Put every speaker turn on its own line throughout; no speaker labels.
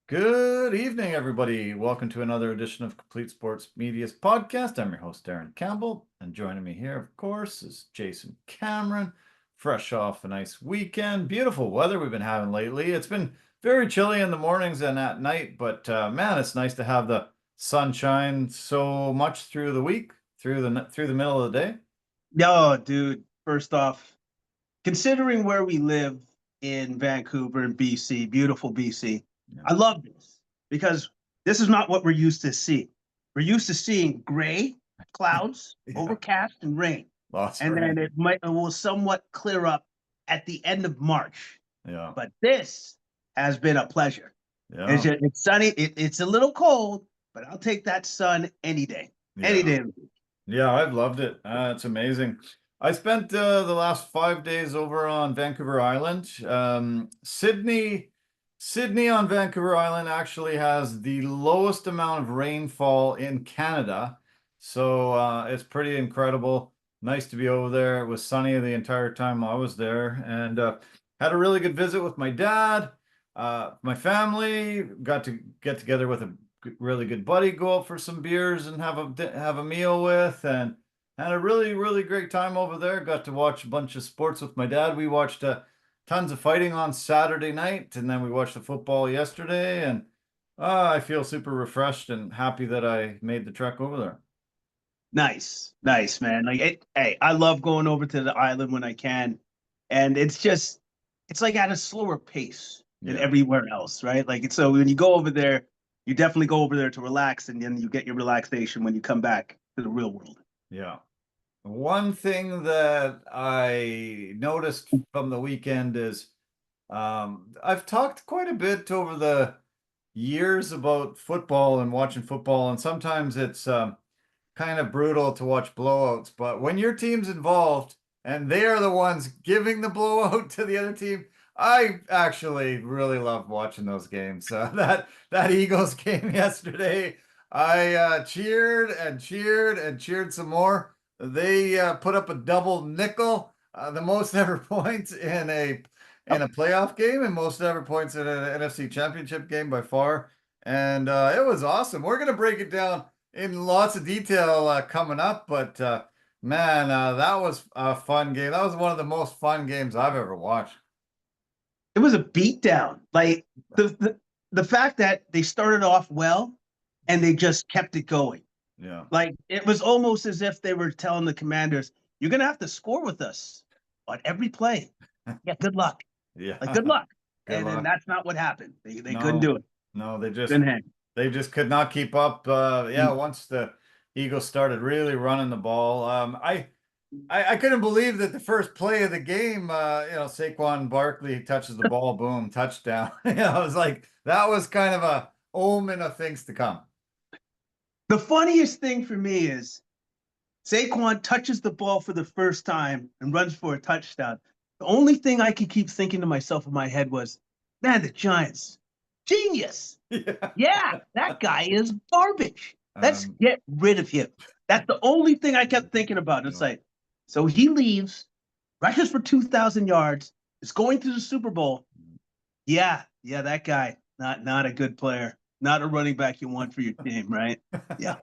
Good evening, everybody. Welcome to another edition of Complete Sports Media's podcast. I'm your host, Darren Campbell, and joining me here, of course, is Jason Cameron, fresh off a nice weekend. Beautiful weather we've been having lately. It's been very chilly in the mornings and at night, but man, it's nice to have the sunshine so much through the week, through the middle of the day.
Yo, dude, first off, considering where we live in Vancouver and BC, beautiful BC,
Yeah.
I love this because this is not what we're used to seeing. We're used to seeing gray clouds,
Yeah.
overcast, and rain.
Lots of
And then
rain.
it will somewhat clear up at the end of March.
Yeah.
But this has been a pleasure.
Yeah.
It's sunny. It's a little cold, but I'll take that sun any day. Any day of the week.
Yeah, I've loved it. It's amazing. I spent the last 5 days over on Vancouver Island. Sydney on Vancouver Island actually has the lowest amount of rainfall in Canada. So it's pretty incredible. Nice to be over there. It was sunny the entire time I was there, and had a really good visit with my dad, my family. Got to get together with a really good buddy, go out for some beers and have a meal with, and had a really great time over there. Got to watch a bunch of sports with my dad. We watched tons of fighting on Saturday night, and then we watched the football yesterday, and I feel super refreshed and happy that I made the trek over there.
Nice, man. Hey, I love going over to the island when I can, and it's like at a slower pace than everywhere else, right? So when you go over there, you definitely go over there to relax, and then you get your relaxation when you come back to the real world.
Yeah. One thing that I noticed from the weekend is I've talked quite a bit over the years about football and watching football, and sometimes it's kind of brutal to watch blowouts. But when your team's involved and they are the ones giving the blowout to the other team, I actually really love watching those games. That Eagles game yesterday, I cheered and cheered and cheered some more. They put up a double nickel, the most ever points in a playoff game and most ever points in an NFC Championship game by far. And it was awesome. We're gonna break it down in lots of detail coming up, but man, that was a fun game. That was one of the most fun games I've ever watched.
It was a beatdown. Like the fact that they started off well and they just kept it going.
Yeah.
Like it was almost as if they were telling the Commanders, "You're gonna have to score with us on every play." Yeah, good luck.
Yeah.
Like good luck.
Good
And then
luck.
that's not what happened. They
No,
couldn't do it.
no,
Couldn't hang.
they just could not keep up. Once the Eagles started really running the ball, I couldn't believe that the first play of the game, Saquon Barkley touches the ball, boom, touchdown. It was like that was kind of a omen of things to come.
The funniest thing for me is Saquon touches the ball for the first time and runs for a touchdown. The only thing I could keep thinking to myself in my head was, man, the Giants, genius. Yeah, that guy is garbage. Let's get rid of him. That's the only thing I kept thinking about. It's like, so he leaves, rushes for 2,000 yards, is going to the Super Bowl. Yeah, that guy, not a good player, not a running back you want for your team, right? Yeah.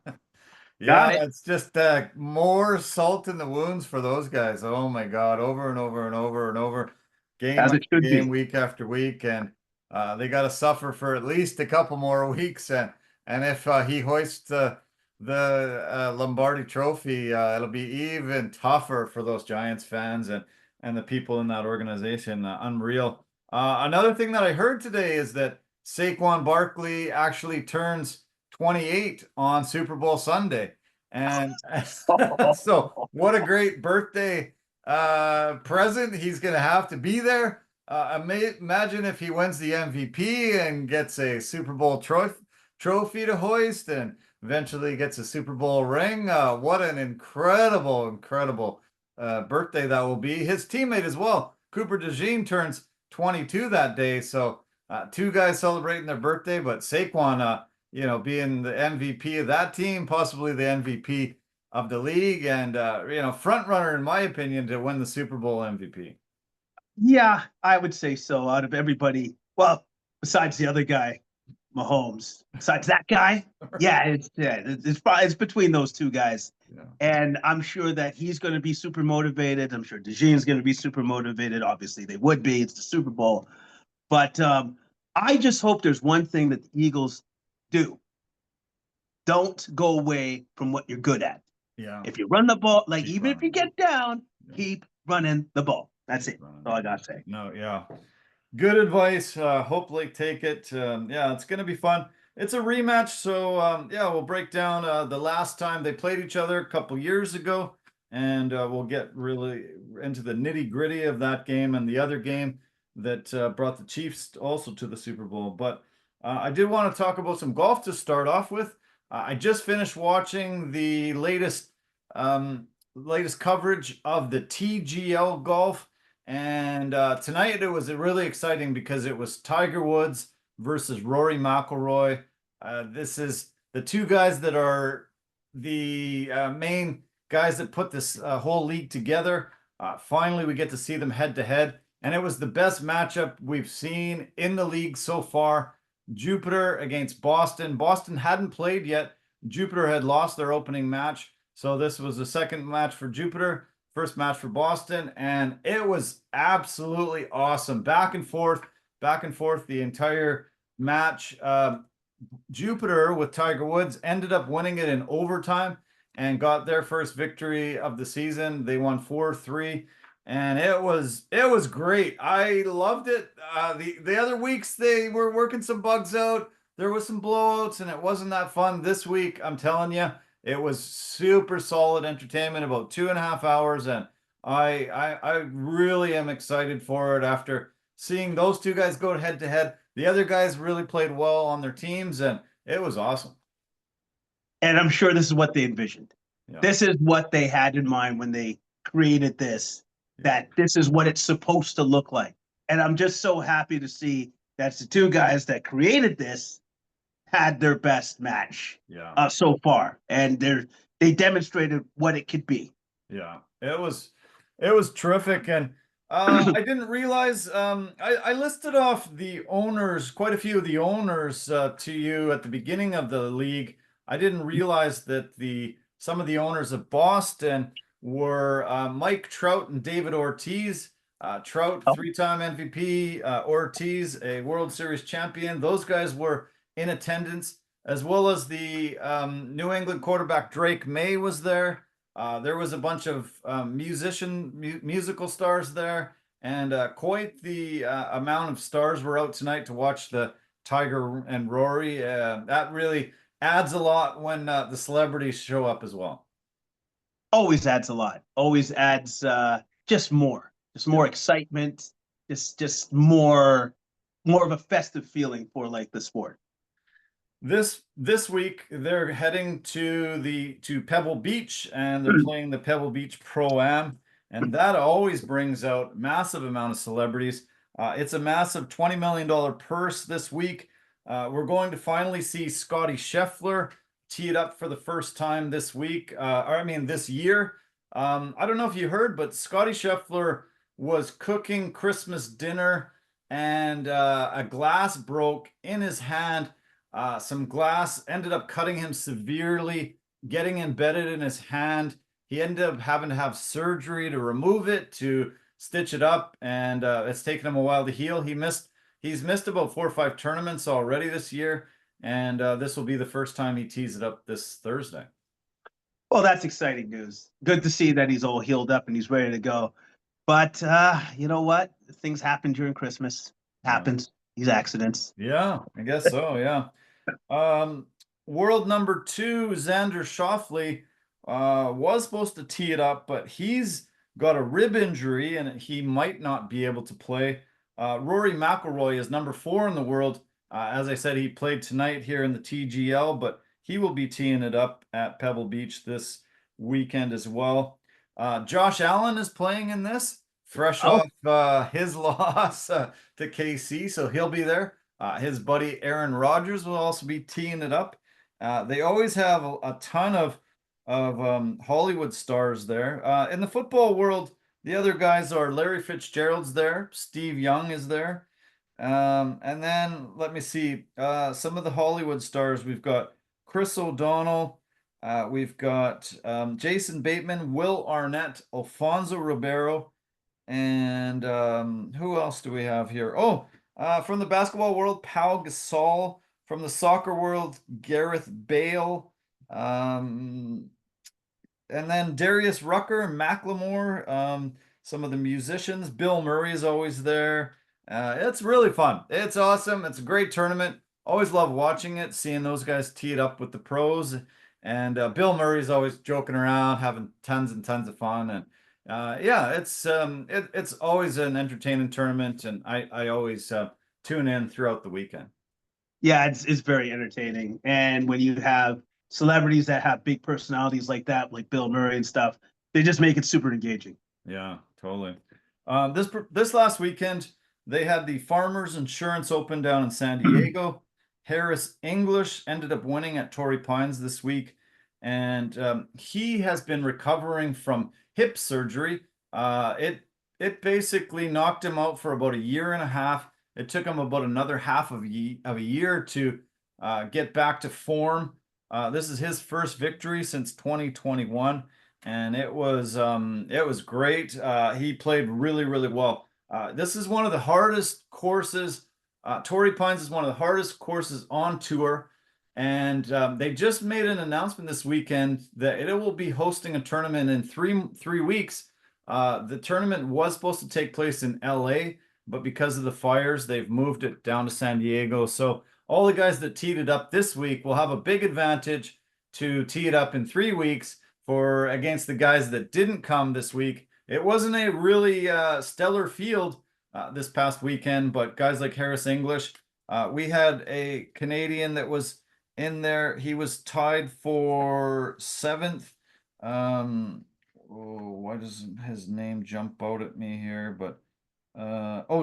Yeah, it's just more salt in the wounds for those guys. Oh my God, over and over and over and over, game
As
after
it should
game,
be.
week after week, and they got to suffer for at least a couple more weeks. And if he hoists the Lombardi Trophy, it'll be even tougher for those Giants fans and the people in that organization. Unreal. Another thing that I heard today is that Saquon Barkley actually turns 28 on Super Bowl Sunday. And so what a great birthday present. He's going to have to be there. Imagine if he wins the MVP and gets a Super Bowl trophy to hoist and eventually gets a Super Bowl ring. What an incredible birthday that will be. His teammate as well, Cooper DeJean, turns 22 that day. So two guys celebrating their birthday, but Saquon, being the MVP of that team, possibly the MVP of the league, and front runner in my opinion to win the Super Bowl MVP.
Yeah, I would say so. Out of everybody, well, besides the other guy, Mahomes. Besides that guy, it's between those two guys.
Yeah.
And I'm sure that he's going to be super motivated. I'm sure DeJean's going to be super motivated. Obviously, they would be. It's the Super Bowl. But I just hope there's one thing that the Eagles do. Don't go away from what you're good at.
Yeah.
If you run the ball, like
Keep
even if you
running.
get down,
Yeah.
keep running the ball. That's
Keep
it.
running.
That's all I got to say.
No, yeah. Good advice. Hopefully take it. Yeah, it's going to be fun. It's a rematch. So, yeah, we'll break down the last time they played each other a couple years ago. And we'll get really into the nitty gritty of that game and the other game that brought the Chiefs also to the Super Bowl. But I did want to talk about some golf to start off with. I just finished watching the latest coverage of the TGL golf. And tonight it was really exciting because it was Tiger Woods versus Rory McIlroy. This is the two guys that are the main guys that put this whole league together. Finally, we get to see them head to head, and it was the best matchup we've seen in the league so far. Jupiter against Boston. Boston hadn't played yet. Jupiter had lost their opening match, so this was the second match for Jupiter. First match for Boston, and it was absolutely awesome. Back and forth the entire match. Jupiter with Tiger Woods ended up winning it in overtime and got their first victory of the season. They won 4-3, and it was great. I loved it. The other weeks they were working some bugs out. There was some blowouts, and it wasn't that fun. This week, I'm telling you, it was super solid entertainment, about 2.5 hours, and I really am excited for it after seeing those two guys go head to head. The other guys really played well on their teams, and it was awesome.
And I'm sure this is what they envisioned.
Yeah.
This is what they had in mind when they created this, that this is what it's supposed to look like. And I'm just so happy to see that the two guys that created this had their best match so far, and they demonstrated what it could be.
Yeah, it was terrific, and I didn't realize I listed off the owners, quite a few of the owners to you at the beginning of the league. I didn't realize that some of the owners of Boston were Mike Trout and David Ortiz. Trout, three-time MVP, Ortiz, a World Series champion. Those guys were in attendance, as well as the New England quarterback Drake May was there. There was a bunch of musical stars there, and quite the amount of stars were out tonight to watch the Tiger and Rory. That really adds a lot when the celebrities show up as well.
Always adds a lot. Always adds just more excitement, just more of a festive feeling for like the sport.
This week they're heading to Pebble Beach, and they're playing the Pebble Beach Pro-Am, and that always brings out massive amount of celebrities. It's a massive $20 million purse this week. We're going to finally see Scotty Scheffler tee it up for the first time this week. This year. I don't know if you heard, but Scotty Scheffler was cooking Christmas dinner, and a glass broke in his hand. Some glass ended up cutting him severely, getting embedded in his hand. He ended up having to have surgery to remove it, to stitch it up, and it's taken him a while to heal. He's missed about 4 or 5 tournaments already this year, and this will be the first time he tees it up this Thursday.
Well, that's exciting news. Good to see that he's all healed up and he's ready to go. But you know what? Things happen during Christmas. Happens. These accidents.
Yeah, I guess so. Yeah. World number 2, Xander Schauffele, was supposed to tee it up, but he's got a rib injury and he might not be able to play. Rory McIlroy is number 4 in the world. As I said, he played tonight here in the TGL, but he will be teeing it up at Pebble Beach this weekend as well. Josh Allen is playing in this, fresh off his loss to KC, so he'll be there. His buddy Aaron Rodgers will also be teeing it up. They always have a ton of Hollywood stars there. In the football world, the other guys are Larry Fitzgerald's there, Steve Young is there, And then let me see some of the Hollywood stars. We've got Chris O'Donnell. We've got Jason Bateman, Will Arnett, Alfonso Ribeiro, and who else do we have here? Oh, from the basketball world, Pau Gasol. From the soccer world, Gareth Bale. And then Darius Rucker, Macklemore, some of the musicians. Bill Murray is always there. It's really fun. It's awesome. It's a great tournament. Always love watching it, seeing those guys tee it up with the pros. And Bill Murray's always joking around, having tons and tons of fun. And yeah, it's always an entertaining tournament, and I always tune in throughout the weekend.
Yeah, it's very entertaining. And when you have celebrities that have big personalities like that, like Bill Murray and stuff, they just make it super engaging.
Yeah, totally. This last weekend, they had the Farmers Insurance Open down in San Diego. Harris English ended up winning at Torrey Pines this week, and he has been recovering from hip surgery. It basically knocked him out for about a year and a half. It took him about another half of a year to get back to form. This is his first victory since 2021, and it was great. He played really, really well. This is one of the hardest courses. Torrey Pines is one of the hardest courses on tour, and they just made an announcement this weekend that it will be hosting a tournament in three weeks. The tournament was supposed to take place in LA, but because of the fires, they've moved it down to San Diego. So all the guys that teed it up this week will have a big advantage to tee it up in 3 weeks for against the guys that didn't come this week. It wasn't a really stellar field this past weekend, but guys like Harris English, we had a Canadian that was in there. He was tied for 7th. Why does his name jump out at me here? But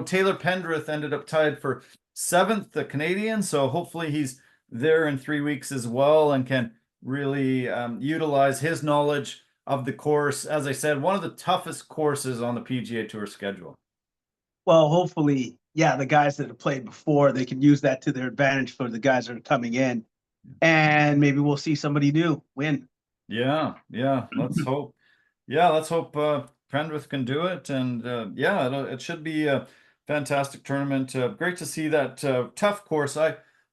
Taylor Pendrith ended up tied for 7th, the Canadian. So hopefully he's there in 3 weeks as well and can really utilize his knowledge of the course. As I said, one of the toughest courses on the PGA Tour schedule.
Well, hopefully, yeah, the guys that have played before, they can use that to their advantage for the guys that are coming in. And maybe we'll see somebody new win.
Yeah, let's hope. Yeah, let's hope Pendrith can do it. And yeah, it should be a fantastic tournament. Great to see that tough course.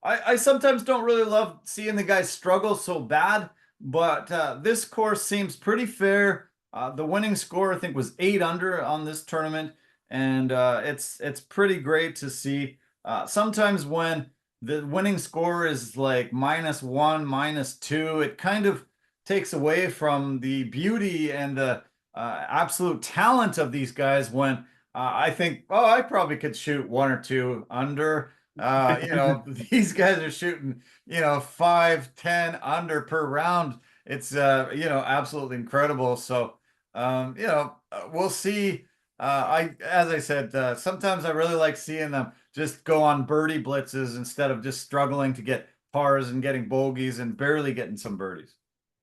I sometimes don't really love seeing the guys struggle so bad, but this course seems pretty fair. The winning score, I think, was 8 under on this tournament, and it's pretty great to see. Sometimes when the winning score is like -1, -2, it kind of takes away from the beauty and the absolute talent of these guys when I think, oh, I probably could shoot 1 or 2 under. These guys are shooting, 5, 10 under per round. It's, absolutely incredible. So, we'll see. As I said, sometimes I really like seeing them just go on birdie blitzes instead of just struggling to get pars and getting bogeys and barely getting some birdies.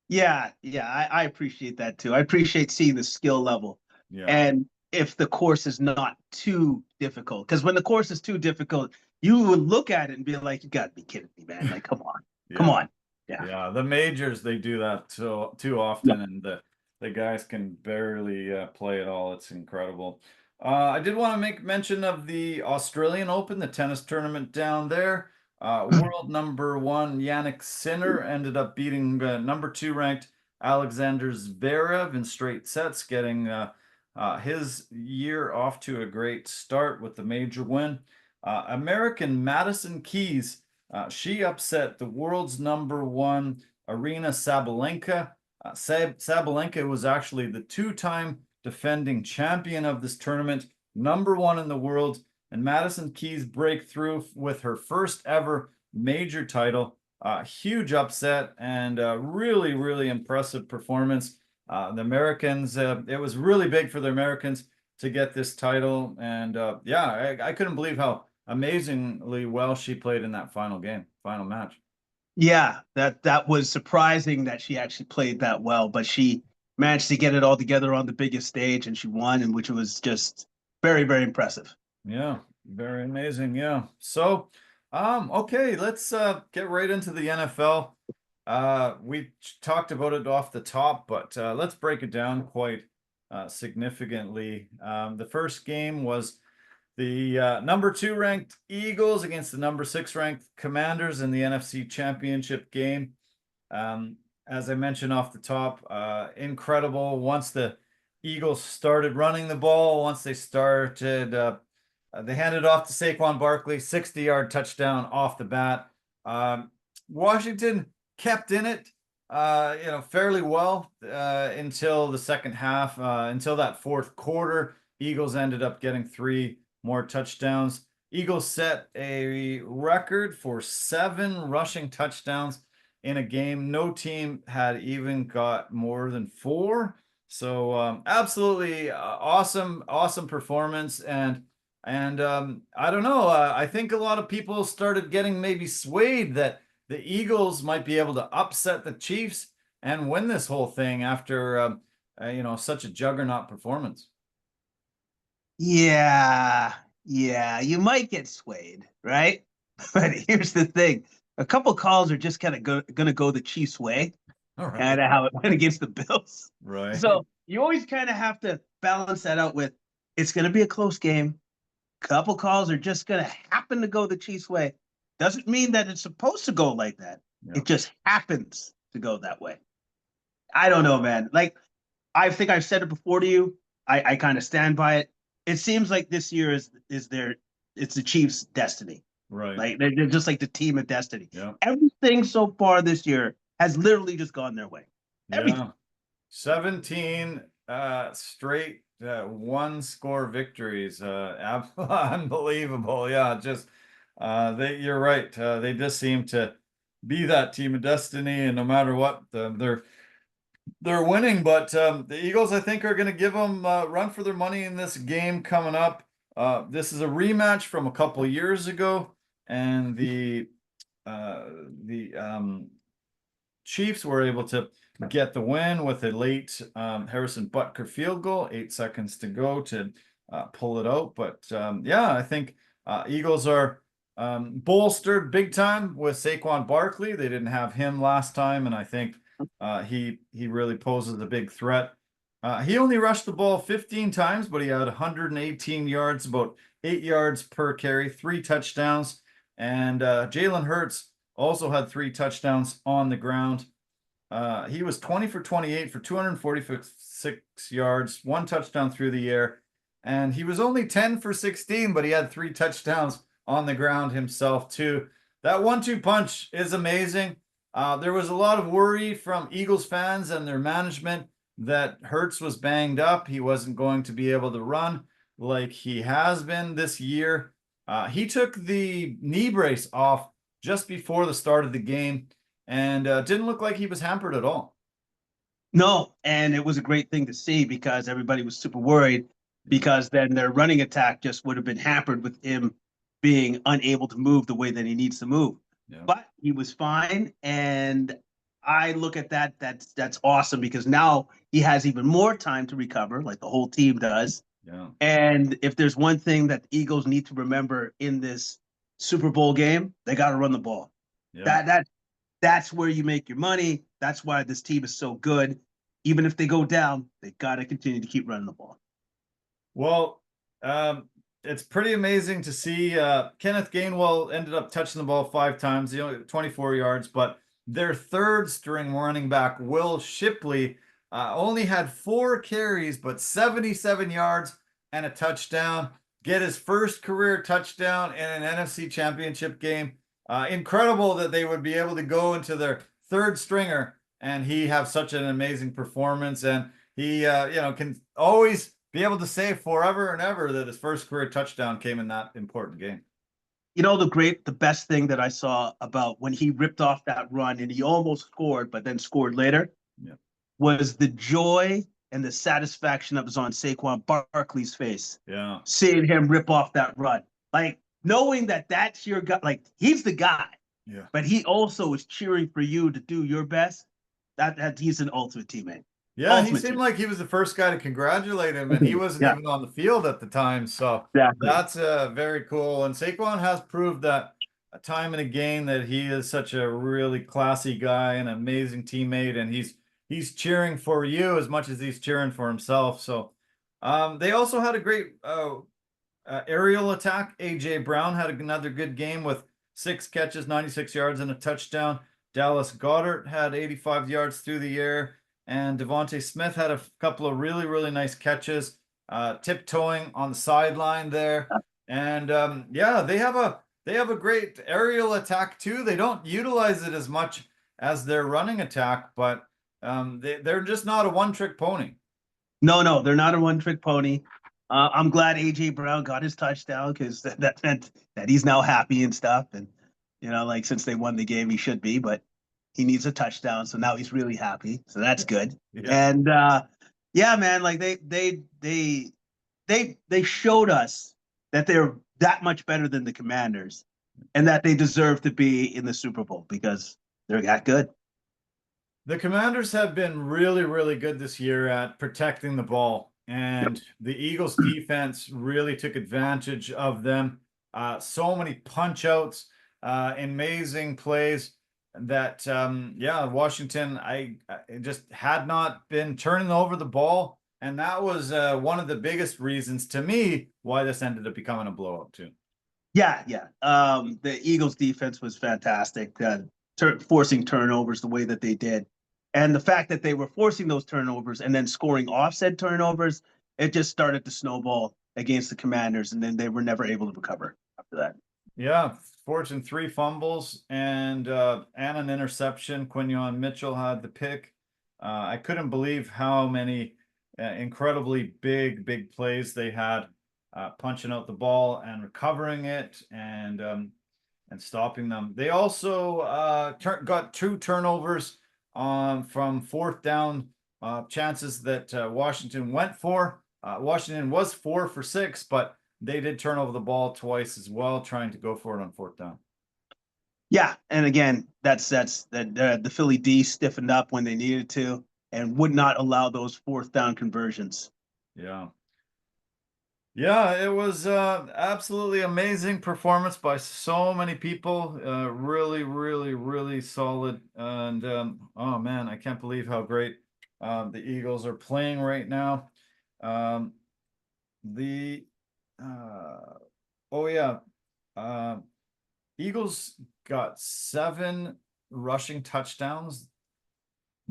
Yeah, I appreciate that too. I appreciate seeing the skill level.
Yeah.
And if the course is not too difficult, because when the course is too difficult, you would look at it and be like, you got to be kidding me, man. Like, come on.
Yeah.
Come on.
Yeah, the majors, they do that too often, and the guys can barely play at all. It's incredible. I did want to make mention of the Australian Open, the tennis tournament down there. World number 1 Yannick Sinner ended up beating number 2 ranked Alexander Zverev in straight sets, getting his year off to a great start with the major win. American Madison Keys, she upset the world's number 1 Arina Sabalenka. Sabalenka was actually the 2-time defending champion of this tournament, number 1 in the world, and Madison Keys break through with her first ever major title. Huge upset and really, really impressive performance. The Americans, it was really big for the Americans to get this title. And yeah, I couldn't believe how amazingly well she played in that final match.
Yeah, that was surprising that she actually played that well, but she managed to get it all together on the biggest stage and she won, and which was just very, very impressive.
Yeah, Very amazing. Yeah. So, okay, let's get right into the NFL. We talked about it off the top, but let's break it down quite significantly. The first game was the number 2 ranked Eagles against the number 6 ranked Commanders in the NFC Championship game. As I mentioned off the top, incredible. Once the Eagles started running the ball, once they started, they handed off to Saquon Barkley, 60-yard touchdown off the bat. Washington kept in it, fairly well until the second half, until that fourth quarter. Eagles ended up getting 3 more touchdowns. Eagles set a record for 7 rushing touchdowns in a game. No team had even got more than 4. So absolutely awesome performance. And I don't know. I think a lot of people started getting maybe swayed that the Eagles might be able to upset the Chiefs and win this whole thing after such a juggernaut performance.
Yeah, you might get swayed, right? But here's the thing: a couple calls are just kind of going to go the Chiefs' way,
All
kind
right.
of how it went against the Bills.
Right.
So you always kind of have to balance that out with it's going to be a close game. Couple calls are just going to happen to go the Chiefs' way. Doesn't mean that it's supposed to go like that.
Yeah.
It just happens to go that way. I don't know, man. Like, I think I've said it before to you. I kind of stand by it. It seems like this year is it's the Chiefs' destiny.
Right.
Like they're just like the team of destiny.
Yeah.
Everything so far this year has literally just gone their way. Everything.
Yeah. 17 straight 1-score victories. Unbelievable. Yeah, just you're right. They just seem to be that team of destiny, and no matter what, they're winning. But the Eagles, I think, are going to give them a run for their money in this game coming up. This is a rematch from a couple years ago, and the Chiefs were able to get the win with a late Harrison Butker field goal, 8 seconds to go to pull it out. But I think Eagles are bolstered big time with Saquon Barkley. They didn't have him last time, and I think he really poses a big threat. He only rushed the ball 15 times, but he had 118 yards, about 8 yards per carry, 3 touchdowns. And Jalen Hurts also had 3 touchdowns on the ground. He was 20 for 28 for 246 yards, 1 touchdown through the air. And he was only 10 for 16, but he had 3 touchdowns on the ground himself, too. That 1-2 punch is amazing. There was a lot of worry from Eagles fans and their management that Hurts was banged up. He wasn't going to be able to run like he has been this year. He took the knee brace off just before the start of the game, and didn't look like he was hampered at all.
No, and it was a great thing to see because everybody was super worried because then their running attack just would have been hampered with him being unable to move the way that he needs to move.
Yeah.
But he was fine, and I look at that. That's awesome because now he has even more time to recover, like the whole team does.
Yeah.
And if there's one thing that the Eagles need to remember in this Super Bowl game, they got to run the ball.
Yeah.
That's where you make your money. That's why this team is so good. Even if they go down, they got to continue to keep running the ball.
Well, it's pretty amazing to see. Kenneth Gainwell ended up touching the ball 5 times, 24 yards, but their third string running back, Will Shipley, only had 4 carries, but 77 yards and a touchdown. Get his first career touchdown in an NFC Championship game. Incredible that they would be able to go into their third stringer and he have such an amazing performance. And he, can always be able to say forever and ever that his first career touchdown came in that important game.
You know, the best thing that I saw about when he ripped off that run and he almost scored, but then scored later, was the joy and the satisfaction that was on Saquon Barkley's face.
Yeah.
Seeing him rip off that run. Like, knowing that that's your guy, like, he's the guy.
Yeah.
But he also is cheering for you to do your best. That he's an ultimate teammate.
Yeah, he
Ultimate
seemed
dream.
like he was the first guy to congratulate him, and he wasn't
Yeah,
even on the field at the time. So
exactly.
that's very cool. And Saquon has proved that a time and again that he is such a really classy guy, an amazing teammate, and he's cheering for you as much as he's cheering for himself. So they also had a great aerial attack. AJ Brown had another good game with 6 catches, 96 yards, and a touchdown. Dallas Goedert had 85 yards through the air, and Devontae Smith had a couple of really, really nice catches, tiptoeing on the sideline there. And yeah, they have a great aerial attack too. They don't utilize it as much as their running attack, but they're just not a one-trick pony.
No, they're not a one-trick pony. I'm glad AJ Brown got his touchdown because that meant that he's now happy and stuff. And like since they won the game, he should be, but he needs a touchdown, so now he's really happy. So that's good.
Yeah.
And yeah, man, like they showed us that they're that much better than the Commanders, and that they deserve to be in the Super Bowl because they're that good.
The Commanders have been really, really good this year at protecting the ball,
Yep.
and the Eagles' defense really took advantage of them. So many punch outs, amazing plays that, yeah, Washington, I just had not been turning over the ball. And that was one of the biggest reasons to me why this ended up becoming a blowout, too.
Yeah. The Eagles' defense was fantastic, forcing turnovers the way that they did. And the fact that they were forcing those turnovers and then scoring offset turnovers, it just started to snowball against the Commanders, and then they were never able to recover after that.
Yeah, Fortune 3 fumbles and an interception. Quinion Mitchell had the pick. I couldn't believe how many incredibly big plays they had, punching out the ball and recovering it and stopping them. They also got 2 turnovers from fourth down chances that Washington went for. Washington was 4 for 6, but they did turn over the ball twice as well, trying to go for it on fourth down.
Yeah, and again, that's that the Philly D stiffened up when they needed to and would not allow those fourth down conversions.
Yeah. Yeah, it was absolutely amazing performance by so many people. Really, really, really solid. And oh man, I can't believe how great the Eagles are playing right now. Um, the oh yeah, uh, Eagles got 7 rushing touchdowns.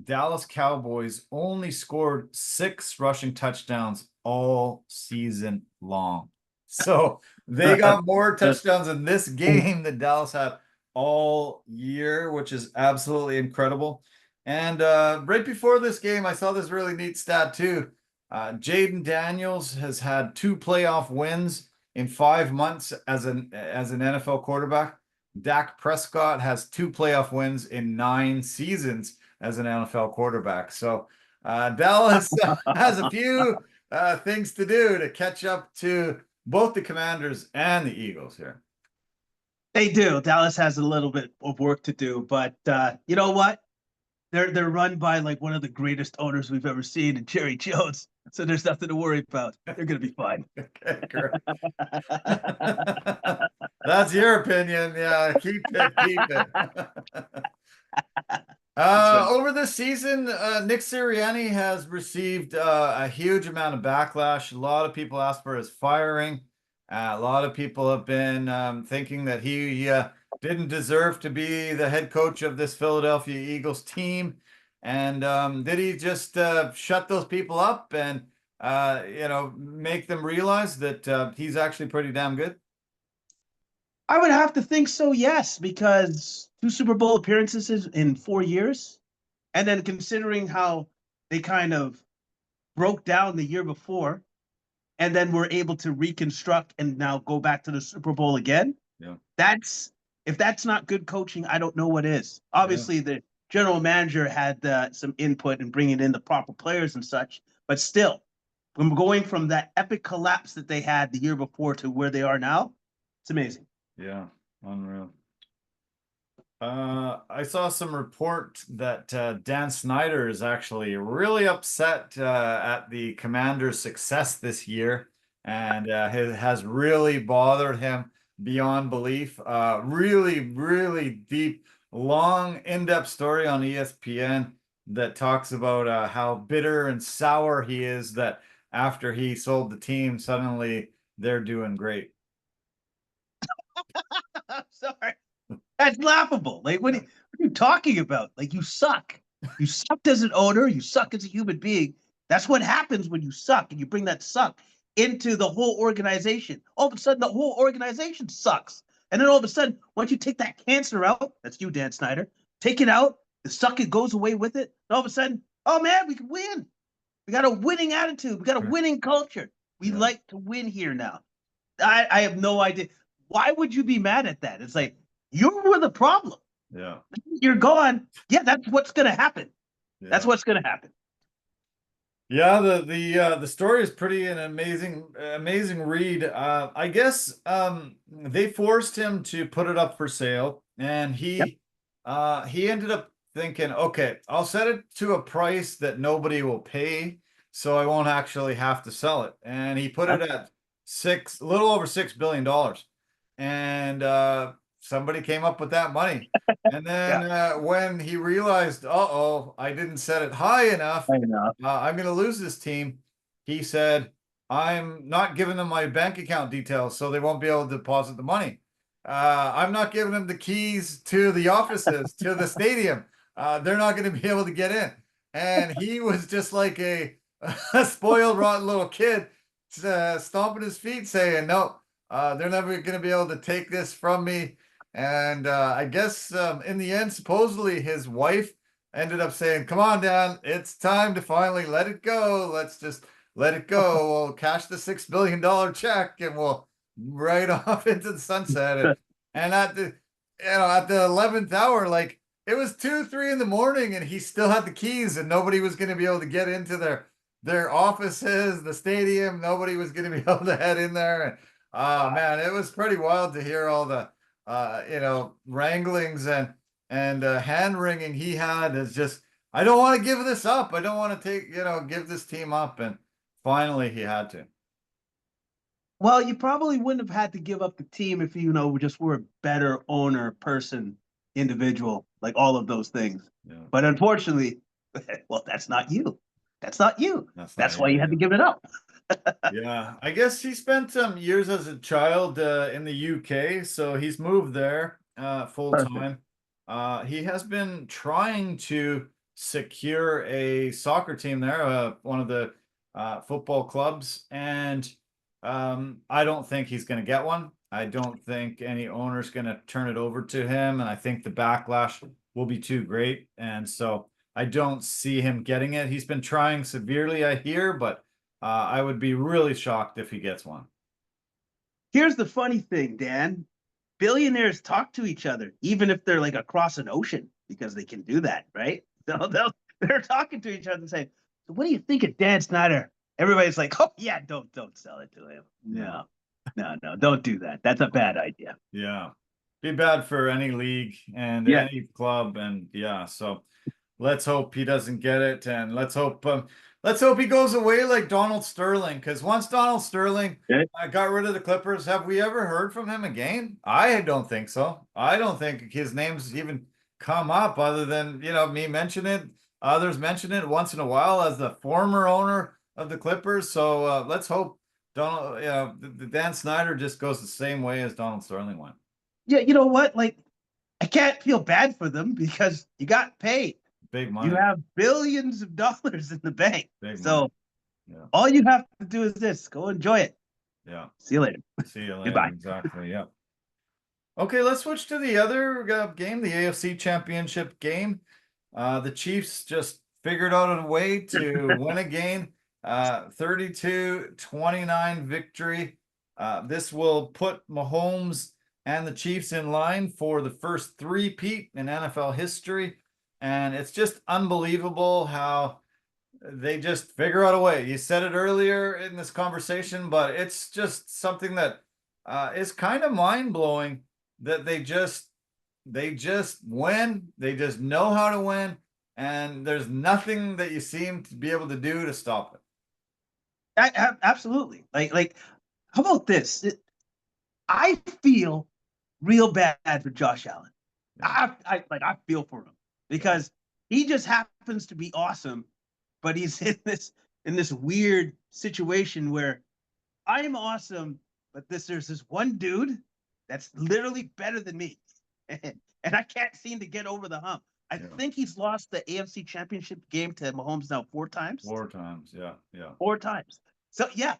Dallas Cowboys only scored 6 rushing touchdowns all season long. So they got more touchdowns in this game than Dallas had all year, which is absolutely incredible. And right before this game, I saw this really neat stat too. Jaden Daniels has had 2 playoff wins in 5 months as an NFL quarterback. Dak Prescott has 2 playoff wins in 9 seasons as an NFL quarterback. So Dallas has a few things to do to catch up to both the Commanders and the Eagles here.
They do. Dallas has a little bit of work to do, but you know what? They're run by like one of the greatest owners we've ever seen, in Jerry Jones. So there's nothing to worry about. They're gonna be fine.
Okay, great. That's your opinion. Yeah, keep it. Over this season, Nick Sirianni has received a huge amount of backlash. A lot of people asked for his firing. A lot of people have been thinking that he didn't deserve to be the head coach of this Philadelphia Eagles team. And did he just shut those people up and make them realize that he's actually pretty damn good?
I would have to think so, yes, because 2 Super Bowl appearances in 4 years, and then considering how they kind of broke down the year before, and then were able to reconstruct and now go back to the Super Bowl again.
Yeah.
That's If that's not good coaching, I don't know what is.
Yeah.
Obviously, the general manager had some input in bringing in the proper players and such, but still, when going from that epic collapse that they had the year before to where they are now, it's amazing.
Yeah, unreal. I saw some report that Dan Snyder is actually really upset at the Commanders' success this year, and has really bothered him beyond belief. Really, really deep, long, in-depth story on ESPN that talks about how bitter and sour he is that after he sold the team, suddenly they're doing great.
I'm sorry. That's laughable. Like, what are you talking about? Like, you suck. You sucked as an owner. You suck as a human being. That's what happens when you suck and you bring that suck into the whole organization. All of a sudden, the whole organization sucks. And then all of a sudden, once you take that cancer out, that's you, Dan Snyder, take it out, the suck, it goes away with it. And all of a sudden, oh man, we can win. We got a winning attitude. We got a winning culture. We
Yeah.
like to win here now. I have no idea. Why would you be mad at that? It's like, you were the problem.
Yeah.
You're gone. Yeah, that's what's going to happen.
Yeah.
That's what's going to happen.
Yeah, the story is pretty an amazing read. I guess they forced him to put it up for sale, and
Yep.
he ended up thinking, okay, I'll set it to a price that nobody will pay, so I won't actually have to sell it. And he put it at a little over $6 billion, and somebody came up with that money. And then
Yeah.
when he realized, uh-oh, I didn't set it high enough,
I know.
I'm going to lose this team. He said, I'm not giving them my bank account details, so they won't be able to deposit the money. I'm not giving them the keys to the offices, to the stadium. They're not going to be able to get in. And he was just like a spoiled, rotten little kid, stomping his feet saying, no, they're never going to be able to take this from me. And I guess in the end, supposedly his wife ended up saying, come on, Dan, it's time to finally let it go. Let's just let it go. We'll cash the $6 billion check and we'll right off into the sunset. And at the 11th hour, like it was 2, 3 in the morning, and he still had the keys, and nobody was going to be able to get into their offices, the stadium. Nobody was going to be able to head in there. And man, it was pretty wild to hear all the wranglings and hand wringing he had. Is just, I don't want to give this up. I don't want to give this team up. And finally he had to.
Well, you probably wouldn't have had to give up the team if just were a better owner, person, individual, like all of those things.
Yeah.
But unfortunately, well, that's not you. That's not you. That's why you had to give it up.
Yeah, I guess he spent some years as a child in the UK, so he's moved there full time. He has been trying to secure a soccer team there, one of the football clubs, and I don't think he's going to get one. I don't think any owner's going to turn it over to him, and I think the backlash will be too great, and so I don't see him getting it. He's been trying severely, I hear, but I would be really shocked if he gets one.
Here's the funny thing, Dan. Billionaires talk to each other, even if they're like across an ocean, because they can do that, right? They're talking to each other and saying, so what do you think of Dan Snyder? Everybody's like, oh yeah, don't sell it to him. No, don't do that. That's a bad idea.
Yeah. Be bad for any league and
Yeah.
any club. And yeah, so let's hope he doesn't get it. And let's hope he goes away like Donald Sterling. Because once Donald Sterling got rid of the Clippers, have we ever heard from him again? I don't think so. I don't think his name's even come up other than, me mention it. Others mention it once in a while as the former owner of the Clippers. So let's hope Dan Snyder just goes the same way as Donald Sterling went.
Yeah, you know what? Like, I can't feel bad for them because you got paid.
Big money.
You have billions of dollars in the bank.
Big
so
money. Yeah.
all you have to do is this: go enjoy it.
Yeah.
See you later.
See you later.
Goodbye.
Exactly. Yeah. Okay, let's switch to the other game, the AFC Championship game. The Chiefs just figured out a way to win a game. 32-29 victory. This will put Mahomes and the Chiefs in line for the first three-peat in NFL history. And it's just unbelievable how they just figure out a way. You said it earlier in this conversation, but it's just something that is kind of mind-blowing that they just they just win. They just know how to win, and there's nothing that you seem to be able to do to stop it.
Absolutely. Like, how about this? I feel real bad for Josh Allen.
Yeah.
I feel for him because he just happens to be awesome, but he's in this weird situation where I'm awesome, but there's this one dude that's literally better than me, and I can't seem to get over the hump. I
Yeah.
think he's lost the AFC Championship game to Mahomes now 4 times.
4 times. Yeah. Yeah.
4 times. So yeah.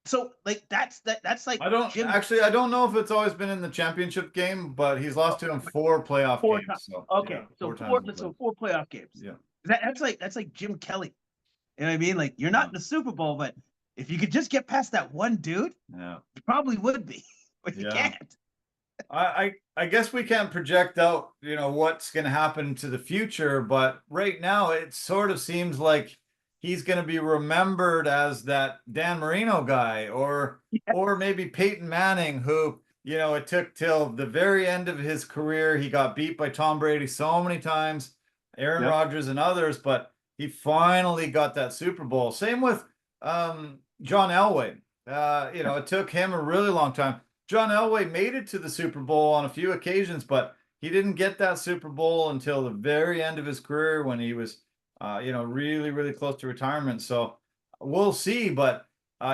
So like that's like
I don't
Jim
actually. I don't know if it's always been in the championship game, but he's lost to him 4 playoff
4 times.
games. So yeah,
Okay, so
4 times in the
so
playoffs.
4 playoff games.
Yeah.
That's like Jim Kelly. You know what I mean? Like you're not
Yeah.
in the Super Bowl, but if you could just get past that one dude,
Yeah.
you probably would be, but you
Yeah.
can't.
I guess we can't project out, what's going to happen to the future, but right now it sort of seems like he's going to be remembered as that Dan Marino guy, or maybe Peyton Manning, who, it took till the very end of his career. He got beat by Tom Brady so many times, Aaron
Yep.
Rodgers and others, but he finally got that Super Bowl. Same with John Elway. It took him a really long time. John Elway made it to the Super Bowl on a few occasions, but he didn't get that Super Bowl until the very end of his career when he was, really, really close to retirement. So we'll see, but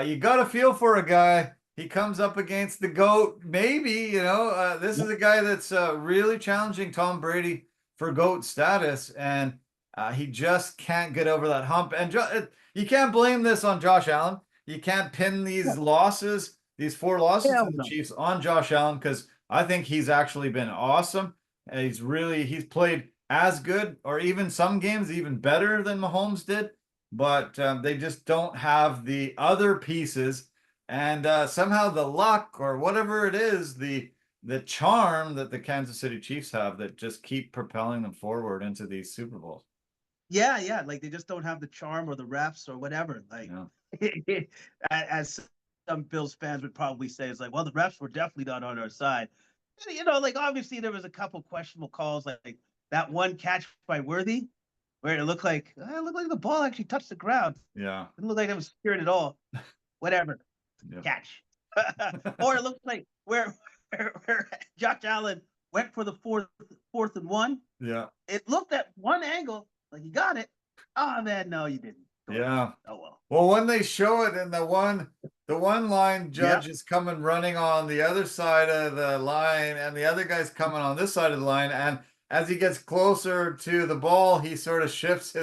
you got to feel for a guy. He comes up against the GOAT. Maybe, this is a guy that's really challenging Tom Brady for GOAT status, and he just can't get over that hump. And you can't blame this on Josh Allen. You can't pin these 4 losses to
Hell
the
no.
Chiefs on Josh Allen, because I think he's actually been awesome. And he's played as good, or even some games even better than Mahomes did, but they just don't have the other pieces, and somehow the luck or whatever it is, the charm that the Kansas City Chiefs have, that just keep propelling them forward into these Super Bowls.
Yeah. Like they just don't have the charm or the refs or whatever. Like
Yeah.
as some Bills fans would probably say, it's like, well, the refs were definitely not on our side. Like obviously there was a couple questionable calls, like that one catch by Worthy, where it looked like the ball actually touched the ground.
Yeah.
It didn't look like it was secured at all. Whatever.
Yeah.
Catch. Or it looks like where Josh Allen went for the fourth and one.
Yeah.
It looked at one angle like you got it. Oh man, no, you didn't.
Yeah.
Oh well.
Well, when they show it, and the one line
Yeah.
judge is coming running on the other side of the line, and the other guy's coming on this side of the line, and as he gets closer to the ball, he sort of shifts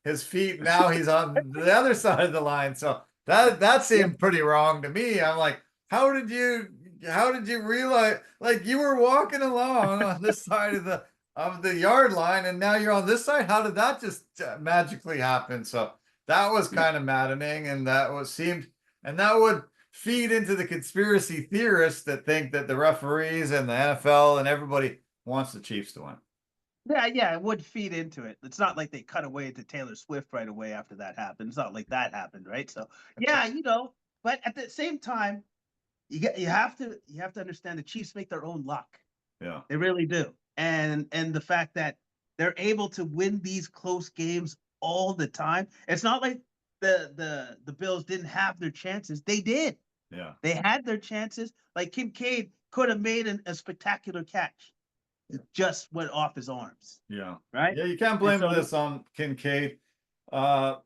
his feet. Now he's on the other side of the line. So that seemed pretty wrong to me. I'm like, how did you realize, like, you were walking along on this side of the yard line, and now you're on this side? How did that just magically happen? So that was kind of maddening, and that would feed into the conspiracy theorists that think that the referees and the NFL and everybody wants the Chiefs to win.
Yeah, it would feed into it. It's not like they cut away to Taylor Swift right away after that happened. It's not like that happened, right? So yeah, but at the same time, you have to understand the Chiefs make their own luck.
Yeah.
They really do. And the fact that they're able to win these close games all the time. It's not like the Bills didn't have their chances. They did.
Yeah.
They had their chances. Like Kincaid could have made a spectacular catch. It just went off his arms.
Yeah.
Right?
Yeah, you can't
And
blame
so
this on Kincaid. The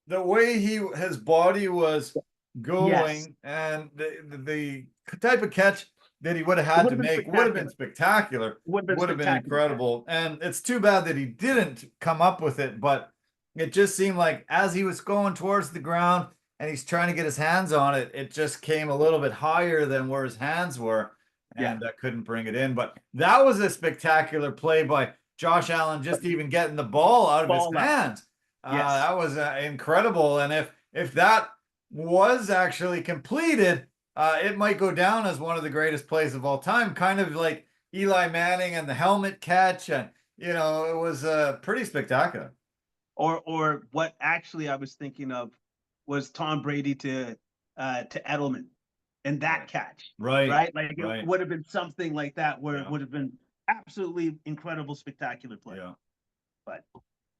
way his body was
yes,
going, and the type of catch that he would have
it
had
would
to
have been
make would have been
spectacular.
spectacular,
Would have been
would have been
spectacular.
incredible. And it's too bad that he didn't come up with it, but it just seemed like as he was going towards the ground and he's trying to get his hands on it, it just came a little bit higher than where his hands were,
Yeah.
and couldn't bring it in. But that was a spectacular play by Josh Allen, just even getting the ball out of his
Ball out.
hands.
Yes.
That was incredible. And if that was actually completed, it might go down as one of the greatest plays of all time, kind of like Eli Manning and the helmet catch. And, it was pretty spectacular.
Or what actually I was thinking of was Tom Brady to Edelman and that catch.
Right.
Right? Like
Right.
it would have been something like that where it would have been absolutely incredible, spectacular play.
Yeah.
But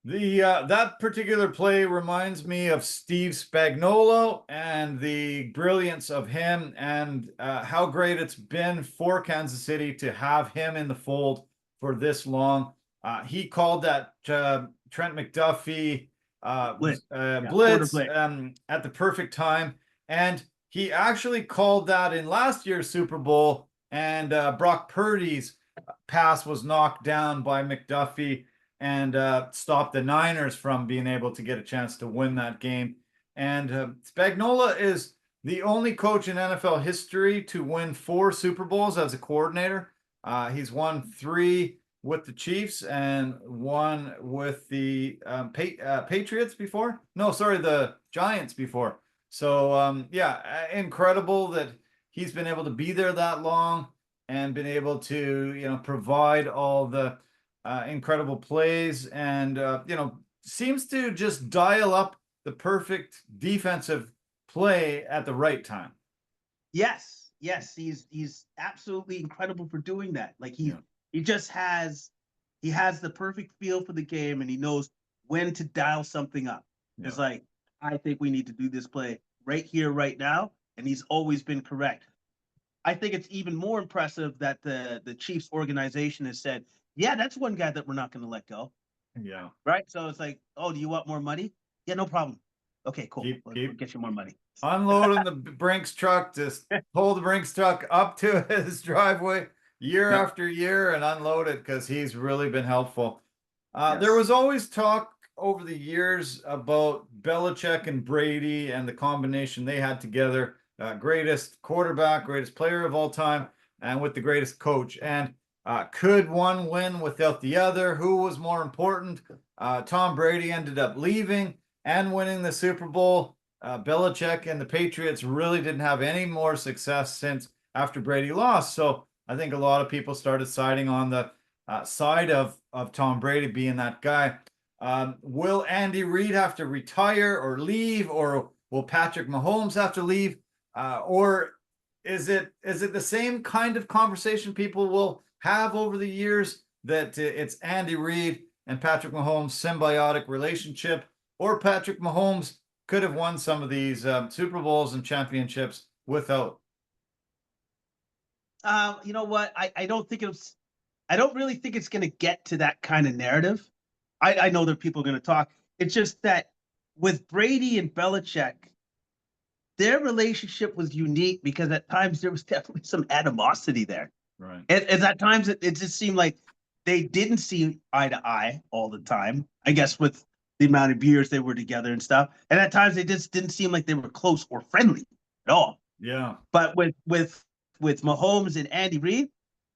that particular play reminds me of Steve Spagnuolo and the brilliance of him, and how great it's been for Kansas City to have him in the fold for this long. He called that Trent McDuffie
blitz, quarter
blitz
blitz.
at the perfect time, and he actually called that in last year's Super Bowl, and Brock Purdy's pass was knocked down by McDuffie and stopped the Niners from being able to get a chance to win that game. And Spagnuolo is the only coach in NFL history to win 4 Super Bowls as a coordinator. He's won 3 with the Chiefs and 1 with the Patriots before. No, sorry, the Giants before. So yeah, incredible that he's been able to be there that long and been able to, provide all the incredible plays, and seems to just dial up the perfect defensive play at the right time.
Yes, he's absolutely incredible for doing that. Like he just has the perfect feel for the game, and he knows when to dial something up. Yeah. It's like, I think we need to do this play right here, right now, and he's always been correct. I think it's even more impressive that the Chiefs organization has said, yeah, that's one guy that we're not going to let go.
Yeah.
Right. So it's like, oh, do you want more money? Yeah, no problem. Okay, cool. We'll get you more money.
Unloading the Brinks truck, just pull the Brinks truck up to his driveway year after year and unload it, because he's really been helpful. There was always talk over the years about Belichick and Brady and the combination they had together. Greatest quarterback, greatest player of all time, and with the greatest coach. And could one win without the other? Who was more important? Tom Brady ended up leaving and winning the Super Bowl. Belichick and the Patriots really didn't have any more success since after Brady lost. So I think a lot of people started siding on the side of Tom Brady being that guy. Will Andy Reid have to retire or leave, or will Patrick Mahomes have to leave? Or is it the same kind of conversation people will have over the years, that it's Andy Reid and Patrick Mahomes' symbiotic relationship, or Patrick Mahomes could have won some of these Super Bowls and championships without?
You know what? I don't really think it's going to get to that kind of narrative. I know that people are going to talk. It's just that with Brady and Belichick, their relationship was unique because at times there was definitely some animosity there.
Right.
And at times it just seemed like they didn't see eye to eye all the time, I guess, with the amount of years they were together and stuff. And at times they just didn't seem like they were close or friendly at all.
Yeah.
But with Mahomes and Andy Reid,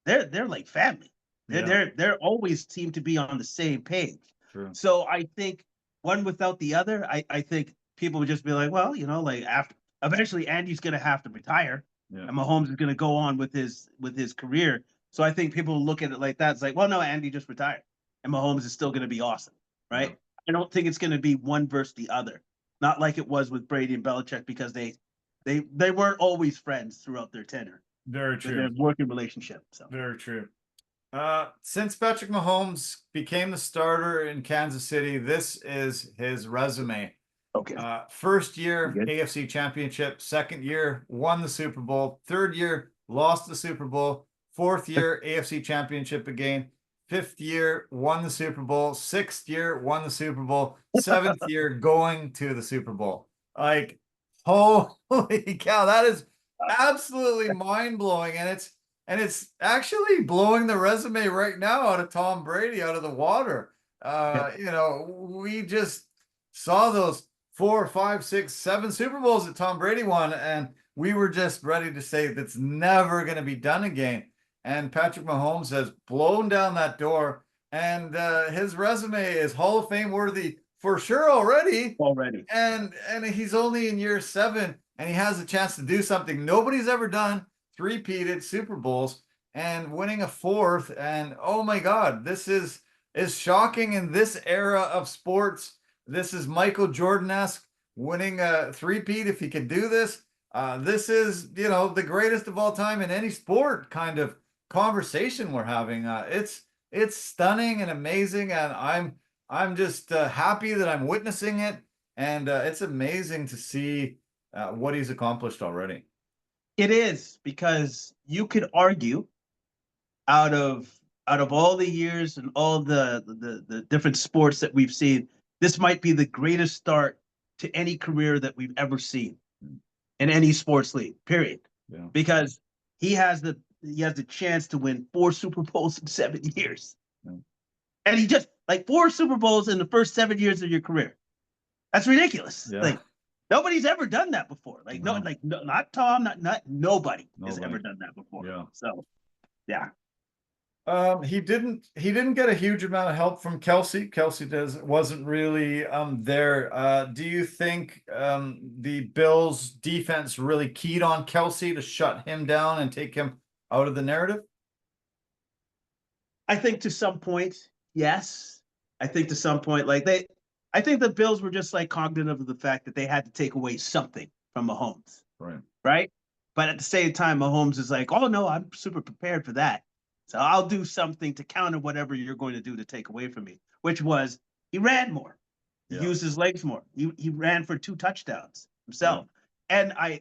they're like family. They're always seem to be on the same page.
True.
So I think one without the other, I think people would just be like, well, like after eventually Andy's going to have to retire, and Mahomes is going to go on with his career. So I think people look at it like that. It's like, well, no, Andy just retired, and Mahomes is still going to be awesome, right? Yeah. I don't think it's going to be one versus the other. Not like it was with Brady and Belichick, because they weren't always friends throughout their tenure.
Very true.
Their working relationship. So.
Very true. Since Patrick Mahomes became the starter in Kansas City, this is his resume.
Okay.
First year, AFC Championship. Second year, won the Super Bowl. Third year, lost the Super Bowl. Fourth year, AFC Championship again. Fifth year, won the Super Bowl. Sixth year, won the Super Bowl. Seventh year, going to the Super Bowl. Like, holy cow, that is absolutely mind-blowing. And it's actually blowing the resume right now out of Tom Brady out of the water. We just saw those 4, 5, 6, 7 Super Bowls that Tom Brady won, and we were just ready to say that's never going to be done again. And Patrick Mahomes has blown down that door, and his resume is Hall of Fame worthy for sure already. And he's only in year 7, and he has a chance to do something nobody's ever done. 3-peated Super Bowls and winning a 4th. And oh my God, this is shocking in this era of sports. This is Michael Jordan-esque, winning a 3-peat if he could do this. This is, the greatest of all time in any sport kind of conversation we're having. It's stunning and amazing, and I'm just happy that I'm witnessing it, and it's amazing to see what he's accomplished already.
It is, because you could argue out of all the years and all the different sports that we've seen, this might be the greatest start to any career that we've ever seen in any sports league, period.
Yeah.
Because he has the chance to win 4 Super Bowls in 7 years.
Yeah.
And he just, like, 4 Super Bowls in the first 7 years of your career. That's ridiculous.
Yeah.
Like, nobody's ever done that before. Like,
No.
not Tom, not nobody has
Nobody.
ever done that before.
Yeah.
So, yeah.
He didn't get a huge amount of help from Kelsey. Kelsey wasn't really there. Do you think the Bills defense really keyed on Kelsey to shut him down and take him out of the narrative?
I think to some point, yes. I think to some point, I think the Bills were just like cognitive of the fact that they had to take away something from Mahomes.
Right.
Right. But at the same time, Mahomes is like, oh no, I'm super prepared for that. So I'll do something to counter whatever you're going to do to take away from me, which was he ran more. He used his legs more. He ran for 2 touchdowns himself. Yeah. And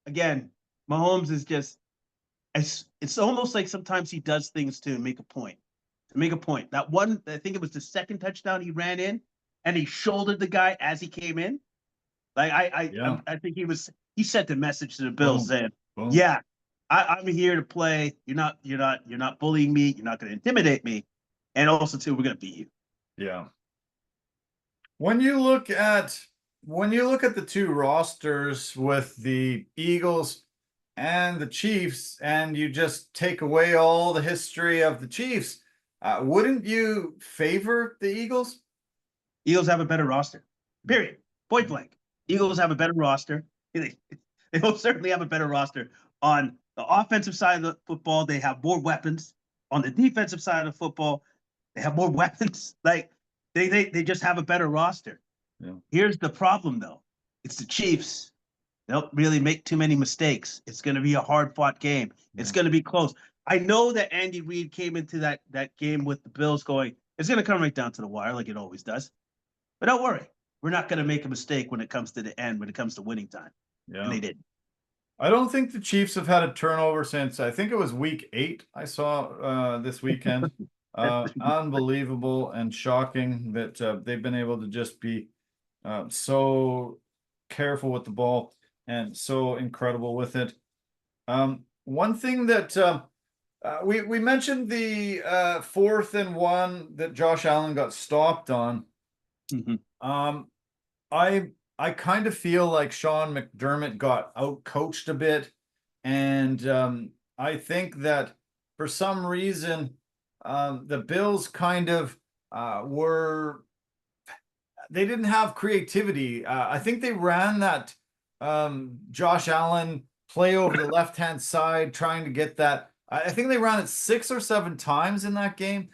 again, Mahomes is just, it's almost like sometimes he does things to make a point. That one, I think it was the second touchdown he ran in, and he shouldered the guy as he came in. Like I think he sent the message to the Bills saying, yeah, I'm here to play. You're not bullying me. You're not going to intimidate me. And also too, we're going to beat you.
Yeah. When you look at the 2 rosters with the Eagles and the Chiefs, and you just take away all the history of the Chiefs, wouldn't you favor the Eagles?
Eagles have a better roster. Period. Point blank. Eagles have a better roster. They will certainly have a better roster. On the offensive side of the football, they have more weapons. On the defensive side of the football, they have more weapons. Like they just have a better roster. Yeah. Here's the problem, though. It's the Chiefs. They don't really make too many mistakes. It's going to be a hard-fought game. Yeah. It's going to be close. I know that Andy Reid came into that game with the Bills going, it's going to come right down to the wire like it always does. But don't worry. We're not going to make a mistake when it comes to the end, when it comes to winning time. Yeah. And they did.
I don't think the Chiefs have had a turnover since, I think it was week 8 I saw this weekend. Unbelievable and shocking that they've been able to just be so careful with the ball and so incredible with it. One thing that we mentioned the 4th and 1 that Josh Allen got stopped on. Mm-hmm. I kind of feel like Sean McDermott got out-coached a bit, and I think that for some reason the Bills kind of they didn't have creativity. I think they ran that Josh Allen play over the left-hand side, trying to get that. I think they ran it 6 or 7 times in that game.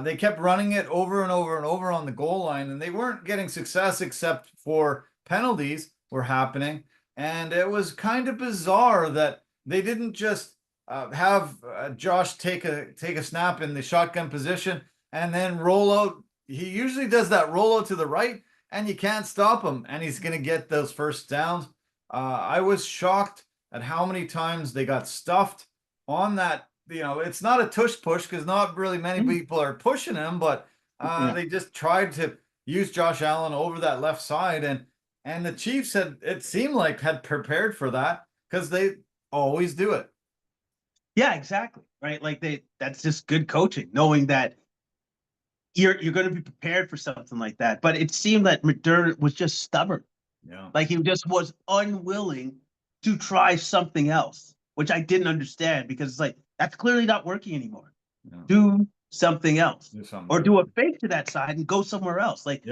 They kept running it over and over and over on the goal line, and they weren't getting success except for penalties were happening. And it was kind of bizarre that they didn't just have Josh take a snap in the shotgun position and then roll out. He usually does that roll out to the right, and you can't stop him, and he's going to get those first downs. I was shocked at how many times they got stuffed on that. You know, it's not a tush push because not really many people are pushing him, but they just tried to use Josh Allen over that left side, and the Chiefs it seemed like had prepared for that because they always do it.
Yeah, exactly. Right. Like that's just good coaching, knowing that you're going to be prepared for something like that. But it seemed that McDermott was just stubborn. Yeah. Like he just was unwilling to try something else, which I didn't understand, because it's like, that's clearly not working anymore. Yeah. Do something else, or do a fake to that side and go somewhere else. Like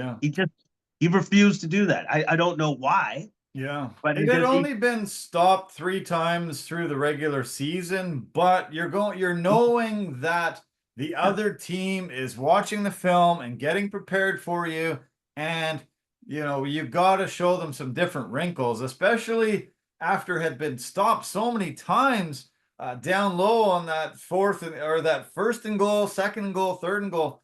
he refused to do that. I don't know why.
Yeah, but it had only been stopped 3 times through the regular season, but you're knowing that the other team is watching the film and getting prepared for you, and you've got to show them some different wrinkles, especially after it had been stopped so many times down low on that or that first and goal, second and goal, third and goal.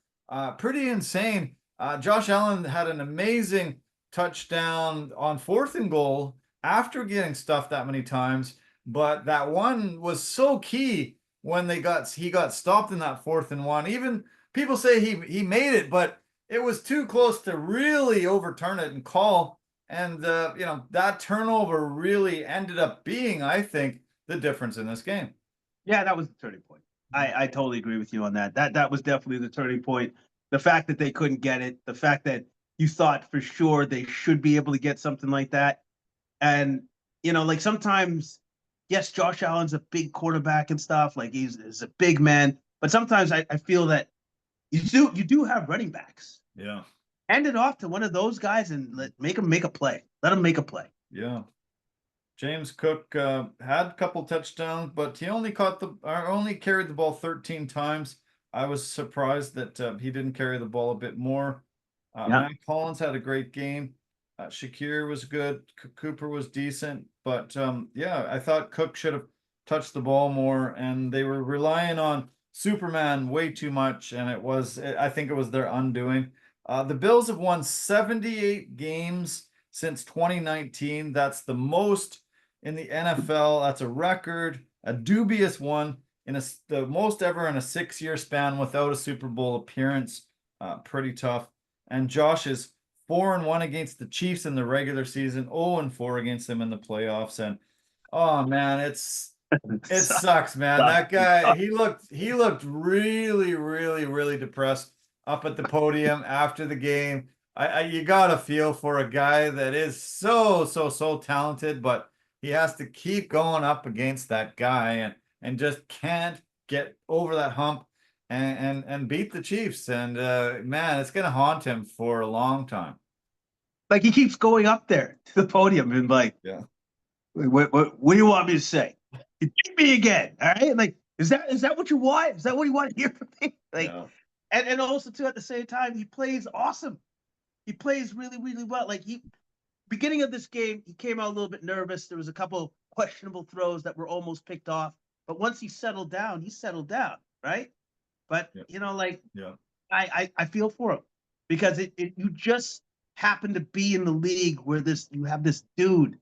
Pretty insane. Josh Allen had an amazing touchdown on fourth and goal after getting stuffed that many times, but that one was so key when he got stopped in that 4th and 1. Even people say he made it, but it was too close to really overturn it and call. And that turnover really ended up being, I think, the difference in this game.
Yeah, that was the turning point. I totally agree with you on that. That was definitely the turning point. The fact that they couldn't get it, the fact that you thought for sure they should be able to get something like that. And like sometimes, yes, Josh Allen's a big quarterback and stuff. Like he's a big man, but sometimes I feel that you do have running backs.
Yeah.
Hand it off to one of those guys and make him make a play. Let him make a play.
Yeah. James Cook had a couple touchdowns, but he only carried the ball 13 times. I was surprised that he didn't carry the ball a bit more. Matt Collins had a great game. Shakir was good. Cooper was decent, but I thought Cook should have touched the ball more, and they were relying on Superman way too much, and I think it was their undoing. The Bills have won 78 games since 2019. That's the most in the NFL. That's a record, a dubious one, the most ever in a 6-year span without a Super Bowl appearance. Pretty tough. And Josh is 4-1 against the Chiefs in the regular season, 0-4 against them in the playoffs. And oh man, it sucks, man. That guy, he looked really, really, really depressed up at the podium after the game. You got to feel for a guy that is so talented, but he has to keep going up against that guy and just can't get over that hump and beat the Chiefs. And man, it's gonna haunt him for a long time.
Like he keeps going up there to the podium and like,
yeah,
what do you want me to say? Beat me again, all right? Like, is that what you want? Is that what you want to hear from me? Like,
yeah.
and also too at the same time, he plays awesome. He plays really, really well. Like beginning of this game, he came out a little bit nervous. There was a couple questionable throws that were almost picked off. But once he settled down, right? But I feel for him because you just happen to be in the league where you have this dude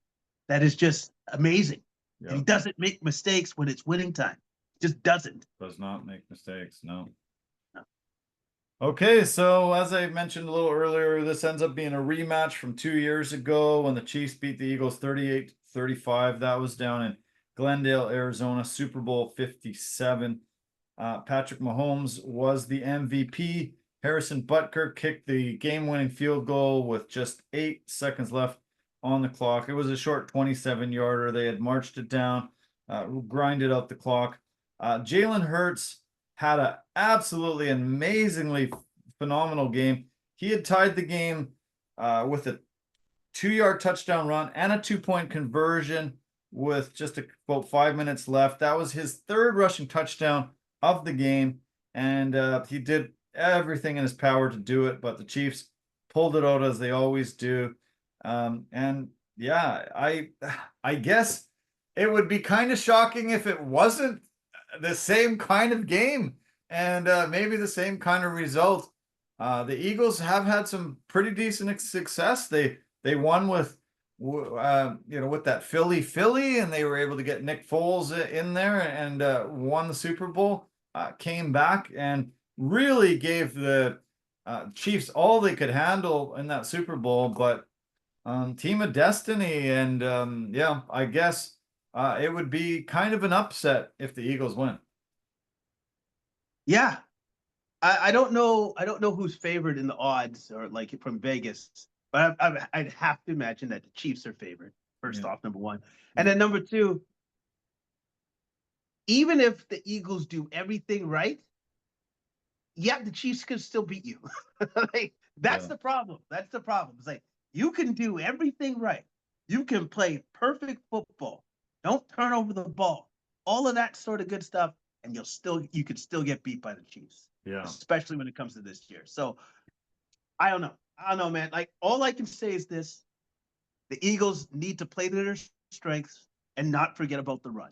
that is just amazing. And he doesn't make mistakes when it's winning time. He just doesn't.
Does not make mistakes, no. Okay, so as I mentioned a little earlier, this ends up being a rematch from 2 years ago when the Chiefs beat the Eagles 38-35. That was down in Glendale, Arizona, Super Bowl 57. Patrick Mahomes was the MVP. Harrison Butker kicked the game-winning field goal with just 8 seconds left on the clock. It was a short 27-yarder. They had marched it down, grinded out the clock. Jalen Hurts had an absolutely amazingly phenomenal game. He had tied the game with a 2-yard touchdown run and a 2-point conversion with just about 5 minutes left. That was his 3rd rushing touchdown of the game, and he did everything in his power to do it, but the Chiefs pulled it out as they always do. And yeah, I guess it would be kind of shocking if it wasn't the same kind of game and maybe the same kind of result. The Eagles have had some pretty decent success. They won with with that Philly, and they were able to get Nick Foles in there and won the Super Bowl. Came back and really gave the Chiefs all they could handle in that Super Bowl. But team of destiny, and I guess it would be kind of an upset if the Eagles win.
Yeah, I don't know who's favored in the odds or like from Vegas, but I'd have to imagine that the Chiefs are favored. First off, number one, and then number two, even if the Eagles do everything right, the Chiefs can still beat you. That's the problem. That's the problem. It's like you can do everything right. You can play perfect football. Don't turn over the ball. All of that sort of good stuff, and you could still get beat by the Chiefs.
Yeah.
Especially when it comes to this year. So I don't know, man. Like all I can say is this: the Eagles need to play to their strengths and not forget about the run.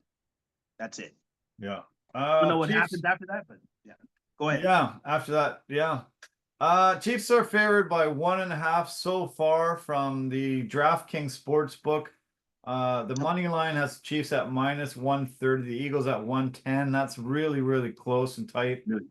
That's it.
Yeah.
I don't know what
Chiefs.
happens after that, but yeah. Go ahead.
Yeah. After that, yeah. Chiefs are favored by 1.5 so far from the DraftKings Sportsbook. The money line has Chiefs at -130, the Eagles at 110. That's really, really close and tight.
Really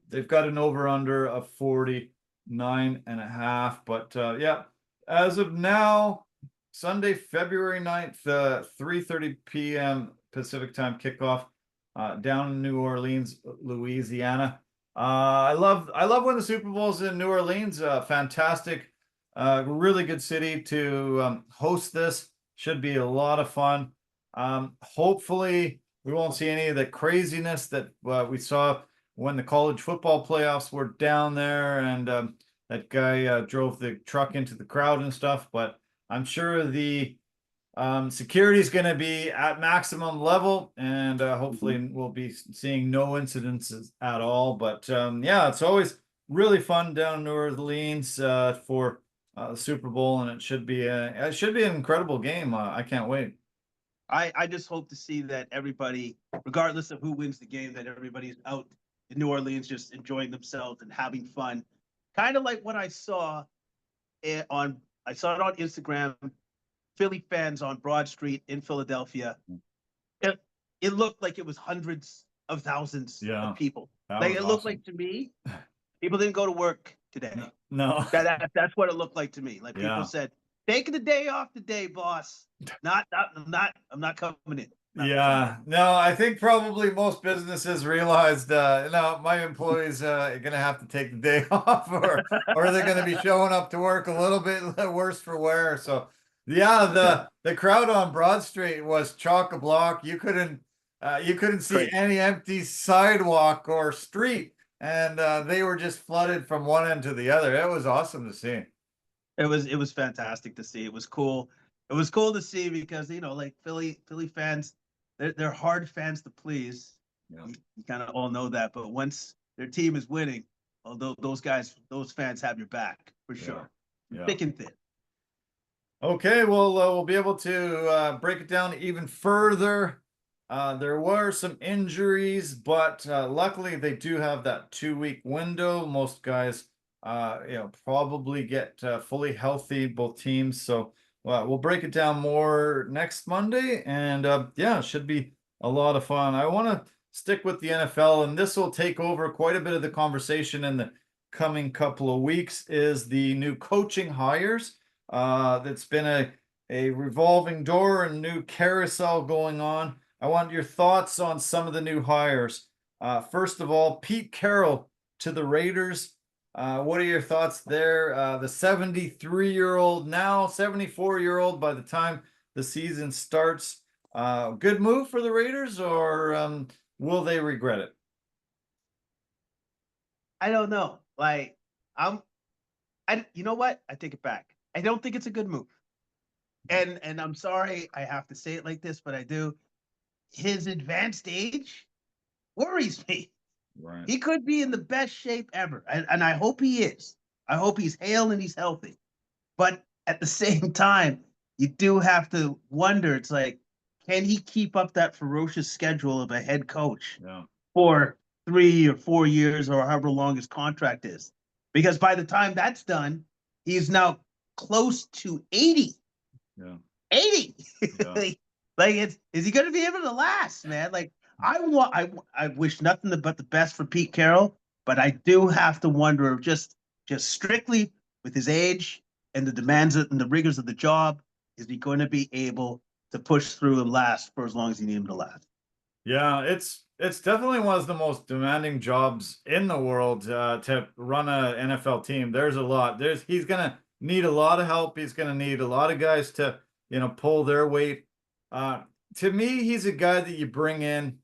They've got an over/under of 49.5. But yeah, as of now, Sunday, February 9th, 3:30 p.m. Pacific time kickoff, down in New Orleans, Louisiana. I love when the Super Bowl's in New Orleans. Fantastic, really good city to host this. Should be a lot of fun. Hopefully, we won't see any of the craziness that we saw when the college football playoffs were down there, and that guy drove the truck into the crowd and stuff. But I'm sure the security is going to be at maximum level, and hopefully we'll be seeing no incidences at all. But yeah, it's always really fun down in New Orleans for the Super Bowl, and it should be an incredible game. I can't wait.
I just hope to see that everybody, regardless of who wins the game, that everybody's out in New Orleans just enjoying themselves and having fun. Kind of like what I saw it on Instagram. Philly fans on Broad Street in Philadelphia. It looked like it was hundreds of thousands of people. Like it looked like, to me, people didn't go to work today.
No.
That's what it looked like to me. Like
Yeah.
people said, taking the day off today, boss. I'm not coming in.
Yeah, no, I think probably most businesses realized, no, my employees are gonna have to take the day off, or they're gonna be showing up to work a little bit worse for wear. So, yeah, the crowd on Broad Street was chock a block. You couldn't see
Great.
any empty sidewalk or street, and they were just flooded from one end to the other. It was awesome to see.
It was fantastic to see. It was cool. It was cool to see because like Philly fans, they're hard fans to please.
Yeah.
You kind of all know that, but once their team is winning, although those fans have your back for sure,
Yeah.
thick and thin.
Okay, well, we'll be able to break it down even further. There were some injuries, but luckily they do have that 2-week window. Most guys, probably get fully healthy, both teams. So we'll break it down more next Monday, and yeah, it should be a lot of fun. I want to stick with the NFL, and this will take over quite a bit of the conversation in the coming couple of weeks. Is the new coaching hires. That's been a revolving door and new carousel going on. I want your thoughts on some of the new hires. First of all, Pete Carroll to the Raiders. What are your thoughts there? The 73-year-old, now 74-year-old by the time the season starts. Good move for the Raiders, or will they regret it?
I don't know. Like you know what? I take it back. I don't think it's a good move. And I'm sorry I have to say it like this, but I do. His advanced age worries me.
Right.
He could be in the best shape ever, and I hope he is. I hope he's hale and he's healthy. But at the same time, you do have to wonder. It's like, can he keep up that ferocious schedule of a head coach for 3 or 4 years or however long his contract is? Because by the time that's done, he's now close to 80.
Yeah.
80.
Yeah.
Like is he going to be able to last, man? Like I wish nothing but the best for Pete Carroll, but I do have to wonder just strictly with his age and the demands and the rigors of the job, is he going to be able to push through and last for as long as he needs him to last?
Yeah, it's definitely one of the most demanding jobs in the world to run a NFL team. There's a lot. He's gonna need a lot of help. He's gonna need a lot of guys to pull their weight. To me, he's a guy that you bring in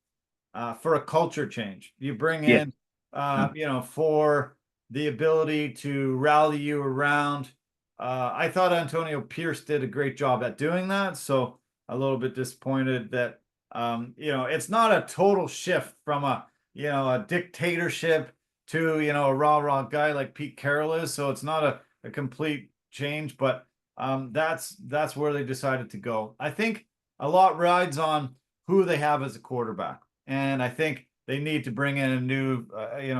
for a culture change. You bring in for the ability to rally you around. I thought Antonio Pierce did a great job at doing that. So a little bit disappointed that it's not a total shift from a dictatorship to a rah guy like Pete Carroll is. So it's not a complete change, but that's where they decided to go. I think a lot rides on who they have as a quarterback. and I think they need to bring in a new,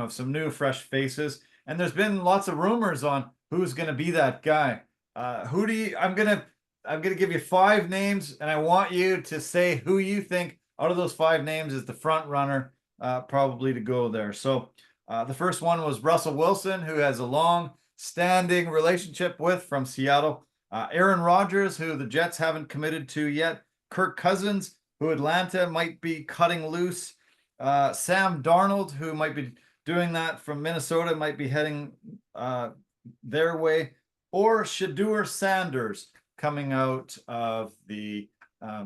some new fresh faces. And there's been lots of rumors on who's going to be that guy. Who do you? I'm gonna give you 5 names, and I want you to say who you think out of those 5 names is the front runner, probably to go there. So the first one was Russell Wilson, who has a long-standing relationship with from Seattle. Aaron Rodgers, who the Jets haven't committed to yet. Kirk Cousins, who Atlanta might be cutting loose. Sam Darnold, who might be doing that from Minnesota, might be heading their way. Or Shedeur Sanders coming out of the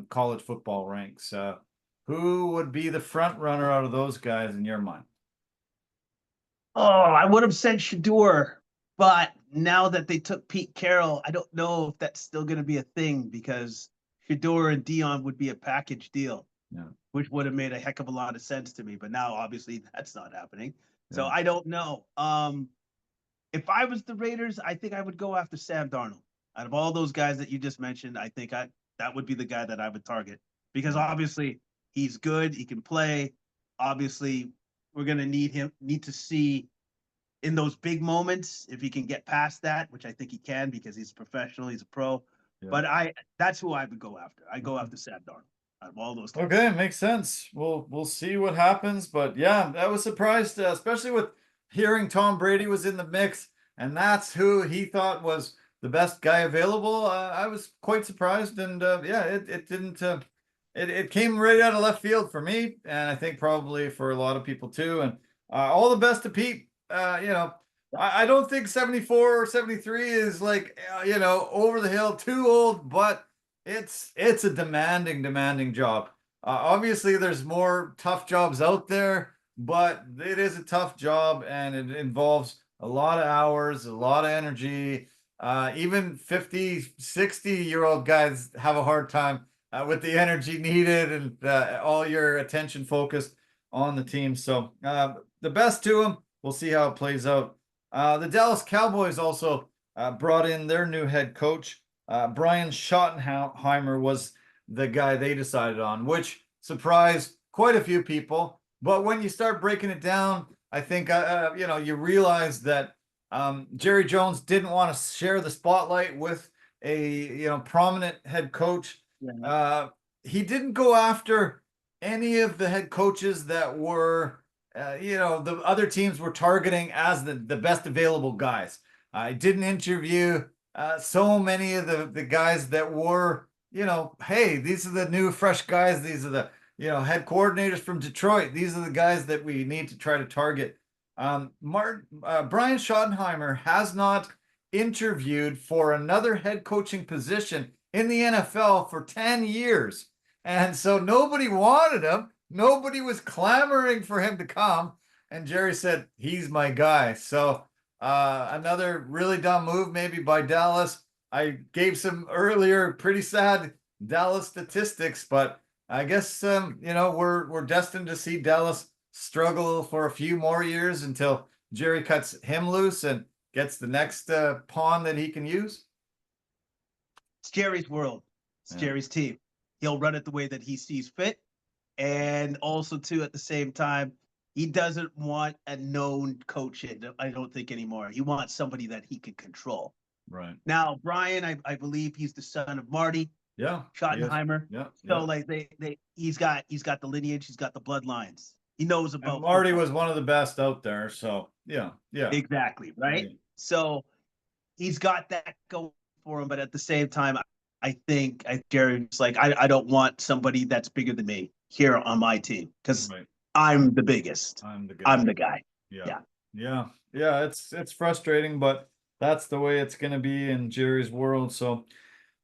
college football ranks. Who would be the front runner out of those guys in your mind?
Oh, I would have said Shedeur, but now that they took Pete Carroll, I don't know if that's still going to be a thing, because Shedeur and Dion would be a package deal, which would have made a heck of a lot of sense to me. But now, obviously, that's not happening. So I don't know. If I was the Raiders, I think I would go after Sam Darnold. Out of all those guys that you just mentioned, I think that would be the guy that I would target, because obviously he's good. He can play. Obviously, we're going to need to see in those big moments if he can get past that, which I think he can, because he's a professional, he's a pro. Yeah. But that's who I would go after. I go after Sam Darnold out of all those guys.
Okay, makes sense. We'll see what happens, but yeah, I was surprised, especially with hearing Tom Brady was in the mix, and that's who he thought was the best guy available. I was quite surprised, and it didn't. It came right out of left field for me, and I think probably for a lot of people too. And all the best to Pete. I don't think 74 or 73 is like over the hill, too old, but it's a demanding job. Obviously, there's more tough jobs out there, but it is a tough job, and it involves a lot of hours, a lot of energy. Even 50, 60-year-old guys have a hard time with the energy needed and all your attention focused on the team. So the best to them. We'll see how it plays out. The Dallas Cowboys also brought in their new head coach. Brian Schottenheimer was the guy they decided on, which surprised quite a few people. But when you start breaking it down, I think you realize that Jerry Jones didn't want to share the spotlight with a prominent head coach. Yeah. He didn't go after any of the head coaches that were the other teams were targeting as the best available guys. I didn't interview so many of the guys that were hey, these are the new fresh guys. These are the head coordinators from Detroit. These are the guys that we need to try to target. Brian Schottenheimer has not interviewed for another head coaching position in the NFL for 10 years. And so nobody wanted him. Nobody was clamoring for him to come. And Jerry said, he's my guy. So another really dumb move maybe by Dallas. I gave some earlier pretty sad Dallas statistics, but I guess, we're destined to see Dallas struggle for a few more years until Jerry cuts him loose and gets the next pawn that he can use.
It's Jerry's world. It's Jerry's team. He'll run it the way that he sees fit. And also, too, at the same time, he doesn't want a known coach, I don't think, anymore. He wants somebody that he can control.
Right.
Now, Brian, I believe he's the son of Marty.
Yeah.
Schottenheimer.
Yeah.
So like he's got the lineage, he's got the bloodlines. He knows about
and Marty football. Was one of the best out there. So yeah.
Exactly. Right. Yeah. So he's got that going for him, but at the same time, I think Jerry's like, I don't want somebody that's bigger than me here on my team, because I'm the biggest. I'm the guy.
Yeah. It's frustrating, but that's the way it's going to be in Jerry's world. So,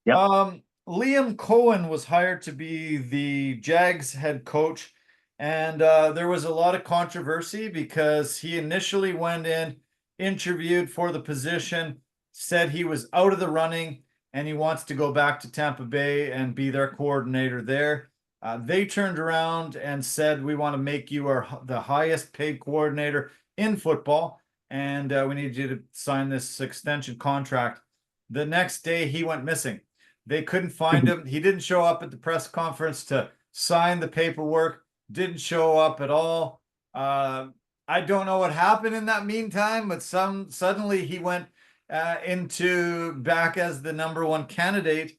Liam Cohen was hired to be the Jags head coach, and there was a lot of controversy because he initially went in, interviewed for the position, said he was out of the running, and he wants to go back to Tampa Bay and be their coordinator there. They turned around and said, we want to make you the highest paid coordinator in football, and we need you to sign this extension contract. The next day, he went missing. They couldn't find him. He didn't show up at the press conference to sign the paperwork. didn't show up at all. I don't know what happened in that meantime, but suddenly he went into back as the number one candidate.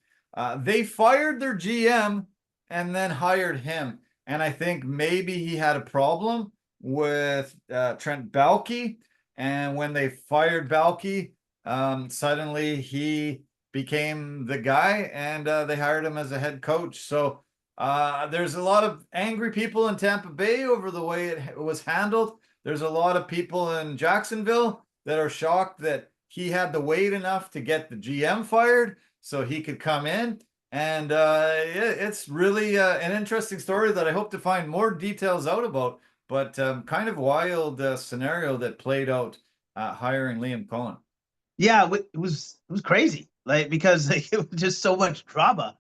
They fired their GM and then hired him. And I think maybe he had a problem with Trent Baalke. And when they fired Baalke, suddenly he became the guy, and they hired him as a head coach. So there's a lot of angry people in Tampa Bay over the way it was handled. There's a lot of people in Jacksonville that are shocked that he had to wait enough to get the GM fired so he could come in. And it's really an interesting story that I hope to find more details out about, but kind of wild scenario that played out hiring Liam Cohen.
Yeah, it was crazy, like, because like, it was just so much drama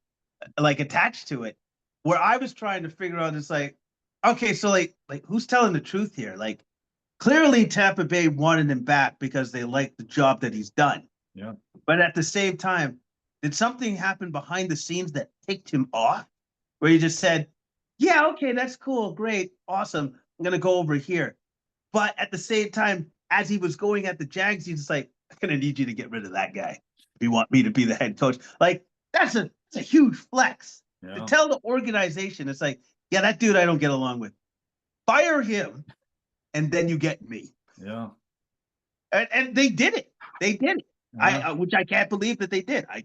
like attached to it. Where I was trying to figure out is like, okay, so like who's telling the truth here? Like, clearly Tampa Bay wanted him back because they liked the job that he's done.
Yeah.
But at the same time, did something happen behind the scenes that ticked him off? Where he just said, yeah, okay, that's cool, great, awesome. I'm gonna go over here. But at the same time, as he was going at the Jags, he's just like, I'm gonna need you to get rid of that guy if you want me to be the head coach. Like, that's a huge flex.
Yeah.
To tell the organization, it's like, yeah, that dude I don't get along with. Fire him, and then you get me.
Yeah.
And they did it. They did it.
Yeah.
Which I can't believe that they did. I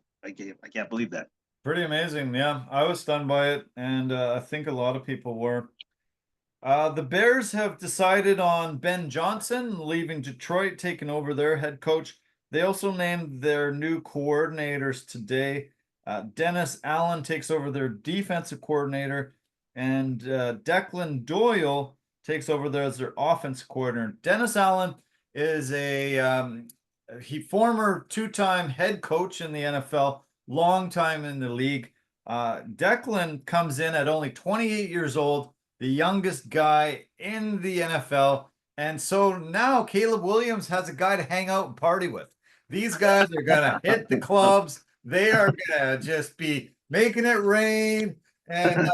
can't believe that.
Pretty amazing. Yeah, I was stunned by it, and I think a lot of people were. The Bears have decided on Ben Johnson leaving Detroit, taking over their head coach. They also named their new coordinators today. Dennis Allen takes over their defensive coordinator, and Declan Doyle takes over there as their offensive coordinator. Dennis Allen is a former two-time head coach in the NFL, long time in the league. Declan comes in at only 28 years old, the youngest guy in the NFL. And so now Caleb Williams has a guy to hang out and party with. These guys are going to hit the clubs. They are going to just be making it rain. And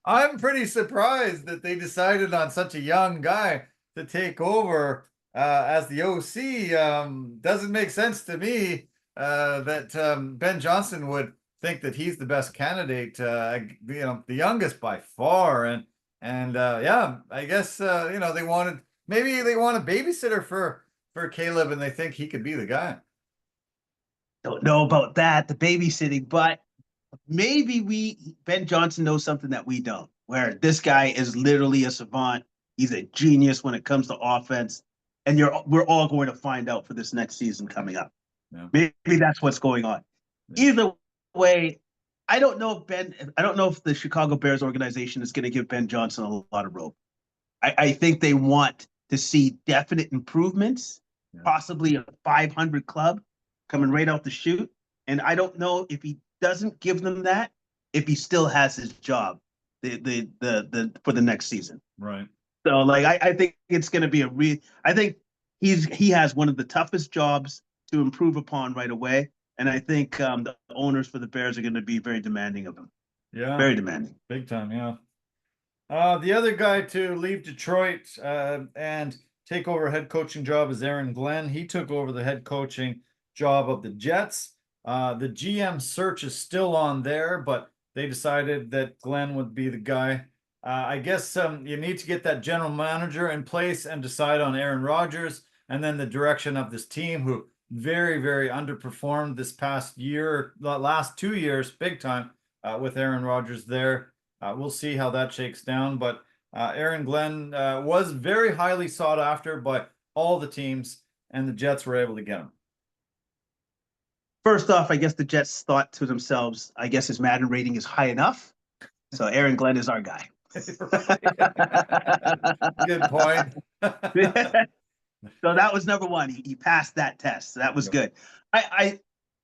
I'm pretty surprised that they decided on such a young guy to take over as the OC. Doesn't make sense to me that Ben Johnson would think that he's the best candidate, the youngest by far. And yeah, I guess they want a babysitter for Caleb, and they think he could be the guy.
Don't know about that, the babysitting, but maybe Ben Johnson knows something that we don't. Where this guy is literally a savant. He's a genius when it comes to offense, and we're all going to find out for this next season coming up. Yeah. Maybe that's what's going on. Yeah. Either way, I don't know if the Chicago Bears organization is going to give Ben Johnson a lot of rope. I think they want to see definite improvements, possibly a 500 club coming right out the chute. And I don't know if he doesn't give them that, if he still has his job for the next season.
Right.
So like I think it's going to be I think he has one of the toughest jobs to improve upon right away. And I think the owners for the Bears are going to be very demanding of him.
Yeah.
Very demanding.
Big time, yeah. The other guy to leave Detroit and take over a head coaching job is Aaron Glenn. He took over the head coaching job of the Jets. The GM search is still on there, but they decided that Glenn would be the guy. I guess you need to get that general manager in place and decide on Aaron Rodgers and then the direction of this team, who very, very underperformed this past year, the last 2 years, big time with Aaron Rodgers there. We'll see how that shakes down, but Aaron Glenn was very highly sought after by all the teams, and the Jets were able to get him.
First off, I guess the Jets thought to themselves, I guess his Madden rating is high enough, so Aaron Glenn is our guy.
Good point.
So that was number one. He passed that test. So that was good. I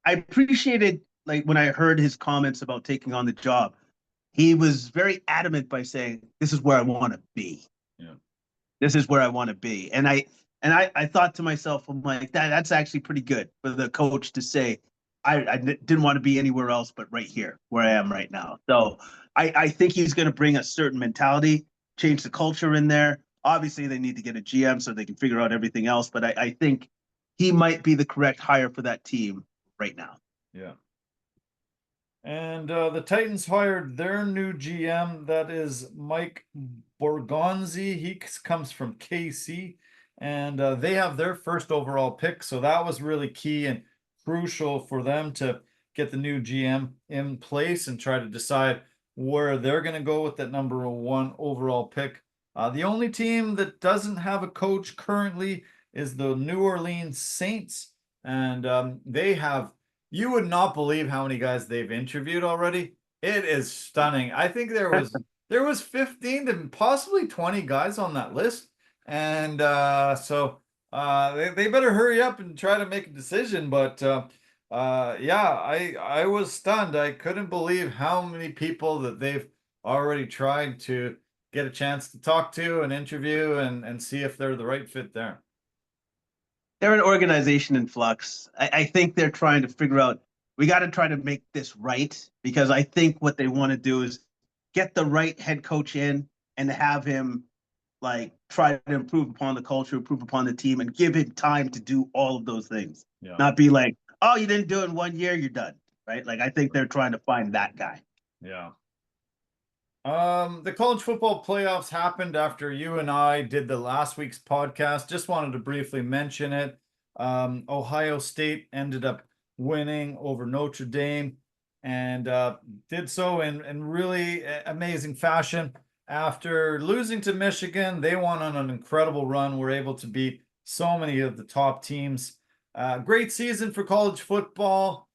appreciated, like, when I heard his comments about taking on the job. He was very adamant by saying, "This is where I want to be. Yeah. This is where I want to be." And I thought to myself, I'm like, that's actually pretty good for the coach to say, I didn't want to be anywhere else but right here, where I am right now. So I think he's going to bring a certain mentality. change the culture in there. Obviously, they need to get a GM so they can figure out everything else. But I think he might be the correct hire for that team right now.
Yeah. And the Titans hired their new GM. That is Mike Borgonzi. He comes from KC, and they have their first overall pick. So that was really key and crucial for them to get the new GM in place and try to decide where they're going to go with that number 1 overall pick. The only team that doesn't have a coach currently is the New Orleans Saints, and they have, you would not believe how many guys they've interviewed already. It is stunning. I think there was 15 to possibly 20 guys on that list. And so they better hurry up and try to make a decision. But yeah, I was stunned. I couldn't believe how many people that they've already tried to get a chance to talk to and interview and see if they're the right fit there.
They're an organization in flux. I think they're trying to figure out, we got to try to make this right, because I think what they want to do is get the right head coach in and have him like try to improve upon the culture, improve upon the team, and give him time to do all of those things.
Yeah.
Not be like, oh, you didn't do it in 1 year, you're done. Right? Like, I think they're trying to find that guy.
Yeah. The college football playoffs happened after you and I did the last week's podcast. Just wanted to briefly mention it. Ohio State ended up winning over Notre Dame, and did so in really amazing fashion. After losing to Michigan, they went on an incredible run, were able to beat so many of the top teams. Great season for college football.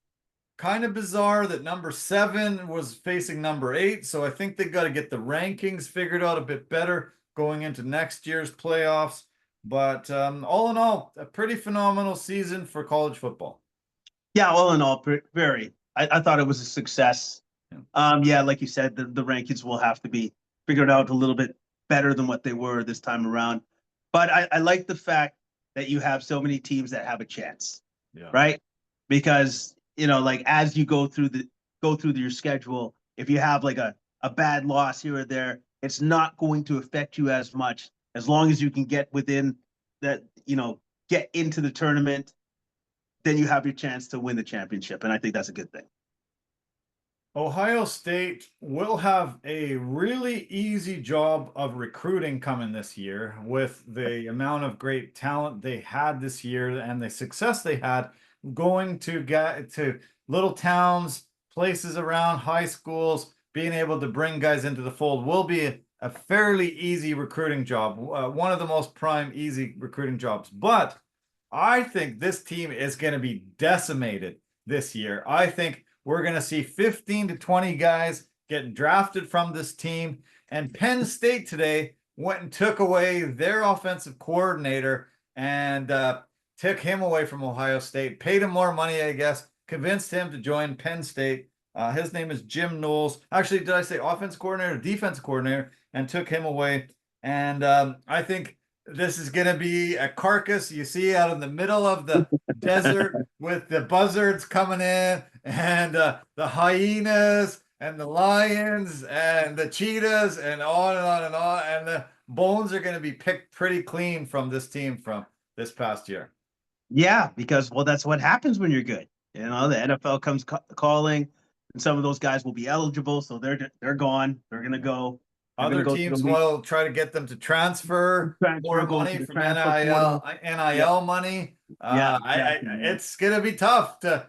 Kind of bizarre that number 7 was facing number 8. So I think they've got to get the rankings figured out a bit better going into next year's playoffs. But all in all, a pretty phenomenal season for college football.
Yeah, all in all, very. I thought it was a success. Yeah, like you said, the rankings will have to be figured out a little bit better than what they were this time around. But I like the fact that you have so many teams that have a chance, right? Because, like, as you go through your schedule, if you have like a bad loss here or there, it's not going to affect you as much, as long as you can get within that, get into the tournament, then you have your chance to win the championship. And I think that's a good thing.
Ohio State will have a really easy job of recruiting coming this year, with the amount of great talent they had this year and the success they had going to get to little towns, places around high schools. Being able to bring guys into the fold will be a fairly easy recruiting job, one of the most prime easy recruiting jobs. But I think this team is going to be decimated this year. I think we're going to see 15 to 20 guys get drafted from this team. And Penn State today went and took away their offensive coordinator and took him away from Ohio State, paid him more money, I guess, convinced him to join Penn State. His name is Jim Knowles. Actually, did I say offense coordinator, defense coordinator, and took him away. And I think this is going to be a carcass you see out in the middle of the desert, with the buzzards coming in and the hyenas and the lions and the cheetahs and on and on and on. And the bones are going to be picked pretty clean from this team from this past year.
Yeah, because, well, that's what happens when you're good. The NFL comes calling, and some of those guys will be eligible, so they're gone. They're going to go.
Other teams will try to get them to transfer more money from NIL money. It's going to be tough to,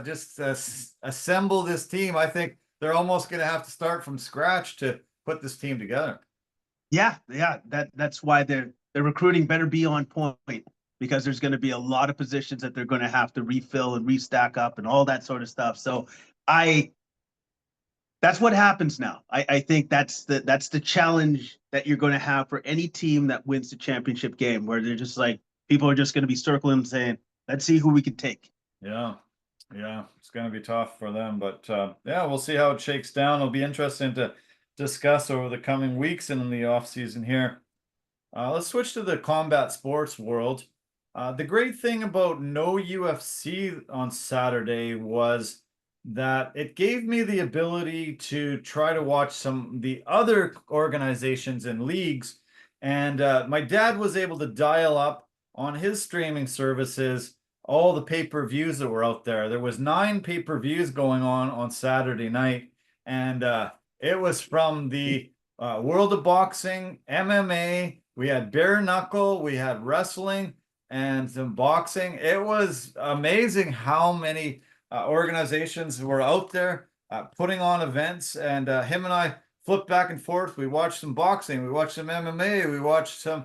just assemble this team. I think they're almost going to have to start from scratch to put this team together.
Yeah. That's why their recruiting better be on point, because there's going to be a lot of positions that they're going to have to refill and restack up and all that sort of stuff. So that's what happens now. I think that's the challenge that you're going to have for any team that wins the championship game, where they're just like, people are just going to be circling and saying, let's see who we can take.
Yeah, it's going to be tough for them, but we'll see how it shakes down. It'll be interesting to discuss over the coming weeks and in the off season here. Let's switch to the combat sports world. The great thing about no UFC on Saturday was that it gave me the ability to try to watch some the other organizations and leagues. And my dad was able to dial up on his streaming services all the pay-per-views that were out there. There was 9 pay-per-views going on Saturday night, and it was from the World of Boxing, MMA. We had bare knuckle, we had wrestling, and some boxing. It was amazing how many organizations were out there putting on events, and him and I flipped back and forth. We watched some boxing, we watched some MMA, we watched some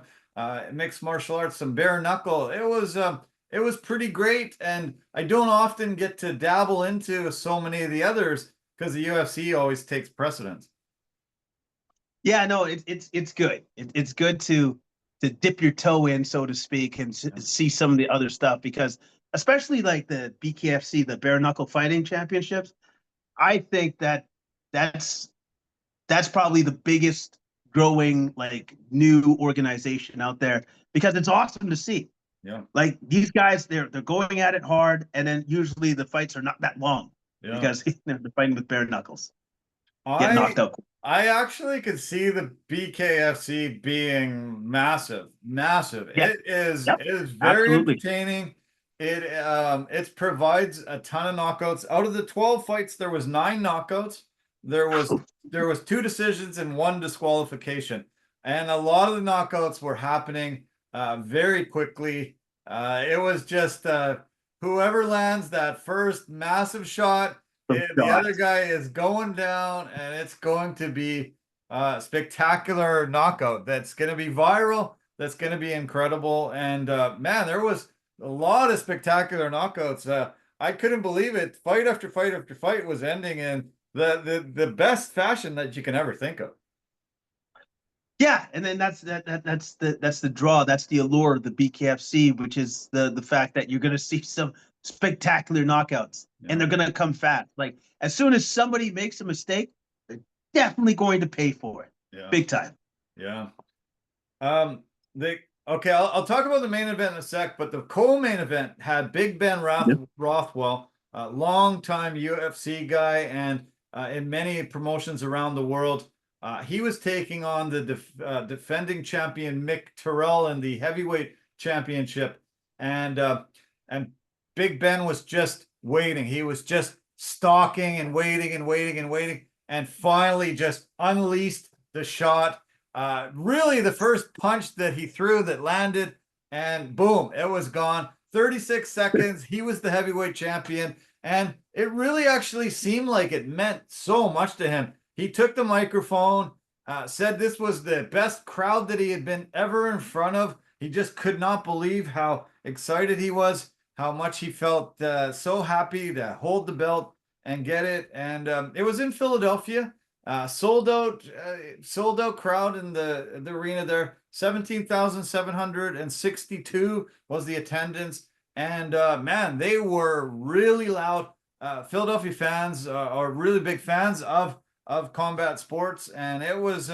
mixed martial arts, some bare knuckle. It was pretty great, and I don't often get to dabble into so many of the others because the UFC always takes precedence.
Yeah, no, it's good. It's good to dip your toe in, so to speak, and see some of the other stuff, because especially like the BKFC, the bare knuckle fighting championships, I think that that's that's probably the biggest growing like new organization out there, because it's awesome to see.
Yeah,
Like these guys, they're going at it hard, and then usually the fights are not that long
yeah.
because they're fighting with bare knuckles, get knocked
I
out.
I actually could see the BKFC being massive, massive.
Yeah,
It
yep,
is very
absolutely.
entertaining. It provides a ton of knockouts. Out of the 12 fights, there was 9 knockouts. There was 2 decisions and 1 disqualification. And a lot of the knockouts were happening very quickly. It was just whoever lands that first massive shot,
Some
the other
shots.
guy is going down, and it's going to be a spectacular knockout. That's going to be viral. That's going to be incredible. And man, there was a lot of spectacular knockouts. I couldn't believe it. Fight after fight after fight was ending in the best fashion that you can ever think of.
Yeah, and then that's the draw, that's the allure of the BKFC, which is the fact that you're going to see some spectacular knockouts, and
Yeah,
they're going to come fast. Like as soon as somebody makes a mistake, they're definitely going to pay for it,
yeah,
big time.
yeah. Um, they okay. I'll talk about the main event in a sec, but the co-main event had Big Ben
Yep.
Rothwell, a longtime UFC guy, and in many promotions around the world. He was taking on the defending champion Mick Terrell in the heavyweight championship, and and Big Ben was just waiting. He was just stalking and waiting and waiting and waiting, and finally just unleashed the shot. Really, the first punch that he threw that landed, and boom, it was gone. 36 seconds. He was the heavyweight champion. And it really actually seemed like it meant so much to him. He took the microphone, said this was the best crowd that he had been ever in front of. He just could not believe how excited he was, how much he felt so happy to hold the belt and get it. And it was in Philadelphia. Sold out crowd in the arena there. 17,762 was the attendance, and man, they were really loud. Philadelphia fans are really big fans of combat sports, and it was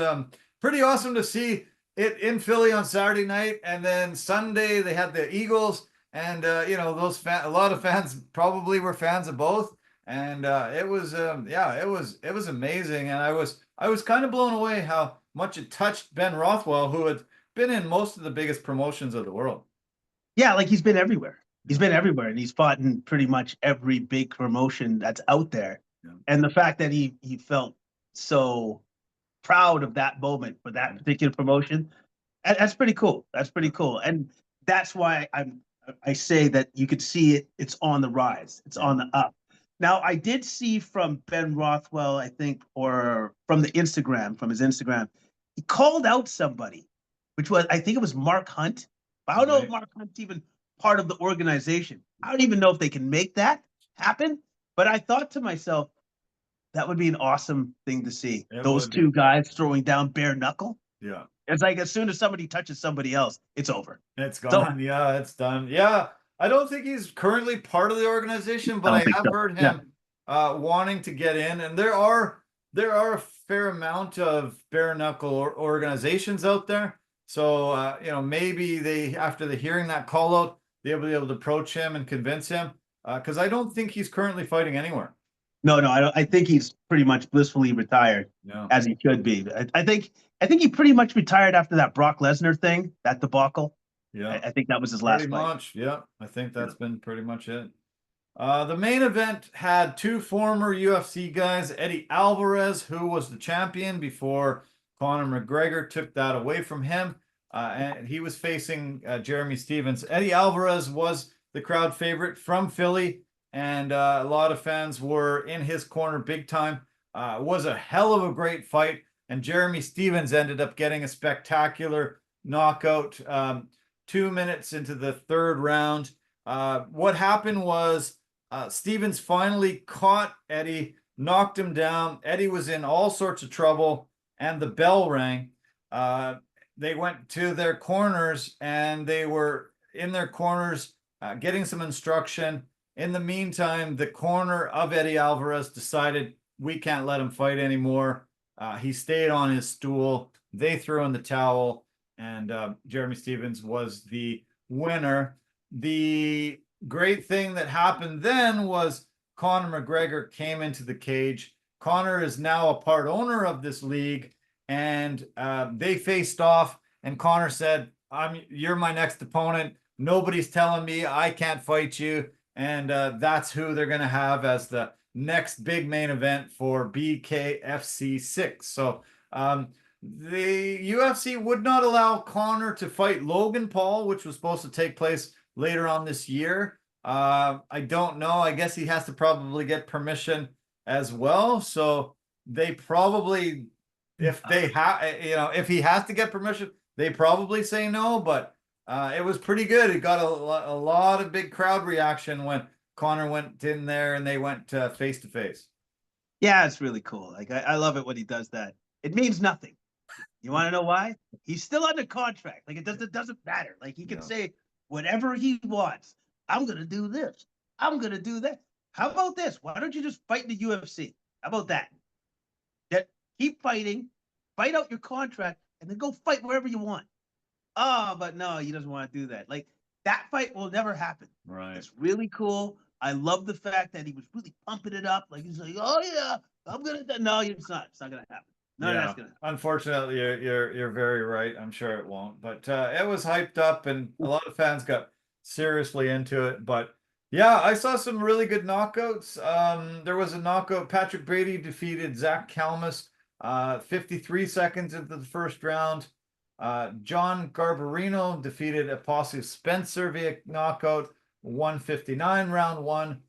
pretty awesome to see it in Philly on Saturday night, and then Sunday they had the Eagles, and a lot of fans probably were fans of both, and it was yeah, it was amazing, and I was kind of blown away how much it touched Ben Rothwell, who had been in most of the biggest promotions of the world.
Yeah, like he's been everywhere. He's
Yeah,
been everywhere, and he's fought in pretty much every big promotion that's out there.
yeah,
And the fact that he felt so proud of that moment for that particular promotion, that's pretty cool. That's pretty cool, and that's why I say that you could see it. It's on the rise. It's
yeah.
on the up. Now, I did see from Ben Rothwell, I think, or from his Instagram, he called out somebody, which was, I think it was Mark Hunt. I don't know if
Right.
Mark Hunt's even part of the organization. I don't even know if they can make that happen. But I thought to myself, that would be an awesome thing to see.
It
Those
would be.
two guys throwing down bare knuckle.
Yeah.
It's like as soon as somebody touches somebody else, it's over.
It's
So
gone. Yeah, it's done. Yeah. I don't think he's currently part of the organization,
I
but
don't
I
think
have
so.
heard
Yeah.
him wanting to get in. And there are a fair amount of bare knuckle organizations out there. So maybe they, after the hearing that call out, they'll be able to approach him and convince him. Because I don't think he's currently fighting anywhere.
No, no, I don't. I think he's pretty much blissfully retired,
No.
as he should be. I think he pretty much retired after that Brock Lesnar thing, that debacle.
Yeah.
I think that was his
Pretty
last fight.
much. Yeah. I think
Yeah.
that's been pretty much it. The main event had two former UFC guys, Eddie Alvarez, who was the champion before Conor McGregor took that away from him. And he was facing Jeremy Stephens. Eddie Alvarez was the crowd favorite from Philly, and a lot of fans were in his corner big time. It was a hell of a great fight, and Jeremy Stephens ended up getting a spectacular knockout 2 minutes into the third round. What happened was Stephens finally caught Eddie, knocked him down. Eddie was in all sorts of trouble, and the bell rang. They went to their corners, and they were in their corners getting some instruction. In the meantime, the corner of Eddie Alvarez decided we can't let him fight anymore. He stayed on his stool. They threw in the towel, and Jeremy Stephens was the winner. The great thing that happened then was Conor McGregor came into the cage. Conor is now a part owner of this league, and they faced off. And Conor said, "You're my next opponent. Nobody's telling me I can't fight you." And that's who they're going to have as the next big main event for BKFC 6. So the UFC would not allow Conor to fight Logan Paul, which was supposed to take place later on this year. I don't know. I guess he has to probably get permission as well. So they probably, if they have, if he has to get permission, they probably say no. But it was pretty good. It got a lot of big crowd reaction when Conor went in there and they went face to face.
Yeah, it's really cool. Like I love it when he does that. It means nothing. You want to know why? He's still under contract. Like it doesn't matter. Like he can say whatever he wants. I'm gonna do this. I'm gonna do that. How about this? Why don't you just fight in the UFC? How about that? Keep fighting, fight out your contract, and then go fight wherever you want. Oh, but no, he doesn't want to do that. Like that fight will never happen.
Right.
It's really cool. I love the fact that he was really pumping it up. Like he's like, "Oh yeah, I'm gonna." No, it's not. It's not gonna happen. None of that's gonna happen.
Unfortunately, you're very right. I'm sure it won't. But it was hyped up, and a lot of fans got seriously into it. But yeah, I saw some really good knockouts. There was a knockout. Patrick Brady defeated Zach Kalmus 53 seconds into the first round. John Garbarino defeated Apostle Spencer via knockout 159 round one.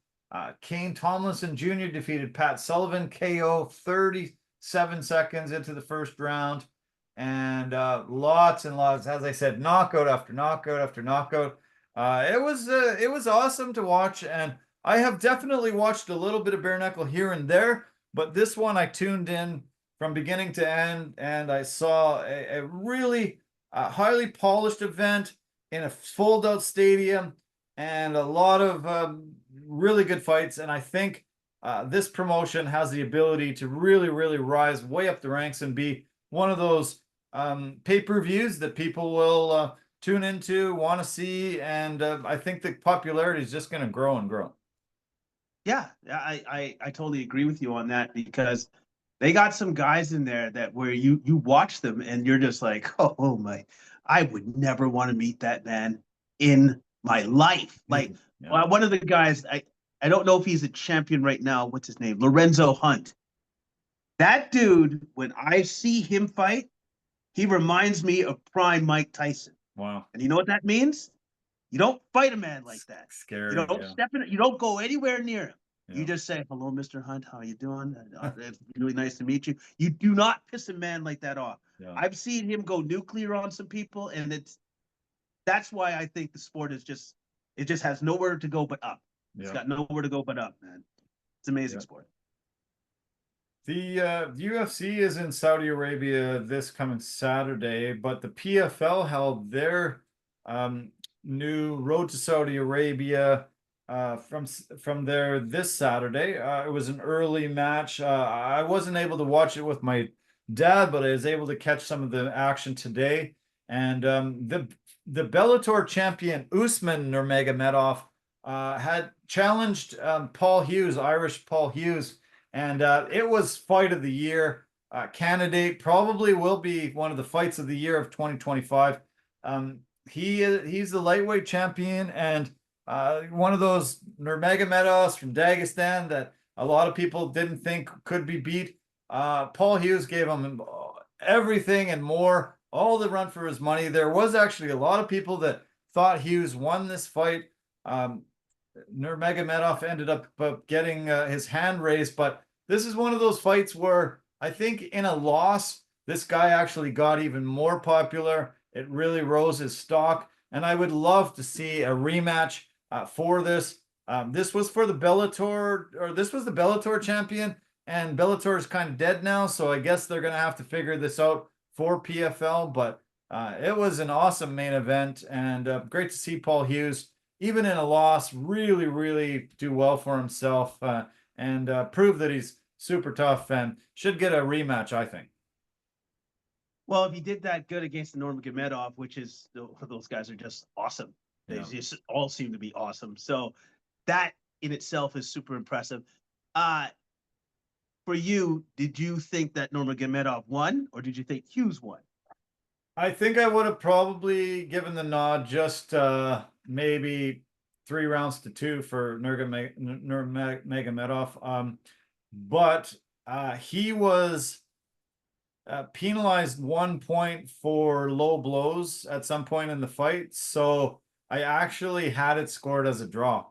Kane Tomlinson Jr. defeated Pat Sullivan KO 37 seconds into the first round. And lots and lots, as I said, knockout after knockout after knockout. It was awesome to watch, and I have definitely watched a little bit of bare knuckle here and there, but this one I tuned in from beginning to end, and I saw a really highly polished event in a sold out stadium and a lot of really good fights. And I think this promotion has the ability to really, really rise way up the ranks and be one of those pay-per-views that people will tune into, want to see, and I think the popularity is just going to grow and grow.
Yeah, I totally agree with you on that because they got some guys in there that where you watch them and you're just like, oh my, I would never want to meet that man in my life. Like one of the guys, I don't know if he's a champion right now. What's his name? Lorenzo Hunt. That dude, when I see him fight, he reminds me of prime Mike Tyson.
Wow.
And you know what that means? You don't fight a man like that.
Scary.
You don't step in it. You don't go anywhere near him.
Yeah.
You just say, "Hello, Mr. Hunt. How are you doing? It's really nice to meet you." You do not piss a man like that off.
Yeah.
I've seen him go nuclear on some people, and that's why I think the sport is just has nowhere to go but up. Yeah. It's got nowhere to go but up, man. It's an amazing sport.
The UFC is in Saudi Arabia this coming Saturday, but the PFL held their new Road to Saudi Arabia from there this Saturday. It was an early match. I wasn't able to watch it with my dad, but I was able to catch some of the action today. And the Bellator champion Usman Nurmagomedov had challenged Paul Hughes, Irish Paul Hughes, and it was fight of the year candidate. Probably will be one of the fights of the year of 2025. He's the lightweight champion, and one of those Nurmagomedovs from Dagestan that a lot of people didn't think could be beat. Paul Hughes gave him everything and more, all the run for his money. There was actually a lot of people that thought Hughes won this fight. Nurmagomedov ended up getting his hand raised, but this is one of those fights where I think in a loss, this guy actually got even more popular. It really rose his stock, and I would love to see a rematch for this. This was for the Bellator, or this was the Bellator champion, and Bellator is kind of dead now, so I guess they're going to have to figure this out for PFL, but it was an awesome main event, and great to see Paul Hughes, even in a loss, really, really do well for himself and prove that he's super tough and should get a rematch, I think.
Well, if he did that good against Nurmagomedov, which is, those guys are just awesome. They just all seem to be awesome. So that in itself is super impressive. For you, did you think that Nurmagomedov won, or did you think Hughes won?
I think I would have probably given the nod, just maybe 3-2 for Nurmagomedov. But he was penalized 1 point for low blows at some point in the fight. So I actually had it scored as a draw.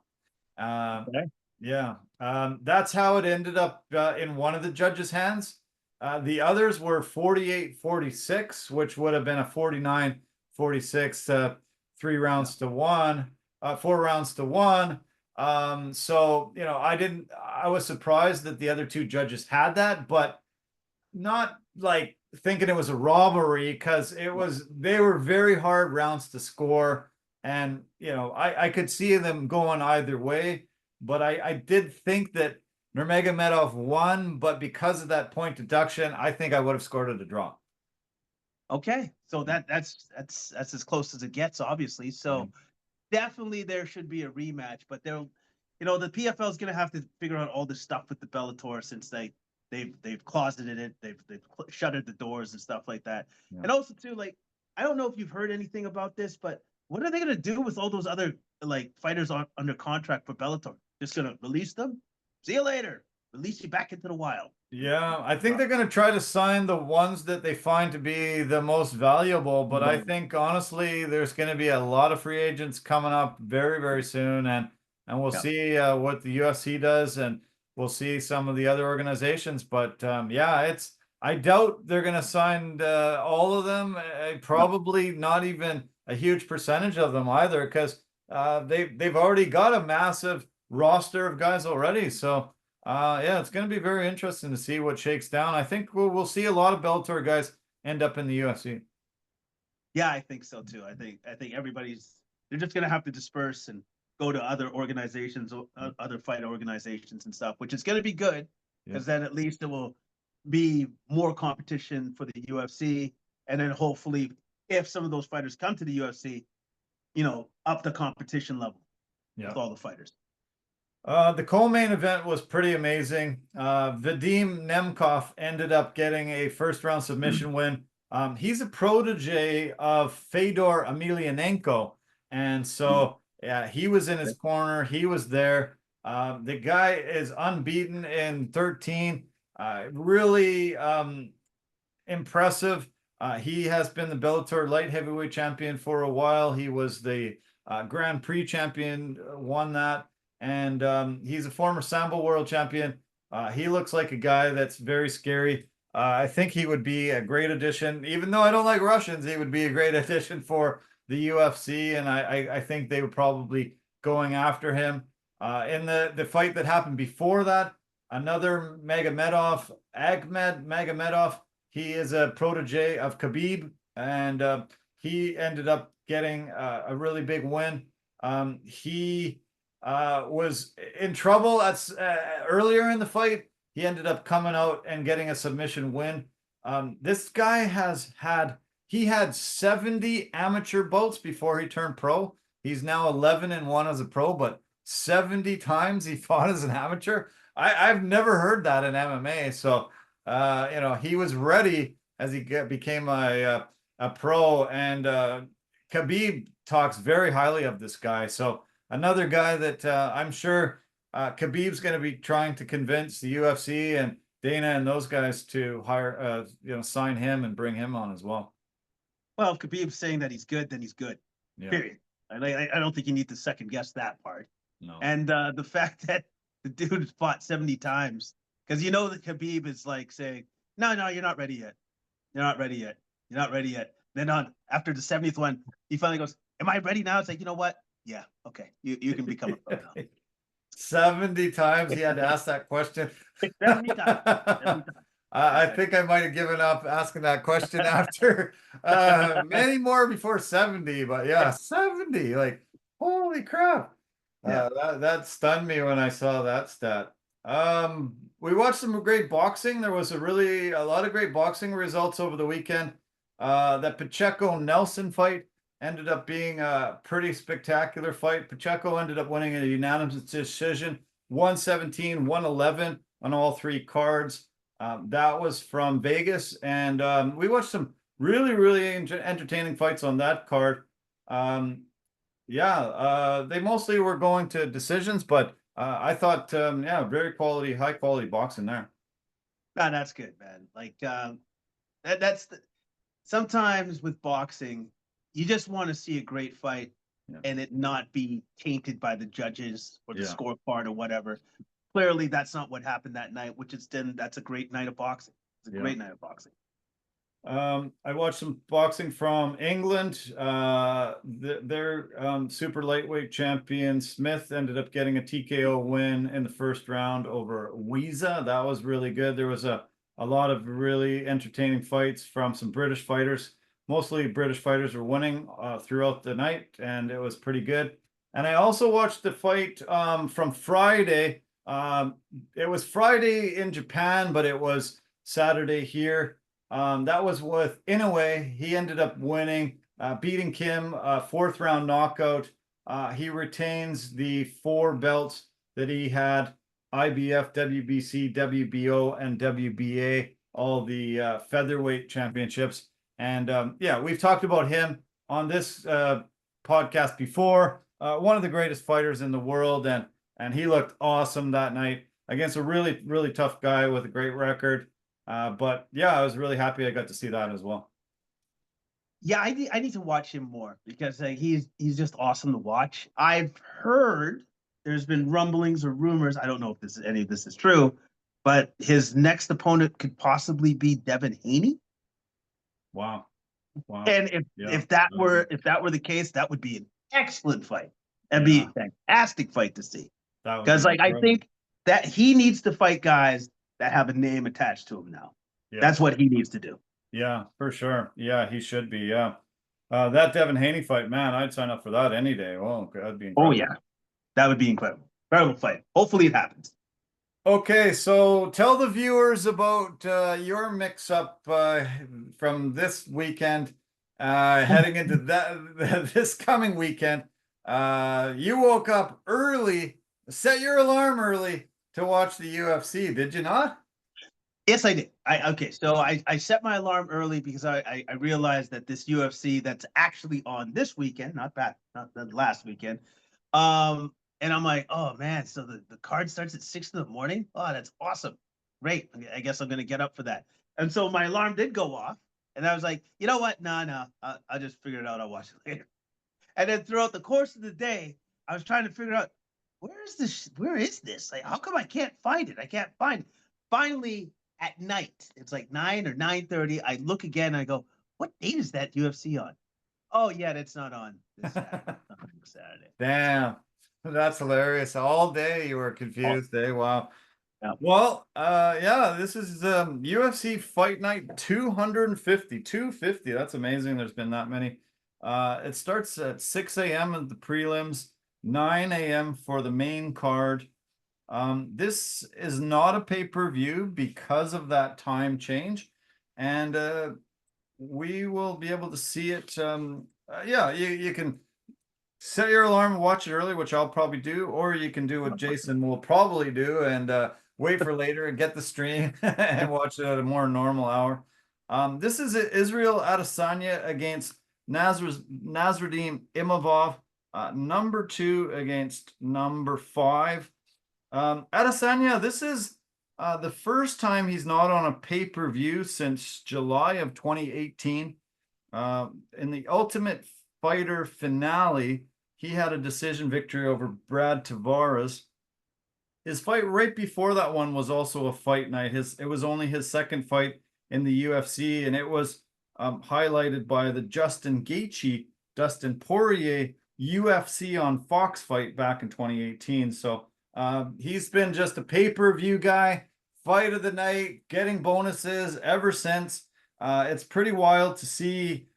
Okay.
Yeah, that's how it ended up in one of the judges' hands. The others were 48-46, which would have been a 49-46, 3 rounds to 1, 4 rounds to 1. So, you know, I was surprised that the other 2 judges had that, but not like thinking it was a robbery, because they were very hard rounds to score. And, you know, I could see them going either way, but I did think that Nurmagomedov won, but because of that point deduction, I think I would have scored it a draw.
Okay, so that's as close as it gets, obviously. So definitely there should be a rematch, but they'll, the PFL is going to have to figure out all this stuff with the Bellator, since they've closeted it, they've shuttered the doors and stuff like that. Yeah. And also too, like, I don't know if you've heard anything about this, but what are they going to do with all those other fighters under contract for Bellator? Just going to release them? See you later. Release you back into the wild.
Yeah, I think they're going to try to sign the ones that they find to be the most valuable. But I think, honestly, there's going to be a lot of free agents coming up very, very soon. And we'll see what the UFC does, and we'll see some of the other organizations. But yeah, I doubt they're going to sign all of them. Probably not even a huge percentage of them either, because they've already got a massive roster of guys already. So yeah, it's going to be very interesting to see what shakes down. I think we'll see a lot of Bellator guys end up in the UFC.
Yeah, I think so too. I think they're just going to have to disperse and go to other organizations, other fight organizations and stuff, which is going to be good, because then at least it will be more competition for the UFC. And then hopefully, if some of those fighters come to the UFC, up the competition level with all the fighters.
The co-main event was pretty amazing. Vadim Nemkov ended up getting a first-round submission win. He's a protege of Fedor Emelianenko, and so yeah, he was in his corner. He was there. The guy is unbeaten in 13. Really impressive. He has been the Bellator light heavyweight champion for a while. He was the Grand Prix champion, won that. And he's a former Sambo world champion. He looks like a guy that's very scary. I think he would be a great addition. Even though I don't like Russians, he would be a great addition for the UFC, and I think they were probably going after him. In the fight that happened before that, another Magomedov, Ahmed Magomedov, he is a protege of Khabib, and he ended up getting a really big win. He was in trouble earlier in the fight. He ended up coming out and getting a submission win. This guy had 70 amateur bouts before he turned pro. He's now 11-1 as a pro, but 70 times he fought as an amateur. I've never heard that in MMA. So, you know, he was ready as he became a pro. And Khabib talks very highly of this guy. So another guy that I'm sure Khabib's going to be trying to convince the UFC and Dana and those guys to hire, you know, sign him and bring him on as well.
Well, if Khabib's saying that he's good, then he's good.
Yeah.
Period. I don't think you need to second guess that part.
No.
And the fact that the dude fought 70 times, because you know that Khabib is like saying, no, you're not ready yet. You're not ready yet. You're not ready yet. Then after the 70th one, he finally goes, am I ready now? It's like, you know what? Yeah, okay. You can become a pro now.
70 times he had to ask that question.
70 times. 70 times.
I think I might have given up asking that question after many more before 70, but yeah, 70, like holy crap.
Yeah.
That stunned me when I saw that stat. We watched some great boxing. There was a lot of great boxing results over the weekend. That Pacheco Nelson fight ended up being a pretty spectacular fight. Pacheco ended up winning a unanimous decision, 117-111 on all three cards. That was from Vegas, and we watched some really entertaining fights on that card. They mostly were going to decisions, but I thought, very high quality boxing there.
No, that's good, man. Like sometimes with boxing, you just want to see a great fight and it not be tainted by the judges or the scorecard or whatever. Clearly, that's not what happened that night, that's a great night of boxing. It's a great night of boxing.
I watched some boxing from England. Their super lightweight champion Smith ended up getting a TKO win in the first round over Wiesa. That was really good. There was a lot of really entertaining fights from some British fighters. Mostly British fighters were winning throughout the night, and it was pretty good. And I also watched the fight from Friday. It was Friday in Japan, but it was Saturday here. That was with Inoue. He ended up winning, beating Kim, fourth round knockout. He retains the 4 belts that he had: IBF, WBC, WBO, and WBA, all the featherweight championships. And we've talked about him on this podcast before. One of the greatest fighters in the world, and he looked awesome that night against a really tough guy with a great record. But yeah, I was really happy I got to see that as well.
Yeah, I need to watch him more because he's just awesome to watch. I've heard there's been rumblings or rumors. I don't know if any of this is true, but his next opponent could possibly be Devin Haney.
Wow.
And if that were the case, that would be an excellent fight. That'd be a fantastic fight to see. Because I think that he needs to fight guys that have a name attached to him now. Yeah. That's what he needs to do.
Yeah, for sure. Yeah, he should be. Yeah. That Devin Haney fight, man, I'd sign up for that any day. Oh, that'd be incredible.
Oh, yeah. That would be incredible. Incredible fight. Hopefully it happens.
Okay, so tell the viewers about your mix-up from this weekend, heading into this coming weekend. You woke up early, set your alarm early to watch the UFC, did you not?
Yes, I did. So I set my alarm early because I realized that this UFC that's actually on this weekend, not the last weekend. And I'm like, oh man, so the card starts at 6 in the morning. Oh, that's awesome. Great. I guess I'm gonna get up for that. And so my alarm did go off, and I was like, you know what? No, I'll just figure it out. I'll watch it later. And then throughout the course of the day, I was trying to figure out where is this? Like, how come I can't find it? I can't find it. Finally, at night, it's like 9 or 9:30. I look again, and I go, what date is that UFC on? Oh yeah, that's not on this Saturday. Saturday.
Damn, that's hilarious. All day you were confused. Wow.
Yeah.
Well, this is UFC Fight Night 250. 250. That's amazing. There's been that many. It starts at 6 a.m. at the prelims, 9 a.m. for the main card. This is not a pay-per-view because of that time change, and we will be able to see it. You can set your alarm and watch it early, which I'll probably do, or you can do what Jason will probably do and wait for later and get the stream and watch it at a more normal hour. This is Israel Adesanya against Nasruddin Imavov, number 2 against number 5. Adesanya, this is the first time he's not on a pay-per-view since July of 2018. In the Ultimate Fighter finale, he had a decision victory over Brad Tavares. His fight right before that one was also a fight night. It was only his second fight in the UFC, and it was highlighted by the Justin Gaethje, Dustin Poirier UFC on Fox fight back in 2018. So he's been just a pay-per-view guy, fight of the night, getting bonuses ever since. It's pretty wild to see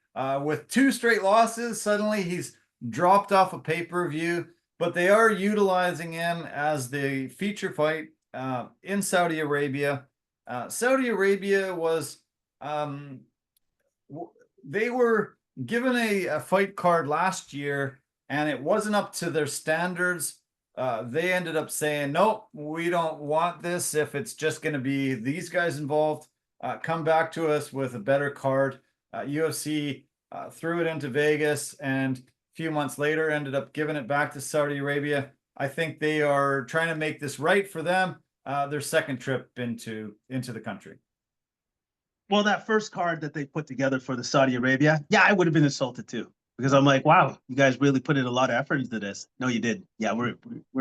with 2 straight losses, suddenly he's dropped off a pay-per-view, but they are utilizing him as the feature fight in Saudi Arabia. Saudi Arabia was, they were given a fight card last year and it wasn't up to their standards. They ended up saying, nope, we don't want this. If it's just going to be these guys involved, come back to us with a better card. UFC threw it into Vegas and a few months later ended up giving it back to Saudi Arabia. I think they are trying to make this right for them. Their second trip into the country.
Well, that first card that they put together for the Saudi Arabia, yeah, I would have been insulted too, because I'm like, wow, you guys really put in a lot of effort into this. No, you did. Yeah, we're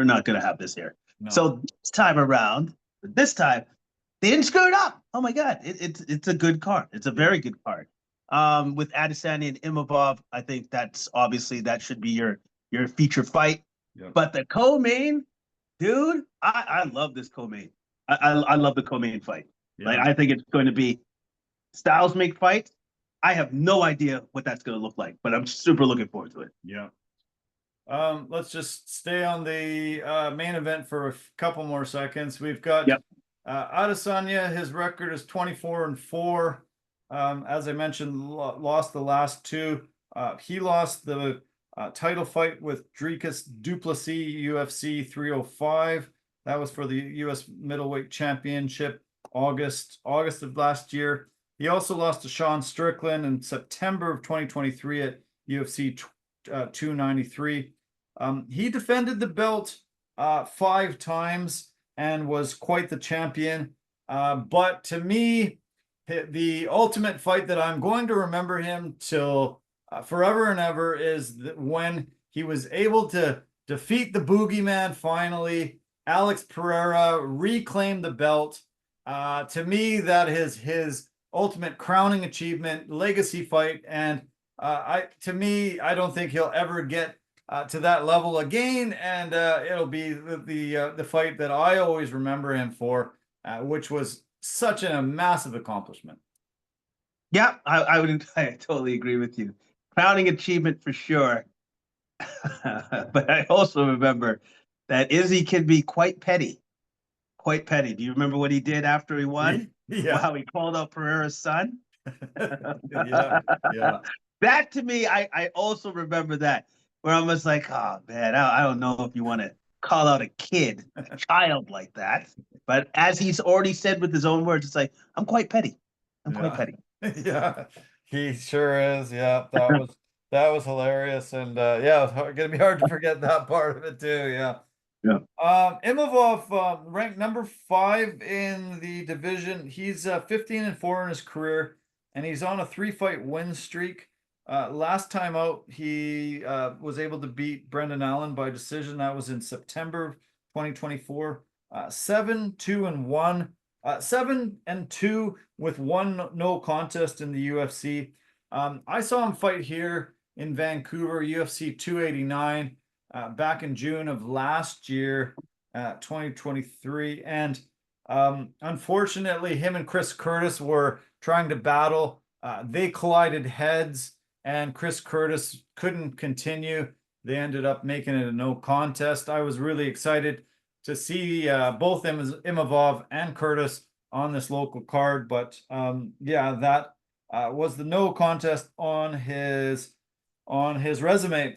not going to have this here. No. So this time around, they didn't screw it up. Oh my God, it's a good card. It's a very good card. With Adesanya and Imavov, I think that's obviously that should be your feature fight. Yep. But the co-main, dude, I love this co-main. I love the co-main fight. Yeah. Like I think it's going to be styles make fights. I have no idea what that's going to look like, but I'm super looking forward to it.
Yeah. Let's just stay on the main event for a couple more seconds. We've got Adesanya. His record is 24-4. As I mentioned, lost the last 2. He lost the title fight with Dricus du Plessis, UFC 305. That was for the U.S. Middleweight Championship, August of last year. He also lost to Sean Strickland in September of 2023 at UFC 293. He defended the belt 5 times and was quite the champion. But to me, the ultimate fight that I'm going to remember him till forever and ever is when he was able to defeat the boogeyman finally. Alex Pereira reclaimed the belt. To me, that is his ultimate crowning achievement, legacy fight, and I don't think he'll ever get to that level again. And it'll be the fight that I always remember him for, which was such a massive accomplishment.
Yeah, I totally agree with you. Crowning achievement for sure. But I also remember that Izzy can be quite petty. Quite petty. Do you remember what he did after he won?
Yeah.
How he called out Pereira's son?
Yeah.
That to me, I also remember that, where I was like, oh man, I don't know if you want to call out a child like that. But as he's already said with his own words, it's like, I'm quite petty. I'm quite petty.
Yeah, he sure is. Yeah, that was hilarious. And yeah, it's gonna be hard to forget that part of it too. Yeah.
Yeah.
Imavov ranked number 5 in the division. He's 15-4 in his career, and he's on a 3-fight win streak. Last time out, he was able to beat Brendan Allen by decision. That was in September 2024. 7-2-1. 7-2 with 1 no contest in the UFC. I saw him fight here in Vancouver, UFC 289. Back in June of last year, 2023. And unfortunately, him and Chris Curtis were trying to battle. They collided heads, and Chris Curtis couldn't continue. They ended up making it a no contest. I was really excited to see both Imavov and Curtis on this local card. But yeah, that was the no contest on his on his resume.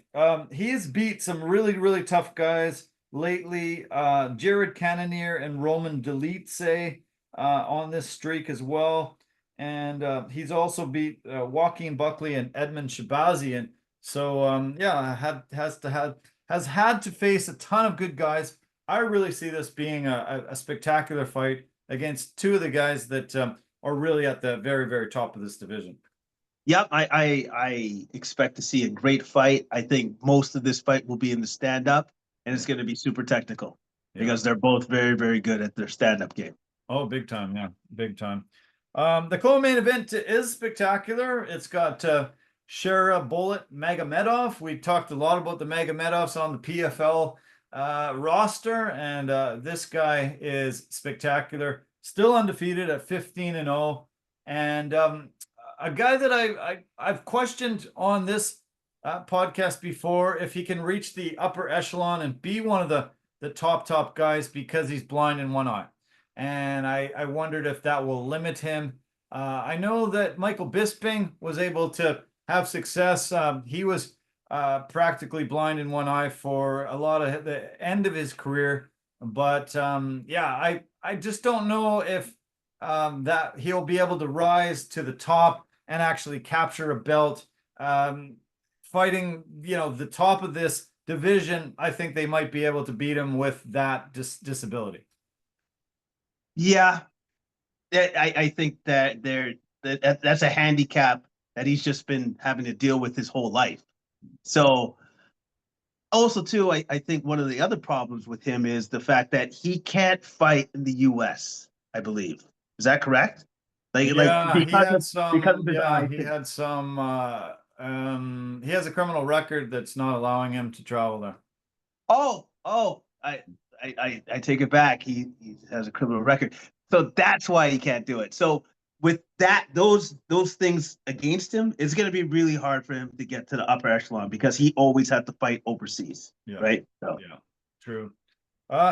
He's beat some really, really tough guys lately. Jared Cannonier and Roman Dolidze on this streak as well. And he's also beat Joaquin Buckley and Edmund Shabazian. So yeah, has had to face a ton of good guys. I really see this being a spectacular fight against two of the guys that are really at the very, very top of this division.
Yep, I expect to see a great fight. I think most of this fight will be in the stand-up, and it's going to be super technical because they're both very, very good at their stand-up game.
Oh, big time, yeah, big time. The co-main event is spectacular. It's got Shara Bullet Magomedov. We talked a lot about the Magomedovs on the PFL roster, and this guy is spectacular. Still undefeated at 15-0, and a guy that I've questioned on this podcast before if he can reach the upper echelon and be one of the top guys because he's blind in one eye. And I wondered if that will limit him. I know that Michael Bisping was able to have success. He was practically blind in one eye for a lot of the end of his career. But yeah, I just don't know if that he'll be able to rise to the top and actually capture a belt. Fighting, the top of this division, I think they might be able to beat him with that disability.
Yeah, I think that that's a handicap that he's just been having to deal with his whole life. So also too, I think one of the other problems with him is the fact that he can't fight in the US, I believe. Is that correct?
Yeah, he
because
had
because of
some.
his
Yeah,
eye
he
thing.
had some. He has a criminal record that's not allowing him to travel there.
Oh, I take it back. He has a criminal record. So that's why he can't do it. So with those things against him, it's going to be really hard for him to get to the upper echelon because he always had to fight overseas,
Yeah,
right? So
yeah, true.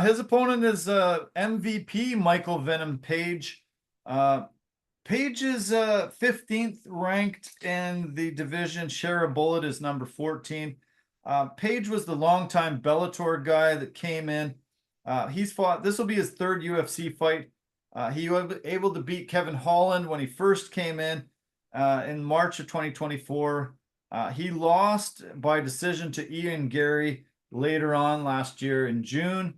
His opponent is MVP Michael Venom Page. Page is 15th ranked in the division. Shara Bullet is number 14. Page was the longtime Bellator guy that came in. He's fought, this will be his third UFC fight. He was able to beat Kevin Holland when he first came in March of 2024. He lost by decision to Ian Gary later on last year in June.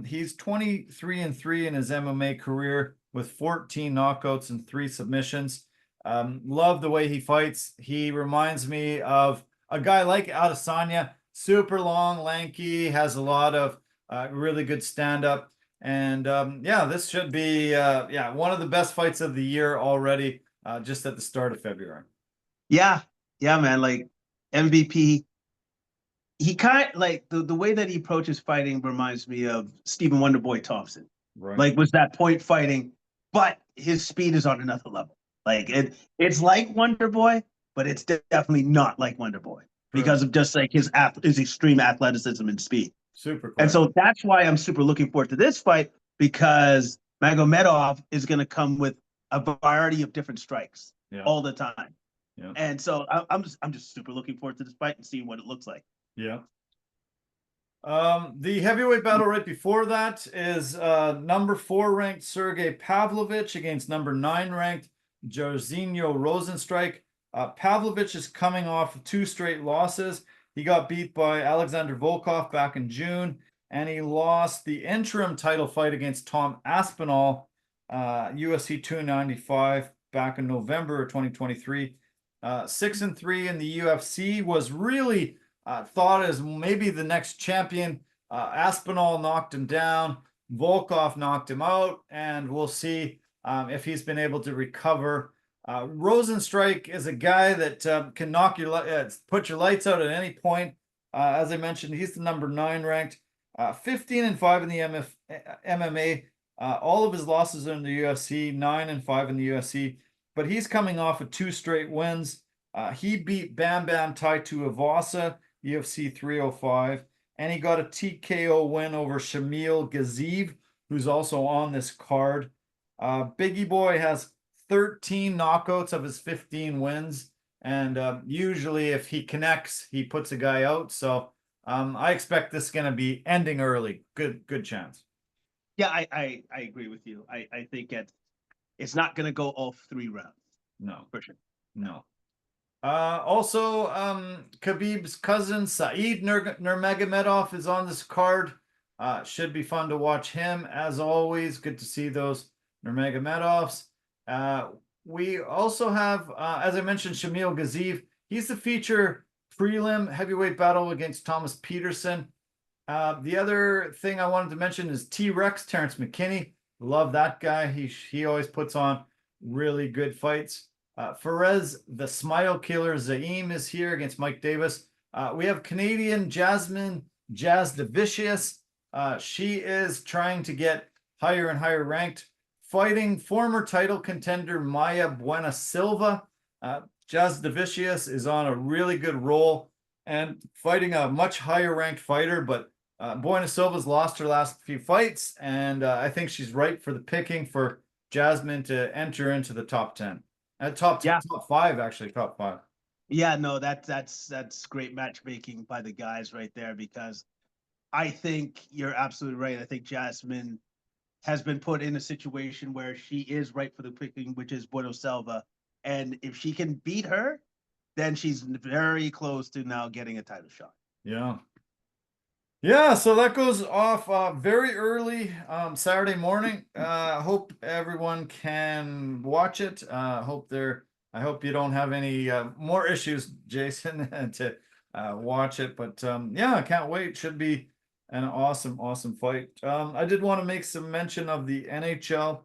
He's 23-3 in his MMA career with 14 knockouts and 3 submissions. Love the way he fights. He reminds me of a guy like Adesanya, super long, lanky, has a lot of really good stand-up. And yeah, this should be one of the best fights of the year already, just at the start of February.
yeah, man. Like MVP, he kind like the way that he approaches fighting reminds me of Stephen Wonderboy Thompson.
Right.
Like was that point fighting, but his speed is on another level. Like it's like Wonderboy, but it's definitely not like Wonderboy because of just like his extreme athleticism and speed.
Super quick.
And so that's why I'm super looking forward to this fight because Magomedov is going to come with a variety of different strikes all the time.
Yeah.
And so I'm just super looking forward to this fight and seeing what it looks like.
Yeah. The heavyweight battle right before that is number 4 ranked Sergey Pavlovich against number 9 ranked Jairzinho Rozenstruik. Pavlovich is coming off of 2 straight losses. He got beat by Alexander Volkov back in June, and he lost the interim title fight against Tom Aspinall, UFC 295, back in November of 2023. 6-3 in the UFC, was really thought as maybe the next champion. Aspinall knocked him down. Volkov knocked him out, and we'll see if he's been able to recover. Rozenstruik is a guy that can put your lights out at any point. As I mentioned, he's the number 9 ranked, 15-5 in the MMA. All of his losses are in the UFC, 9-5 in the UFC, but he's coming off of 2 straight wins. He beat Bam Bam Tai Tuivasa, UFC 305, and he got a TKO win over Shamil Gaziev, who's also on this card. Biggie Boy has 13 knockouts of his 15 wins. and usually if he connects, he puts a guy out. So I expect this is going to be ending early. Good chance.
Yeah, I agree with you. I think it's not going to go all 3 rounds
No,
for sure.
no. Also, Khabib's cousin Saeed Nurmagomedov is on this card. Should be fun to watch him as always. Good to see those Nurmagomedovs. We also have, as I mentioned, Shamil Gaziev. He's the feature prelim heavyweight battle against Thomas Peterson. The other thing I wanted to mention is T-Rex, Terrence McKinney. Love that guy. He always puts on really good fights. Perez, the Smile Killer Zaim is here against Mike Davis. We have Canadian Jasmine Jazz Devicius. She is trying to get higher and higher ranked, fighting former title contender Maya Buena Silva. Jazz Devicius is on a really good roll and fighting a much higher ranked fighter, but Buena Silva's lost her last few fights, and I think she's ripe for the picking for Jasmine to enter into the top 10. Top 10,
Yeah,
top 5, actually, top 5.
yeah, no, that's great matchmaking by the guys right there, because I think you're absolutely right. I think Jasmine has been put in a situation where she is right for the picking, which is Bueno Silva. And if she can beat her, then she's very close to now getting a title shot.
Yeah. Yeah, so that goes off very early Saturday morning. Hope everyone can watch it. I hope you don't have any more issues, Jason, to watch it. But yeah, I can't wait. Should be an awesome fight. I did want to make some mention of the NHL.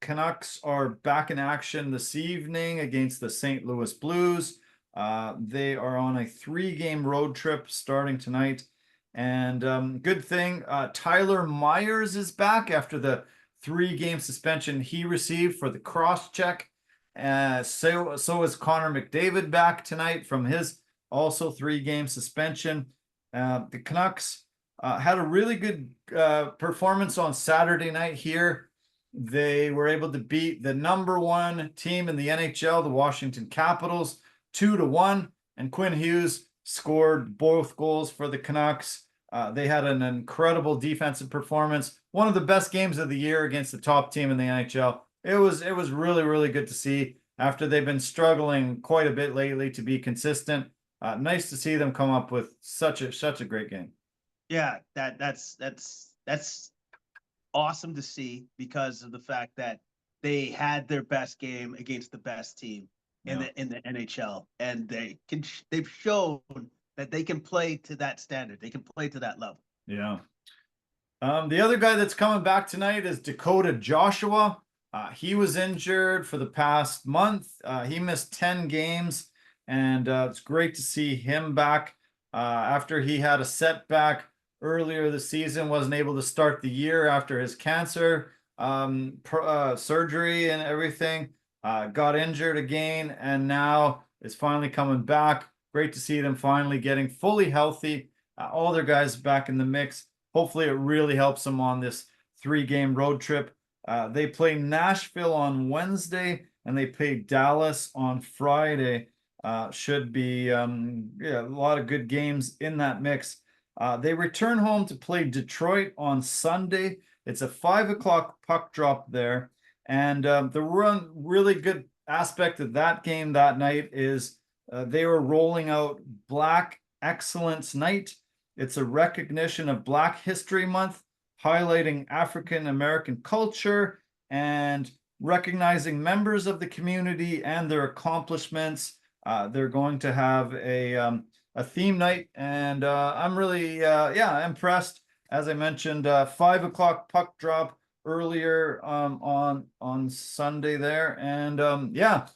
Canucks are back in action this evening against the St. Louis Blues. They are on a 3-game road trip starting tonight. And good thing, Tyler Myers is back after the 3-game suspension he received for the cross check. So is Connor McDavid back tonight from his also 3-game suspension. The Canucks had a really good performance on Saturday night here. They were able to beat the #1 team in the NHL, the Washington Capitals, 2-1, and Quinn Hughes scored both goals for the Canucks. They had an incredible defensive performance, one of the best games of the year against the top team in the NHL. It was really good to see after they've been struggling quite a bit lately to be consistent. Nice to see them come up with such a great game.
Yeah, that's awesome to see, because of the fact that they had their best game against the best team in
Yeah.
the NHL, and they've shown that they can play to that standard. They can play to that level.
Yeah. The other guy that's coming back tonight is Dakota Joshua. He was injured for the past month. He missed 10 games, and it's great to see him back after he had a setback earlier this season, wasn't able to start the year after his cancer surgery and everything. Got injured again, and now is finally coming back. Great to see them finally getting fully healthy. All their guys back in the mix. Hopefully, it really helps them on this 3-game road trip. They play Nashville on Wednesday, and they play Dallas on Friday. Should be yeah, a lot of good games in that mix. They return home to play Detroit on Sunday. It's a 5 o'clock puck drop there. And the really good aspect of that game that night is they were rolling out Black Excellence Night. It's a recognition of Black History Month, highlighting African American culture and recognizing members of the community and their accomplishments. They're going to have a theme night, and I'm really yeah, impressed. As I mentioned, 5 o'clock puck drop earlier on Sunday there, and yeah,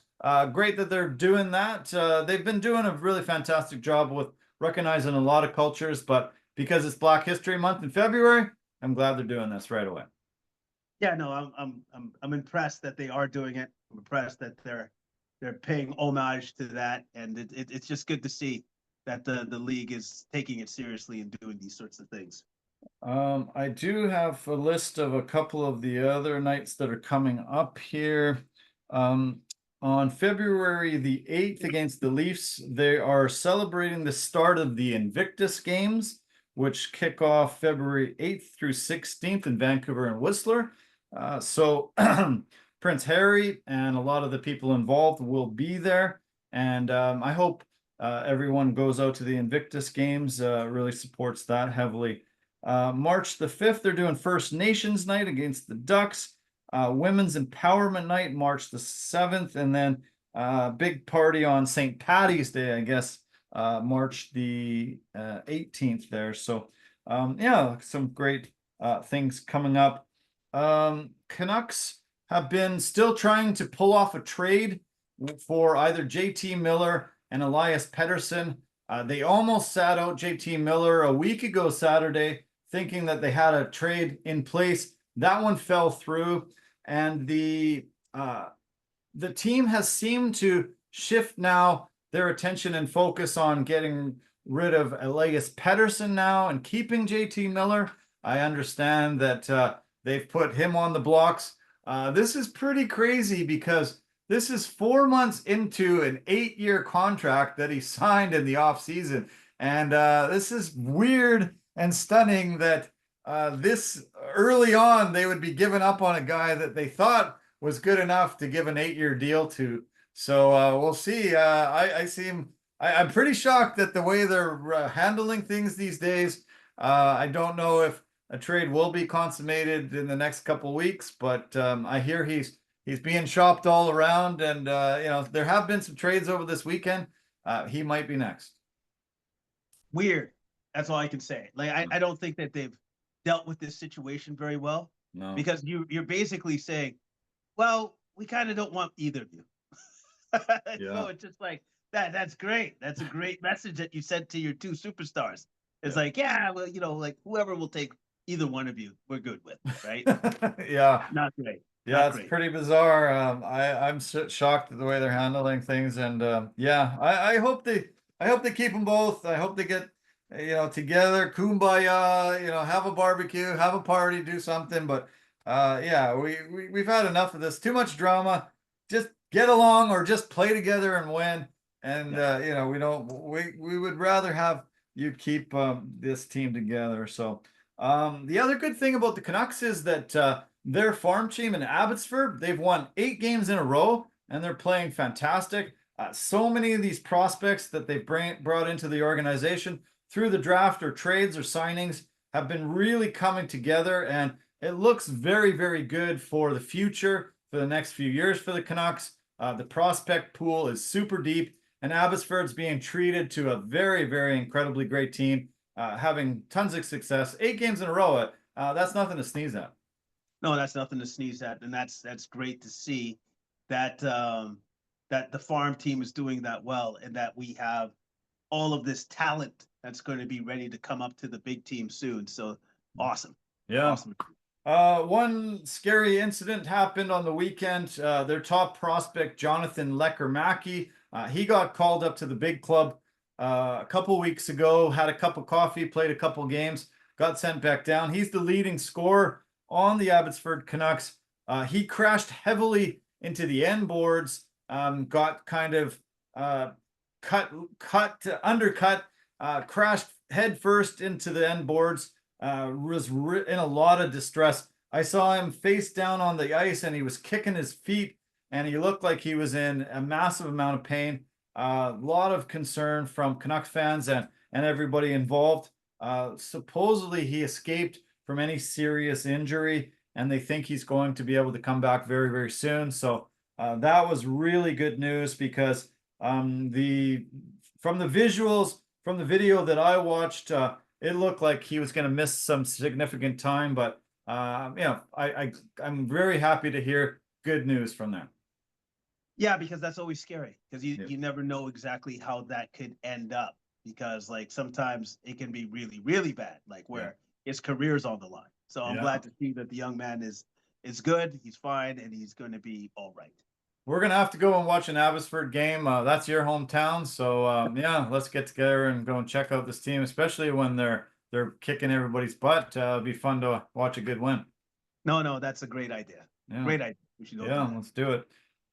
great that they're doing that. They've been doing a really fantastic job with recognizing a lot of cultures, but because it's Black History Month in February, I'm glad they're doing this right away.
Yeah, no, I'm impressed that they are doing it. I'm impressed that they're paying homage to that, and it's just good to see that the league is taking it seriously and doing these sorts of things.
I do have a list of a couple of the other nights that are coming up here. On February the 8th against the Leafs, they are celebrating the start of the Invictus Games, which kick off February 8th through 16th in Vancouver and Whistler. So Prince Harry and a lot of the people involved will be there. And I hope everyone goes out to the Invictus Games, really supports that heavily. March the 5th, they're doing First Nations Night against the Ducks. Women's Empowerment Night, March the 7th, and then big party on St. Patty's Day, I guess, March the 18th there. So, yeah, some great things coming up. Canucks have been still trying to pull off a trade for either JT Miller and Elias Pettersson. They almost sat out JT Miller a week ago Saturday, thinking that they had a trade in place. That one fell through, and the team has seemed to shift now their attention and focus on getting rid of Elias Pettersson now and keeping JT Miller. I understand that they've put him on the blocks. This is pretty crazy because this is 4 months into an 8-year contract that he signed in the offseason. And this is weird and stunning that this early on they would be giving up on a guy that they thought was good enough to give an 8-year deal to. So we'll see. I'm pretty shocked at the way they're handling things these days. I don't know if a trade will be consummated in the next couple weeks, but I hear he's being shopped all around, and there have been some trades over this weekend. He might be next.
Weird. That's all I can say. Like, I don't think that they've dealt with this situation very well.
No.
Because you're basically saying, well, we kind of don't want either of you.
Yeah.
So it's just like that's great. That's a great message that you sent to your two superstars. It's like, yeah, well, like whoever will take either one of you, we're good with, right?
Yeah.
Not great.
Yeah,
Not
it's
great.
pretty bizarre. I'm shocked at the way they're handling things, and yeah, I hope they keep them both. I hope they get together, kumbaya, have a barbecue, have a party, do something. But yeah, we've had enough of this. Too much drama. Just get along or just play together and win. And we would rather have you keep this team together. So the other good thing about the Canucks is that their farm team in Abbotsford, they've won 8 games in a row, and they're playing fantastic. So many of these prospects that they've brought into the organization through the draft or trades or signings have been really coming together, and it looks very, very good for the future, for the next few years for the Canucks. The prospect pool is super deep, and Abbotsford's being treated to a very, very incredibly great team, having tons of success. 8 games in a row, that's nothing to sneeze at.
No, that's nothing to sneeze at, and that's great to see that that the farm team is doing that well, and that we have all of this talent that's going to be ready to come up to the big team soon. So awesome.
Yeah.
Awesome.
One scary incident happened on the weekend. Their top prospect, Jonathan Lecker-Mackey, he got called up to the big club a couple weeks ago, had a cup of coffee, played a couple games, got sent back down. He's the leading scorer on the Abbotsford Canucks. He crashed heavily into the end boards, got kind of undercut, crashed head first into the end boards, was in a lot of distress. I saw him face down on the ice, and he was kicking his feet, and he looked like he was in a massive amount of pain. A lot of concern from Canucks fans and everybody involved. Supposedly he escaped from any serious injury, and they think he's going to be able to come back very, very soon. So that was really good news, because from the visuals, from the video that I watched, it looked like he was going to miss some significant time. But I'm very happy to hear good news from them.
Yeah, because that's always scary, because you never know exactly how that could end up, because like sometimes it can be really, really bad, like where his career's on the line. So I'm glad to see that the young man is good, he's fine, and he's going to be all right.
We're going to have to go and watch an Abbotsford game. That's your hometown. So yeah, let's get together and go and check out this team, especially when they're kicking everybody's butt. It'll be fun to watch a good win.
No, that's a great idea.
Yeah.
Great idea. We should go.
Yeah, let's do it.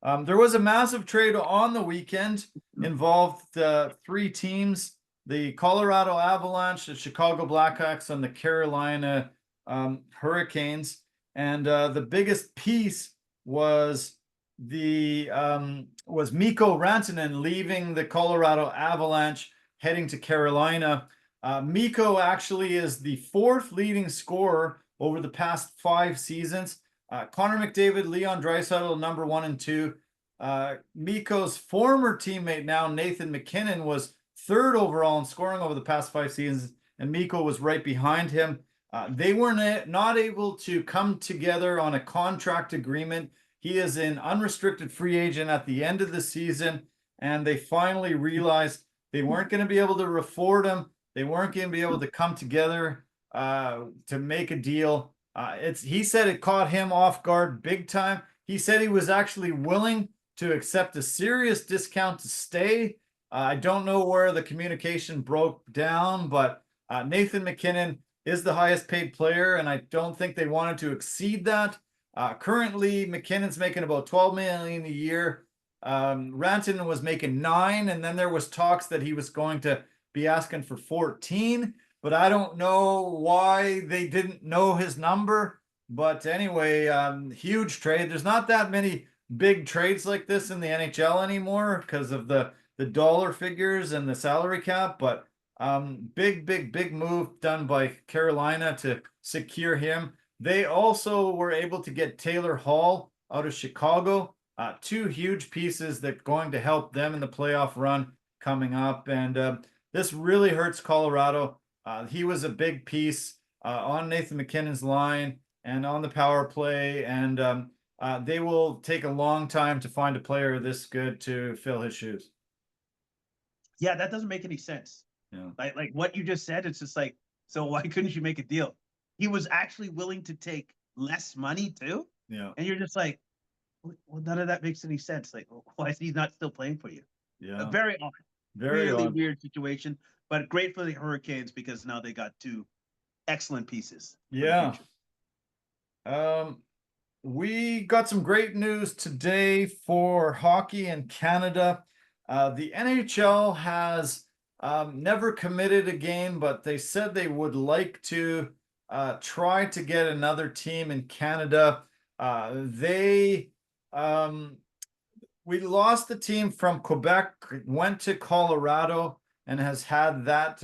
There was a massive trade on the weekend, involved 3 teams: the Colorado Avalanche, the Chicago Blackhawks, and the Carolina Hurricanes. And the biggest piece was Mikko Rantanen leaving the Colorado Avalanche, heading to Carolina. Mikko actually is the 4th leading scorer over the past 5 seasons. Connor McDavid, Leon Draisaitl, number 1 and 2. Mikko's former teammate, now Nathan MacKinnon, was 3rd overall in scoring over the past 5 seasons, and Mikko was right behind him. They were not able to come together on a contract agreement. He is an unrestricted free agent at the end of the season, and they finally realized they weren't going to be able to afford him. They weren't going to be able to come together to make a deal. He said it caught him off guard big time. He said he was actually willing to accept a serious discount to stay. I don't know where the communication broke down, but Nathan MacKinnon is the highest paid player, and I don't think they wanted to exceed that. Currently, McKinnon's making about $12 million a year. Rantanen was making $9 million, and then there was talks that he was going to be asking for 14. But I don't know why they didn't know his number. But anyway, huge trade. There's not that many big trades like this in the NHL anymore because of the dollar figures and the salary cap. But big move done by Carolina to secure him. They also were able to get Taylor Hall out of Chicago. 2 huge pieces that are going to help them in the playoff run coming up. And this really hurts Colorado. He was a big piece on Nathan MacKinnon's line and on the power play, and they will take a long time to find a player this good to fill his shoes.
Yeah, that doesn't make any sense.
Yeah.
Like what you just said, it's just like, so why couldn't you make a deal? He was actually willing to take less money too.
Yeah.
And you're just like, well, none of that makes any sense. Like, why is he not still playing for you?
Yeah.
Very odd.
Very
really
odd.
Weird situation, but great for the Hurricanes because now they got 2 excellent pieces.
Yeah. We got some great news today for hockey in Canada. The NHL has never committed a game, but they said they would like to try to get another team in Canada. We lost the team from Quebec, went to Colorado, and has had that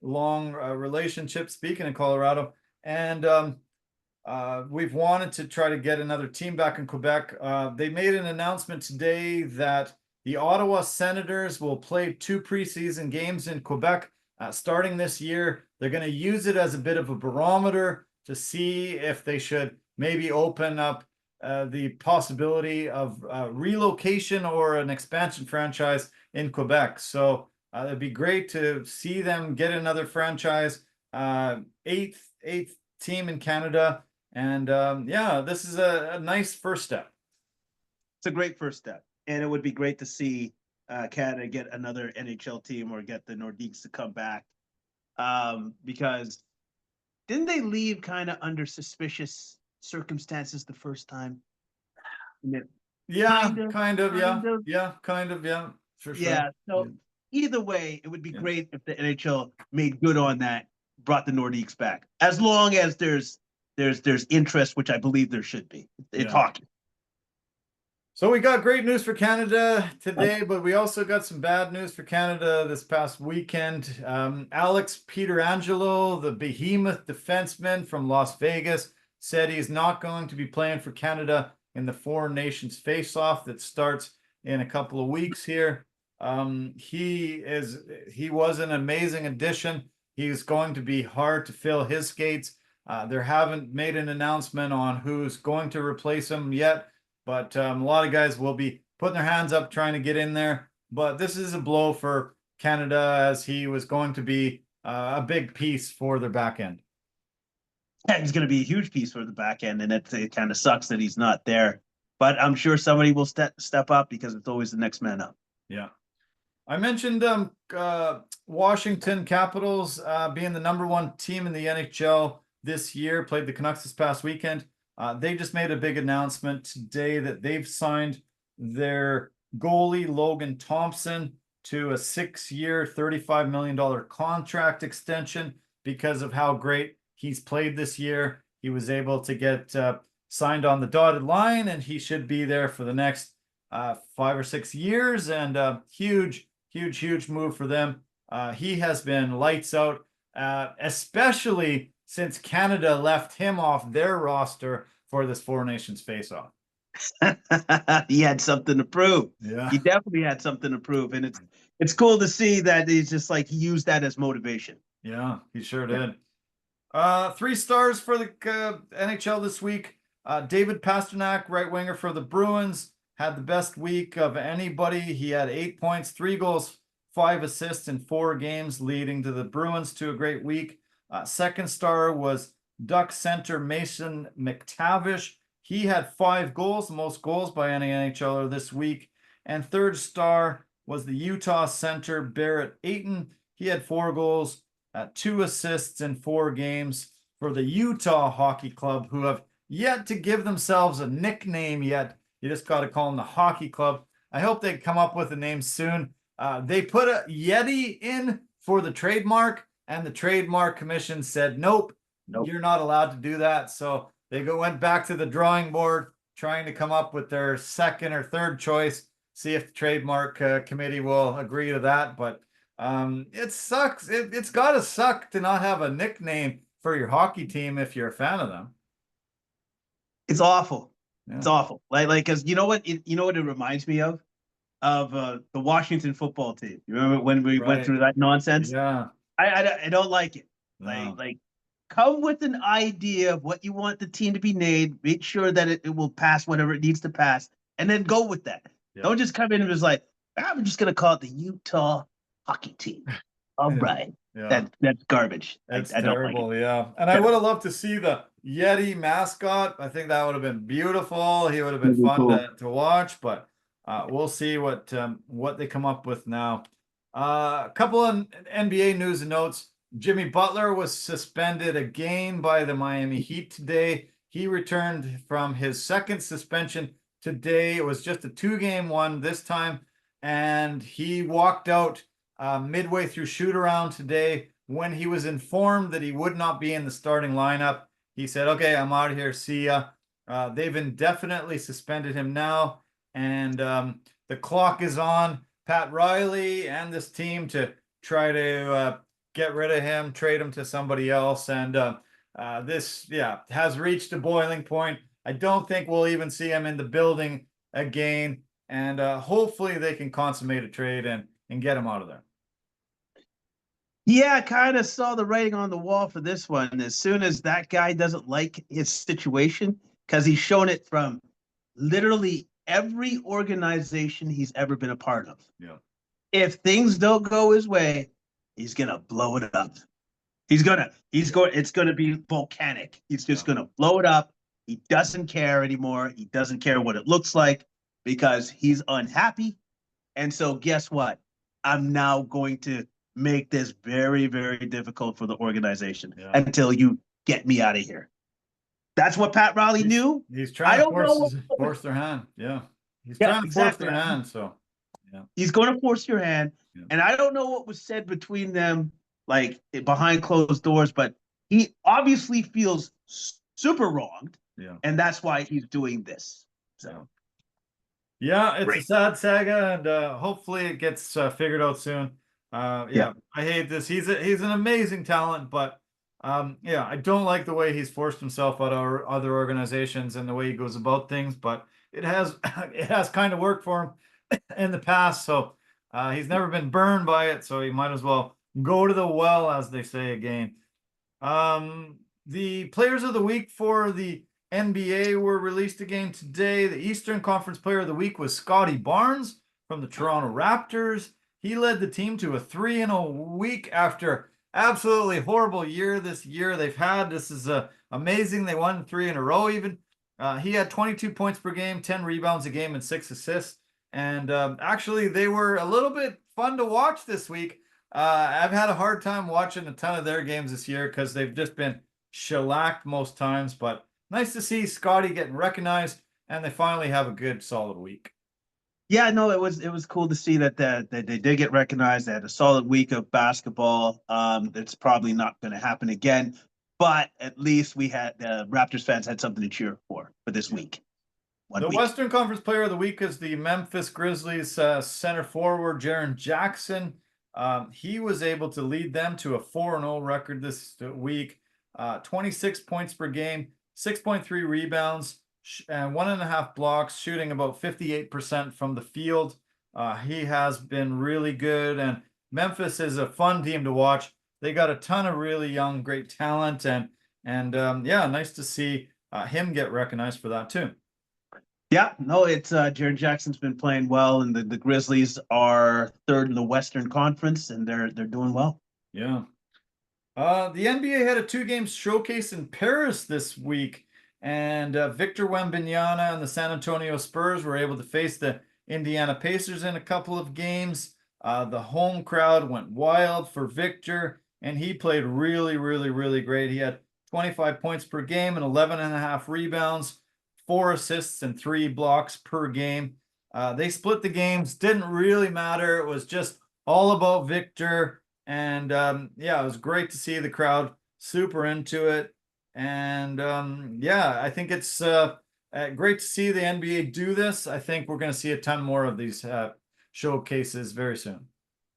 long relationship, speaking of Colorado. And we've wanted to try to get another team back in Quebec. They made an announcement today that the Ottawa Senators will play 2 preseason games in Quebec starting this year. They're going to use it as a bit of a barometer to see if they should maybe open up the possibility of relocation or an expansion franchise in Quebec. So it'd be great to see them get another franchise, 8th team in Canada. And yeah, this is a nice first step.
It's a great first step. And it would be great to see Canada get another NHL team or get the Nordiques to come back. Because didn't they leave kind of under suspicious circumstances the first time?
Yeah, kind of, yeah. For sure.
Yeah, so either way, it would be great if the NHL made good on that, brought the Nordiques back. As long as there's interest, which I believe there should be. It's hockey.
So we got great news for Canada today, but we also got some bad news for Canada this past weekend. Alex Pietrangelo, the behemoth defenseman from Las Vegas, said he's not going to be playing for Canada in the Four Nations face-off that starts in a couple of weeks here. He was an amazing addition. He's going to be hard to fill his skates. They haven't made an announcement on who's going to replace him yet, but a lot of guys will be putting their hands up trying to get in there. But this is a blow for Canada, as he was going to be a big piece for their back end.
Yeah, he's going to be a huge piece for the back end, and it kind of sucks that he's not there. But I'm sure somebody will step up because it's always the next man up.
Yeah. I mentioned Washington Capitals being the #1 team in the NHL this year, played the Canucks this past weekend. They just made a big announcement today that they've signed their goalie Logan Thompson to a 6-year, $35 million contract extension because of how great he's played this year. He was able to get signed on the dotted line, and he should be there for the next 5 or 6 years. And huge move for them. He has been lights out, especially since Canada left him off their roster for this Four Nations face-off.
He had something to prove.
Yeah.
He definitely had something to prove, and it's cool to see that he's just like he used that as motivation.
Yeah, he sure did. 3 stars for the NHL this week. David Pastrnak, right winger for the Bruins, had the best week of anybody. He had 8 points, 3 goals, 5 assists in 4 games, leading to the Bruins to a great week. Second star was Duck center Mason McTavish. He had 5 goals, the most goals by any NHLer this week. And third star was the Utah center Barrett Ayton. He had 4 goals, 2 assists in 4 games for the Utah Hockey Club, who have yet to give themselves a nickname yet. You just got to call them the Hockey Club. I hope they come up with a name soon. They put a Yeti in for the trademark, and the trademark commission said, nope, you're not allowed to do that. So they went back to the drawing board, trying to come up with their second or third choice, see if the trademark committee will agree to that. But it sucks. It's got to suck to not have a nickname for your hockey team if you're a fan of them.
It's awful.
Yeah.
It's awful. Like, because you know what? It reminds me of the Washington football team. You remember when we went through that nonsense?
Yeah.
I don't like it.
No.
Like come with an idea of what you want the team to be named. Make sure that it will pass whatever it needs to pass, and then go with that. Yeah. Don't just come in and just like, I'm just gonna call it the Utah Hockey Team. All right. Yeah. That's garbage.
That's terrible. Like yeah. And I would have loved to see the Yeti mascot. I think that would have been beautiful. He would have been fun to watch, but we'll see what they come up with now. A couple of NBA news and notes. Jimmy Butler was suspended again by the Miami Heat today. He returned from his second suspension today. It was just a 2-game one this time, and he walked out midway through shoot around today. When he was informed that he would not be in the starting lineup, he said, okay, I'm out of here, see ya. They've indefinitely suspended him now, and the clock is on Pat Riley and this team to try to get rid of him, trade him to somebody else, and this has reached a boiling point. I don't think we'll even see him in the building again, and hopefully they can consummate a trade and get him out of there.
Yeah, I kind of saw the writing on the wall for this one. As soon as that guy doesn't like his situation, because he's shown it from literally every organization he's ever been a part of.
Yeah.
If things don't go his way, he's gonna blow it up. It's gonna be volcanic. He's just gonna blow it up. He doesn't care anymore. He doesn't care what it looks like because he's unhappy. And so guess what? I'm now going to make this very, very difficult for the organization until you get me out of here. That's what Pat Riley knew.
He's trying to force their hand. Yeah. He's trying to force their hand. So
he's going to force your hand. Yeah. And I don't know what was said between them, like behind closed doors, but he obviously feels super wronged.
Yeah.
And that's why he's doing this. So
yeah, it's a sad saga, and hopefully it gets figured out soon. I hate this. He's an amazing talent, but I don't like the way he's forced himself out of other organizations and the way he goes about things. But it has kind of worked for him in the past, so he's never been burned by it. So he might as well go to the well, as they say again. The players of the week for the NBA were released again today. The Eastern Conference Player of the Week was Scotty Barnes from the Toronto Raptors. He led the team to a 3-0 week after absolutely horrible year this year they've had. This is amazing. They won 3 in a row even. He had 22 points per game, 10 rebounds a game, and 6 assists. And actually, they were a little bit fun to watch this week. I've had a hard time watching a ton of their games this year because they've just been shellacked most times. But nice to see Scotty getting recognized, and they finally have a good, solid week.
Yeah, no, it was cool to see that they did get recognized. They had a solid week of basketball. It's probably not going to happen again, but at least we had Raptors fans had something to cheer for this week.
The
1 week.
Western Conference Player of the Week is the Memphis Grizzlies center forward, Jaren Jackson. He was able to lead them to a 4-0 record this week. 26 points per game, 6.3 rebounds, and 1.5 blocks, shooting about 58% from the field. He has been really good, and Memphis is a fun team to watch. They got a ton of really young, great talent, and yeah, nice to see him get recognized for that too.
Yeah, no, it's Jaren Jackson's been playing well, and the Grizzlies are third in the Western Conference, and they're doing well.
Yeah. The NBA had a 2-game showcase in Paris this week, and Victor Wembanyama and the San Antonio Spurs were able to face the Indiana Pacers in a couple of games. The home crowd went wild for Victor, and he played really, really, really great. He had 25 points per game and 11.5 rebounds, 4 assists, and 3 blocks per game. They split the games, didn't really matter. It was just all about Victor. And yeah, it was great to see the crowd super into it. And yeah, I think it's great to see the NBA do this. I think we're going to see a ton more of these showcases very soon.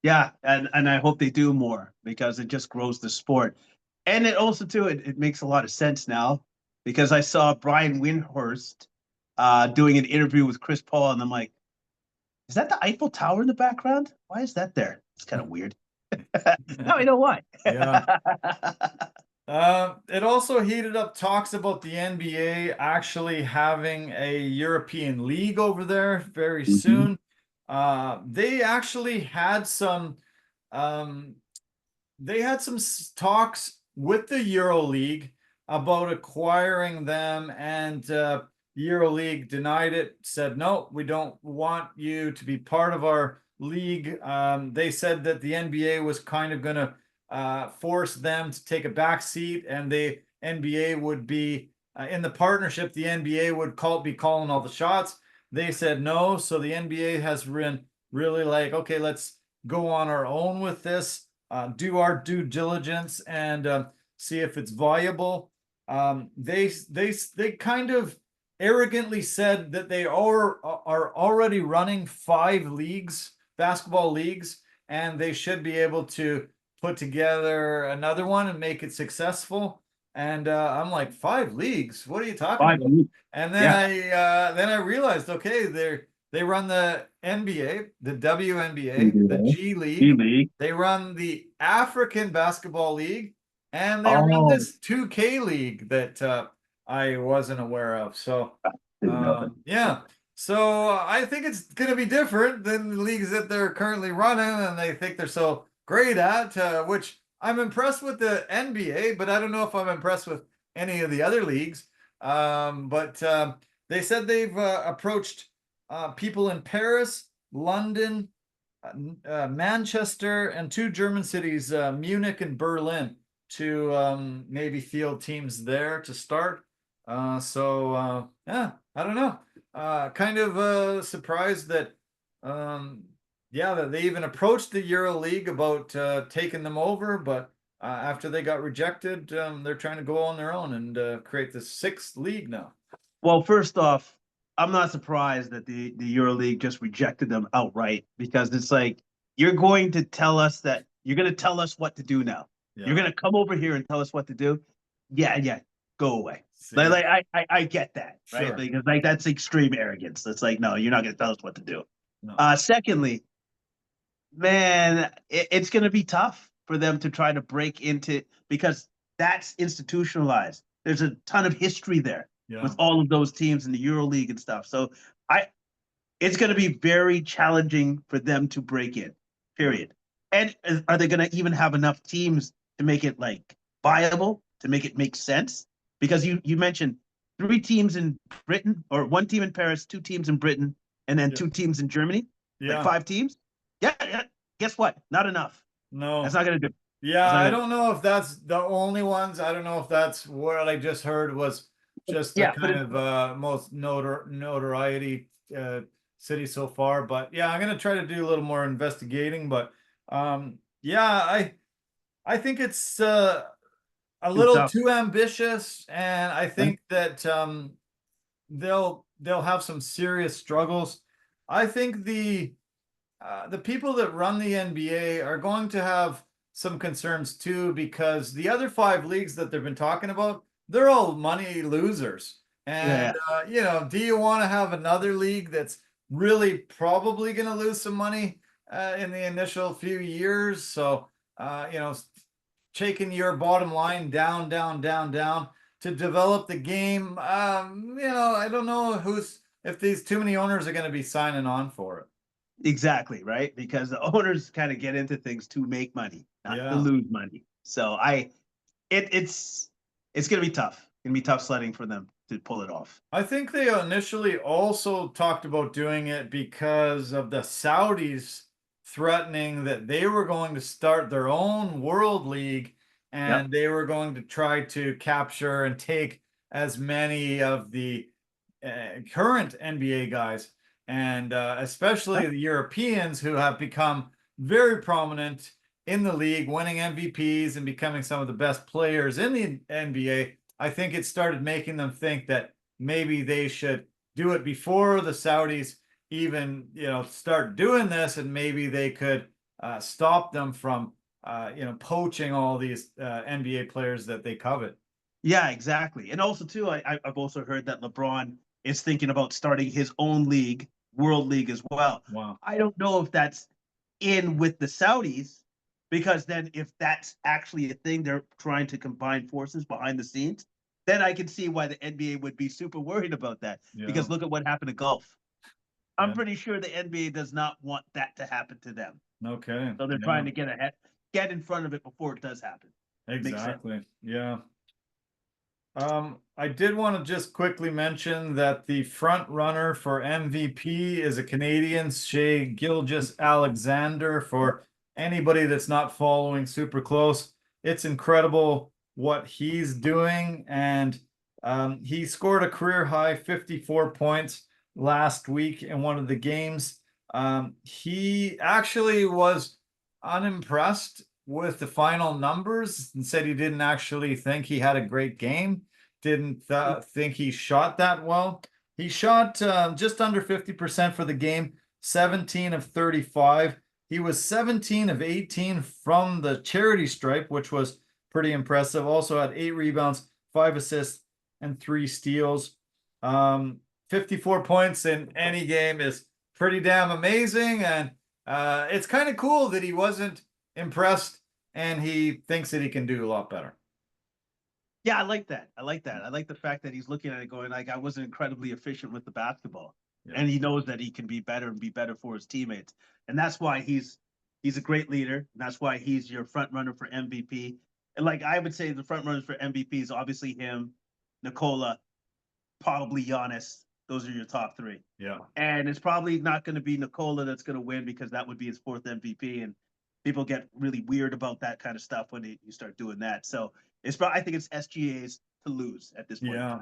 Yeah, and I hope they do more because it just grows the sport. And it also too it makes a lot of sense now because I saw Brian Windhorst doing an interview with Chris Paul, and I'm like, is that the Eiffel Tower in the background? Why is that there? It's kind of weird. Now I know why.
Yeah. It also heated up talks about the NBA actually having a European league over there very soon. They actually had some talks with the EuroLeague about acquiring them, and EuroLeague denied it, said, no, we don't want you to be part of our league. They said that the NBA was kind of going to force them to take a back seat, and the NBA would be in the partnership. The NBA would be calling all the shots. They said no, so the NBA has been really like, okay, let's go on our own with this, do our due diligence, and see if it's viable. They kind of arrogantly said that they are already running 5 leagues, basketball leagues, and they should be able to put together another one and make it successful. And I'm like, 5 leagues? What are you talking about? And then I realized, okay, they run the NBA, the WNBA, the G League. They run the African Basketball League, and they run this 2K league that I wasn't aware of. So yeah. So I think it's going to be different than the leagues that they're currently running, and they think they're so great at, which I'm impressed with the NBA, but I don't know if I'm impressed with any of the other leagues. But they said they've approached people in Paris, London, Manchester, and 2 German cities, Munich and Berlin, to maybe field teams there to start. So yeah, I don't know. Kind of surprised that yeah, that they even approached the EuroLeague about taking them over, but after they got rejected, they're trying to go on their own and create the 6th league now.
Well, first off, I'm not surprised that the EuroLeague just rejected them outright, because it's like, you're going to tell us what to do now. Yeah. You're going to come over here and tell us what to do. Yeah, go away. I get that, right? Sure. Because like that's extreme arrogance. It's like, no, you're not going to tell us what to do. No. Secondly, man, it's going to be tough for them to try to break into, because that's institutionalized. There's a ton of history there. Yeah. With all of those teams in the EuroLeague and stuff. So it's going to be very challenging for them to break in, period. And are they going to even have enough teams to make it like viable, to make it make sense? Because you mentioned 3 teams in Britain, or 1 team in Paris, 2 teams in Britain, and then 2 teams in Germany. Like 5 teams. Yeah. Guess what? Not enough. No, that's not going to do.
Yeah, I don't know if that's the only ones. I don't know if that's what I just heard was just the kind of most notoriety city so far. But yeah, I'm gonna try to do a little more investigating. But yeah, I think it's a
Too
little
tough.
too ambitious, and I think that they'll have some serious struggles. I think the people that run the NBA are going to have some concerns too, because the other five leagues that they've been talking about, they're all money losers.
Yeah.
And you know, do you want to have another league that's really probably going to lose some money in the initial few years? So you know, taking your bottom line down, down, down, down to develop the game. You know, I don't know if these too many owners are going to be signing on for it.
Exactly, right? Because the owners kind of get into things to make money, not to
Yeah.
lose money. So it's gonna be tough. It's gonna be tough sledding for them to pull it off.
I think they initially also talked about doing it because of the Saudis threatening that they were going to start their own world league
Yep.
and they were going to try to capture and take as many of the current NBA guys and especially
Yep.
the Europeans who have become very prominent in the league, winning MVPs and becoming some of the best players in the NBA. I think it started making them think that maybe they should do it before the Saudis even, you know, start doing this, and maybe they could stop them from, you know, poaching all these NBA players that they covet.
Yeah, exactly. And also too, I've also heard that LeBron is thinking about starting his own league, World League as well.
Wow.
I don't know if that's in with the Saudis, because then if that's actually a thing, they're trying to combine forces behind the scenes, then I can see why the NBA would be super worried about that.
Yeah.
Because look at what happened to golf. I'm
Yeah.
pretty sure the NBA does not want that to happen to them.
Okay.
So they're
Yeah.
trying to get in front of it before it does happen. Makes sense.
Exactly. Yeah. I did want to just quickly mention that the front runner for MVP is a Canadian, Shea Gilgeous-Alexander. For anybody that's not following super close, it's incredible what he's doing. And he scored a career high 54 points last week in one of the games. He actually was unimpressed with the final numbers and said he didn't actually think he had a great game. Didn't think he shot that well. He shot just under 50% for the game, 17 of 35. He was 17 of 18 from the charity stripe, which was pretty impressive. Also had 8 rebounds, 5 assists, and 3 steals. 54 points in any game is pretty damn amazing. And it's kind of cool that he wasn't impressed and he thinks that he can do a lot better.
Yeah, I like that. I like that. I like the fact that he's looking at it going like, I wasn't incredibly efficient with the basketball.
Yeah.
And he knows that he can be better and be better for his teammates. And that's why he's a great leader. And that's why he's your front runner for MVP. And like I would say the front runners for MVP is obviously him, Nikola, probably Giannis. Those are your top 3.
Yeah.
And it's probably not going to be Nikola that's going to win, because that would be his 4th MVP. And people get really weird about that kind of stuff when you start doing that. So I think it's SGA's to lose at this point.
Yeah.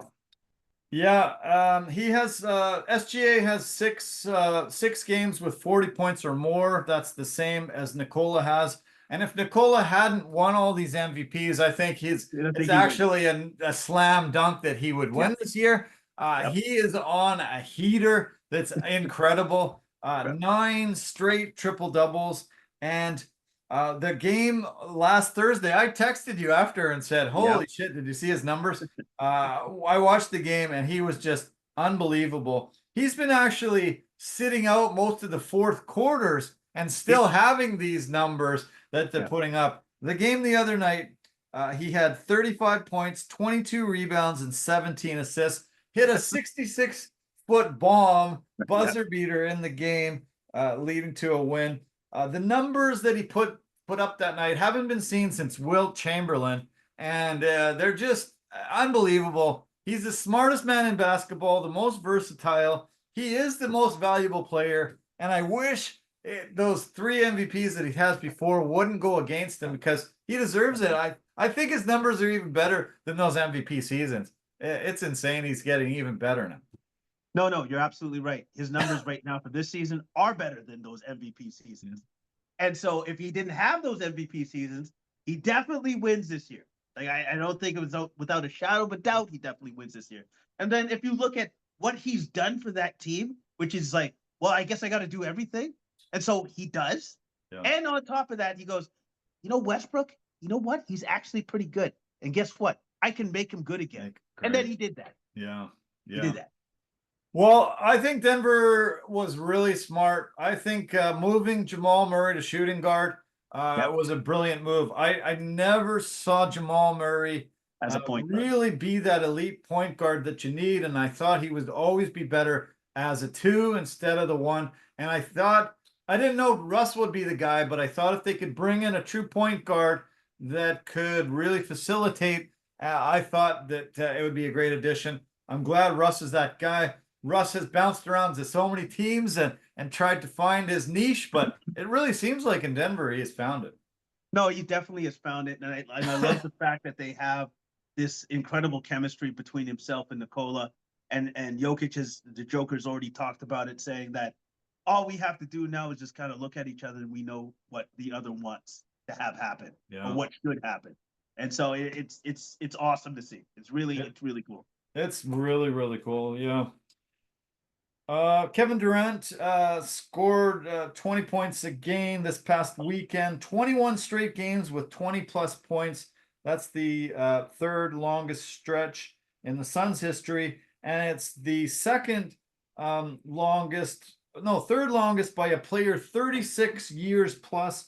Yeah, he has SGA has six games with 40 points or more. That's the same as Nikola has. And if Nikola hadn't won all these MVPs, I think it's actually a slam dunk that he would win this year. He is on a heater that's incredible. 9 straight triple doubles. And the game last Thursday, I texted you after and said, holy shit, did you see his numbers? I watched the game and he was just unbelievable. He's been actually sitting out most of the fourth quarters and still having these numbers that they're putting up. The game the other night, he had 35 points, 22 rebounds, and 17 assists. Hit a 66-foot bomb, buzzer beater in the game, leading to a win. The numbers that he put up that night haven't been seen since Wilt Chamberlain, and they're just unbelievable. He's the smartest man in basketball, the most versatile. He is the most valuable player, and I wish those 3 MVPs that he has before wouldn't go against him, because he deserves it. I think his numbers are even better than those MVP seasons. It's insane. He's getting even better now.
No, you're absolutely right. His numbers right now for this season are better than those MVP seasons. And so if he didn't have those MVP seasons, he definitely wins this year. Like I don't think it was without a shadow of a doubt, he definitely wins this year. And then if you look at what he's done for that team, which is like, well, I guess I got to do everything. And so he does.
Yeah.
And on top of that, he goes, Westbrook, you know what? He's actually pretty good. And guess what? I can make him good again. And then he did that.
Yeah.
He did that.
Well, I think Denver was really smart. I think moving Jamal Murray to shooting guard was a brilliant move. I never saw Jamal Murray
as a point guard
really be that elite point guard that you need, and I thought he would always be better as a 2 instead of the 1. And I didn't know Russ would be the guy, but I thought if they could bring in a true point guard that could really facilitate, I thought that it would be a great addition. I'm glad Russ is that guy. Russ has bounced around to so many teams and tried to find his niche, but it really seems like in Denver he has found it.
No, he definitely has found it, and I love the fact that they have this incredible chemistry between himself and Nikola, and Jokic the Joker's already talked about it, saying that all we have to do now is just kind of look at each other and we know what the other wants to have happen or what should happen, and so it's awesome to see. It's really cool.
It's really, really cool. Yeah. Kevin Durant scored 20 points a game this past weekend, 21 straight games with 20 plus points. That's the third longest stretch in the Suns history, and it's the third longest by a player 36 years plus,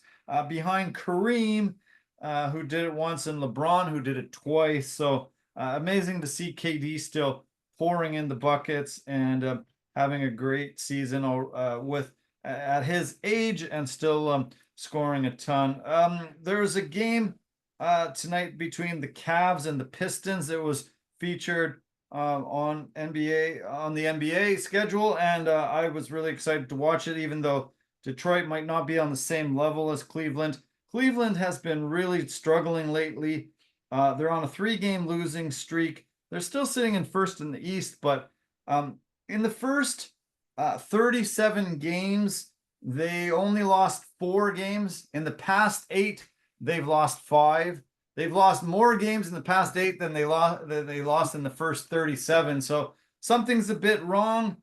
behind Kareem, who did it once, and LeBron, who did it twice. So amazing to see KD still pouring in the buckets and having a great season at his age and still scoring a ton. There's a game tonight between the Cavs and the Pistons. It was featured on the NBA schedule, and I was really excited to watch it, even though Detroit might not be on the same level as Cleveland. Cleveland has been really struggling lately. They're on a 3-game losing streak. They're still sitting in first in the East, but in the first 37 games, they only lost 4 games. In the past 8, they've lost 5. They've lost more games in the past 8 than they lost in the first 37. So something's a bit wrong.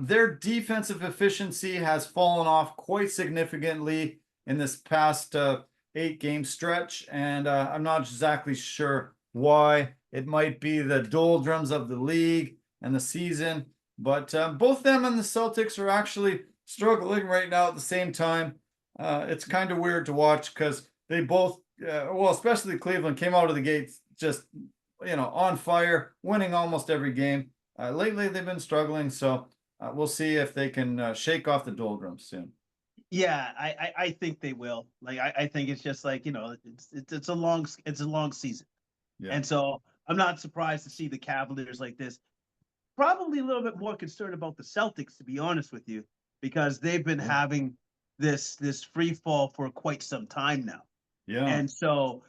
Their defensive efficiency has fallen off quite significantly in this past 8-game stretch, and I'm not exactly sure why. It might be the doldrums of the league and the season, but both them and the Celtics are actually struggling right now at the same time. It's kind of weird to watch because they both, especially Cleveland, came out of the gates just, on fire, winning almost every game. Lately, they've been struggling, so we'll see if they can shake off the doldrums soon.
Yeah, I think they will. Like I think it's just like it's a long season, and so I'm not surprised to see the Cavaliers like this. Probably a little bit more concerned about the Celtics, to be honest with you, because they've been having this free fall for quite some time now.
Yeah.
And so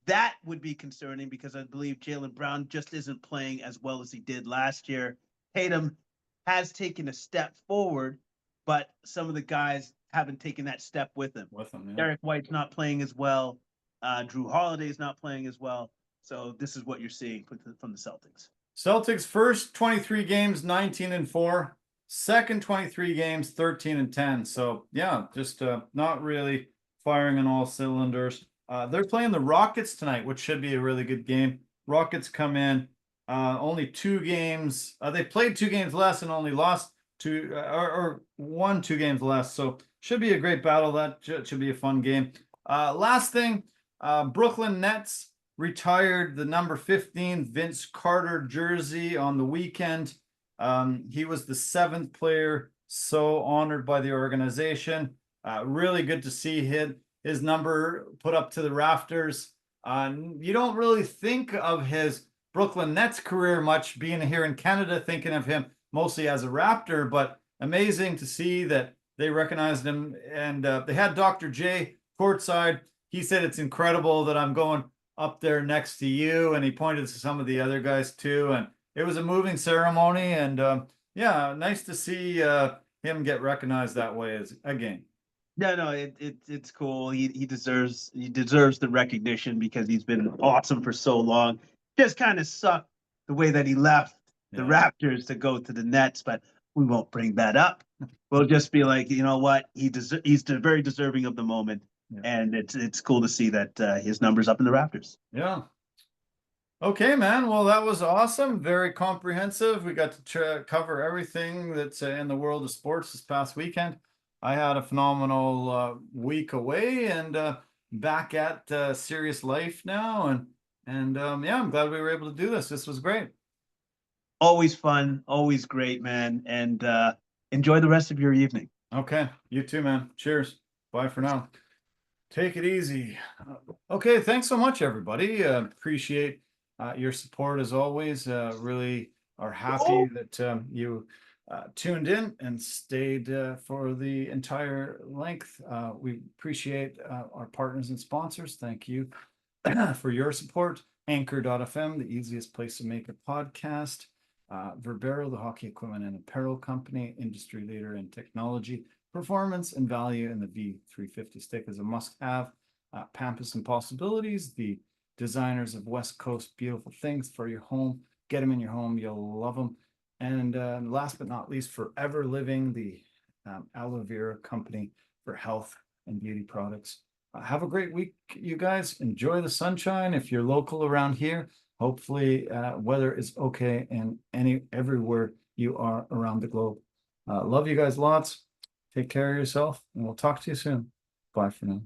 that would be concerning because I believe Jaylen Brown just isn't playing as well as he did last year. Tatum has taken a step forward, but some of the guys haven't taken that step with him. Derek White's not playing as well. Drew Holiday's not playing as well. So this is what you're seeing from the Celtics.
Celtics first 23 games, 19-4. Second 23 games, 13-10. So yeah, just not really firing on all cylinders. They're playing the Rockets tonight, which should be a really good game. Rockets come in only 2 games. They played 2 games less and only lost 2 or won 2 games less. So should be a great battle. That should be a fun game. Last thing, Brooklyn Nets retired the number 15 Vince Carter jersey on the weekend. He was the 7th player so honored by the organization. Really good to see his number put up to the rafters. You don't really think of his Brooklyn Nets career much, being here in Canada, thinking of him mostly as a Raptor, but amazing to see that they recognized him. And they had Dr. J courtside. He said, "It's incredible that I'm going up there next to you," and he pointed to some of the other guys too, and it was a moving ceremony, and Yeah, nice to see him get recognized that way as again.
Yeah, no, it's cool. He deserves the recognition because he's been awesome for so long. Just kind of sucked the way that he left the
Yeah.
Raptors to go to the Nets, but we won't bring that up. We'll just be like, you know what? He's very deserving of the moment,
Yeah.
and it's cool to see that his numbers up in the Raptors.
Yeah. Okay, man. Well, that was awesome. Very comprehensive. We got to cover everything that's in the world of sports this past weekend. I had a phenomenal week away and back at serious life now, and yeah, I'm glad we were able to do this. This was great.
Always fun, always great, man, and enjoy the rest of your evening.
Okay, you too, man. Cheers. Bye for now. Take it easy. Okay, thanks so much, everybody. Appreciate your support as always. Really are happy
Oh,
that you tuned in and stayed for the entire length. We appreciate our partners and sponsors. Thank you for your support. Anchor.fm, the easiest place to make a podcast. Verbero, the hockey equipment and apparel company, industry leader in technology, performance, and value. And the V350 stick is a must-have. Pampas and Possibilities, the designers of West Coast beautiful things for your home. Get them in your home, you'll love them. And last but not least, Forever Living, the aloe vera company for health and beauty products. Have a great week, you guys. Enjoy the sunshine if you're local around here. Hopefully, weather is okay and everywhere you are around the globe. Love you guys lots. Take care of yourself, and we'll talk to you soon. Bye for now.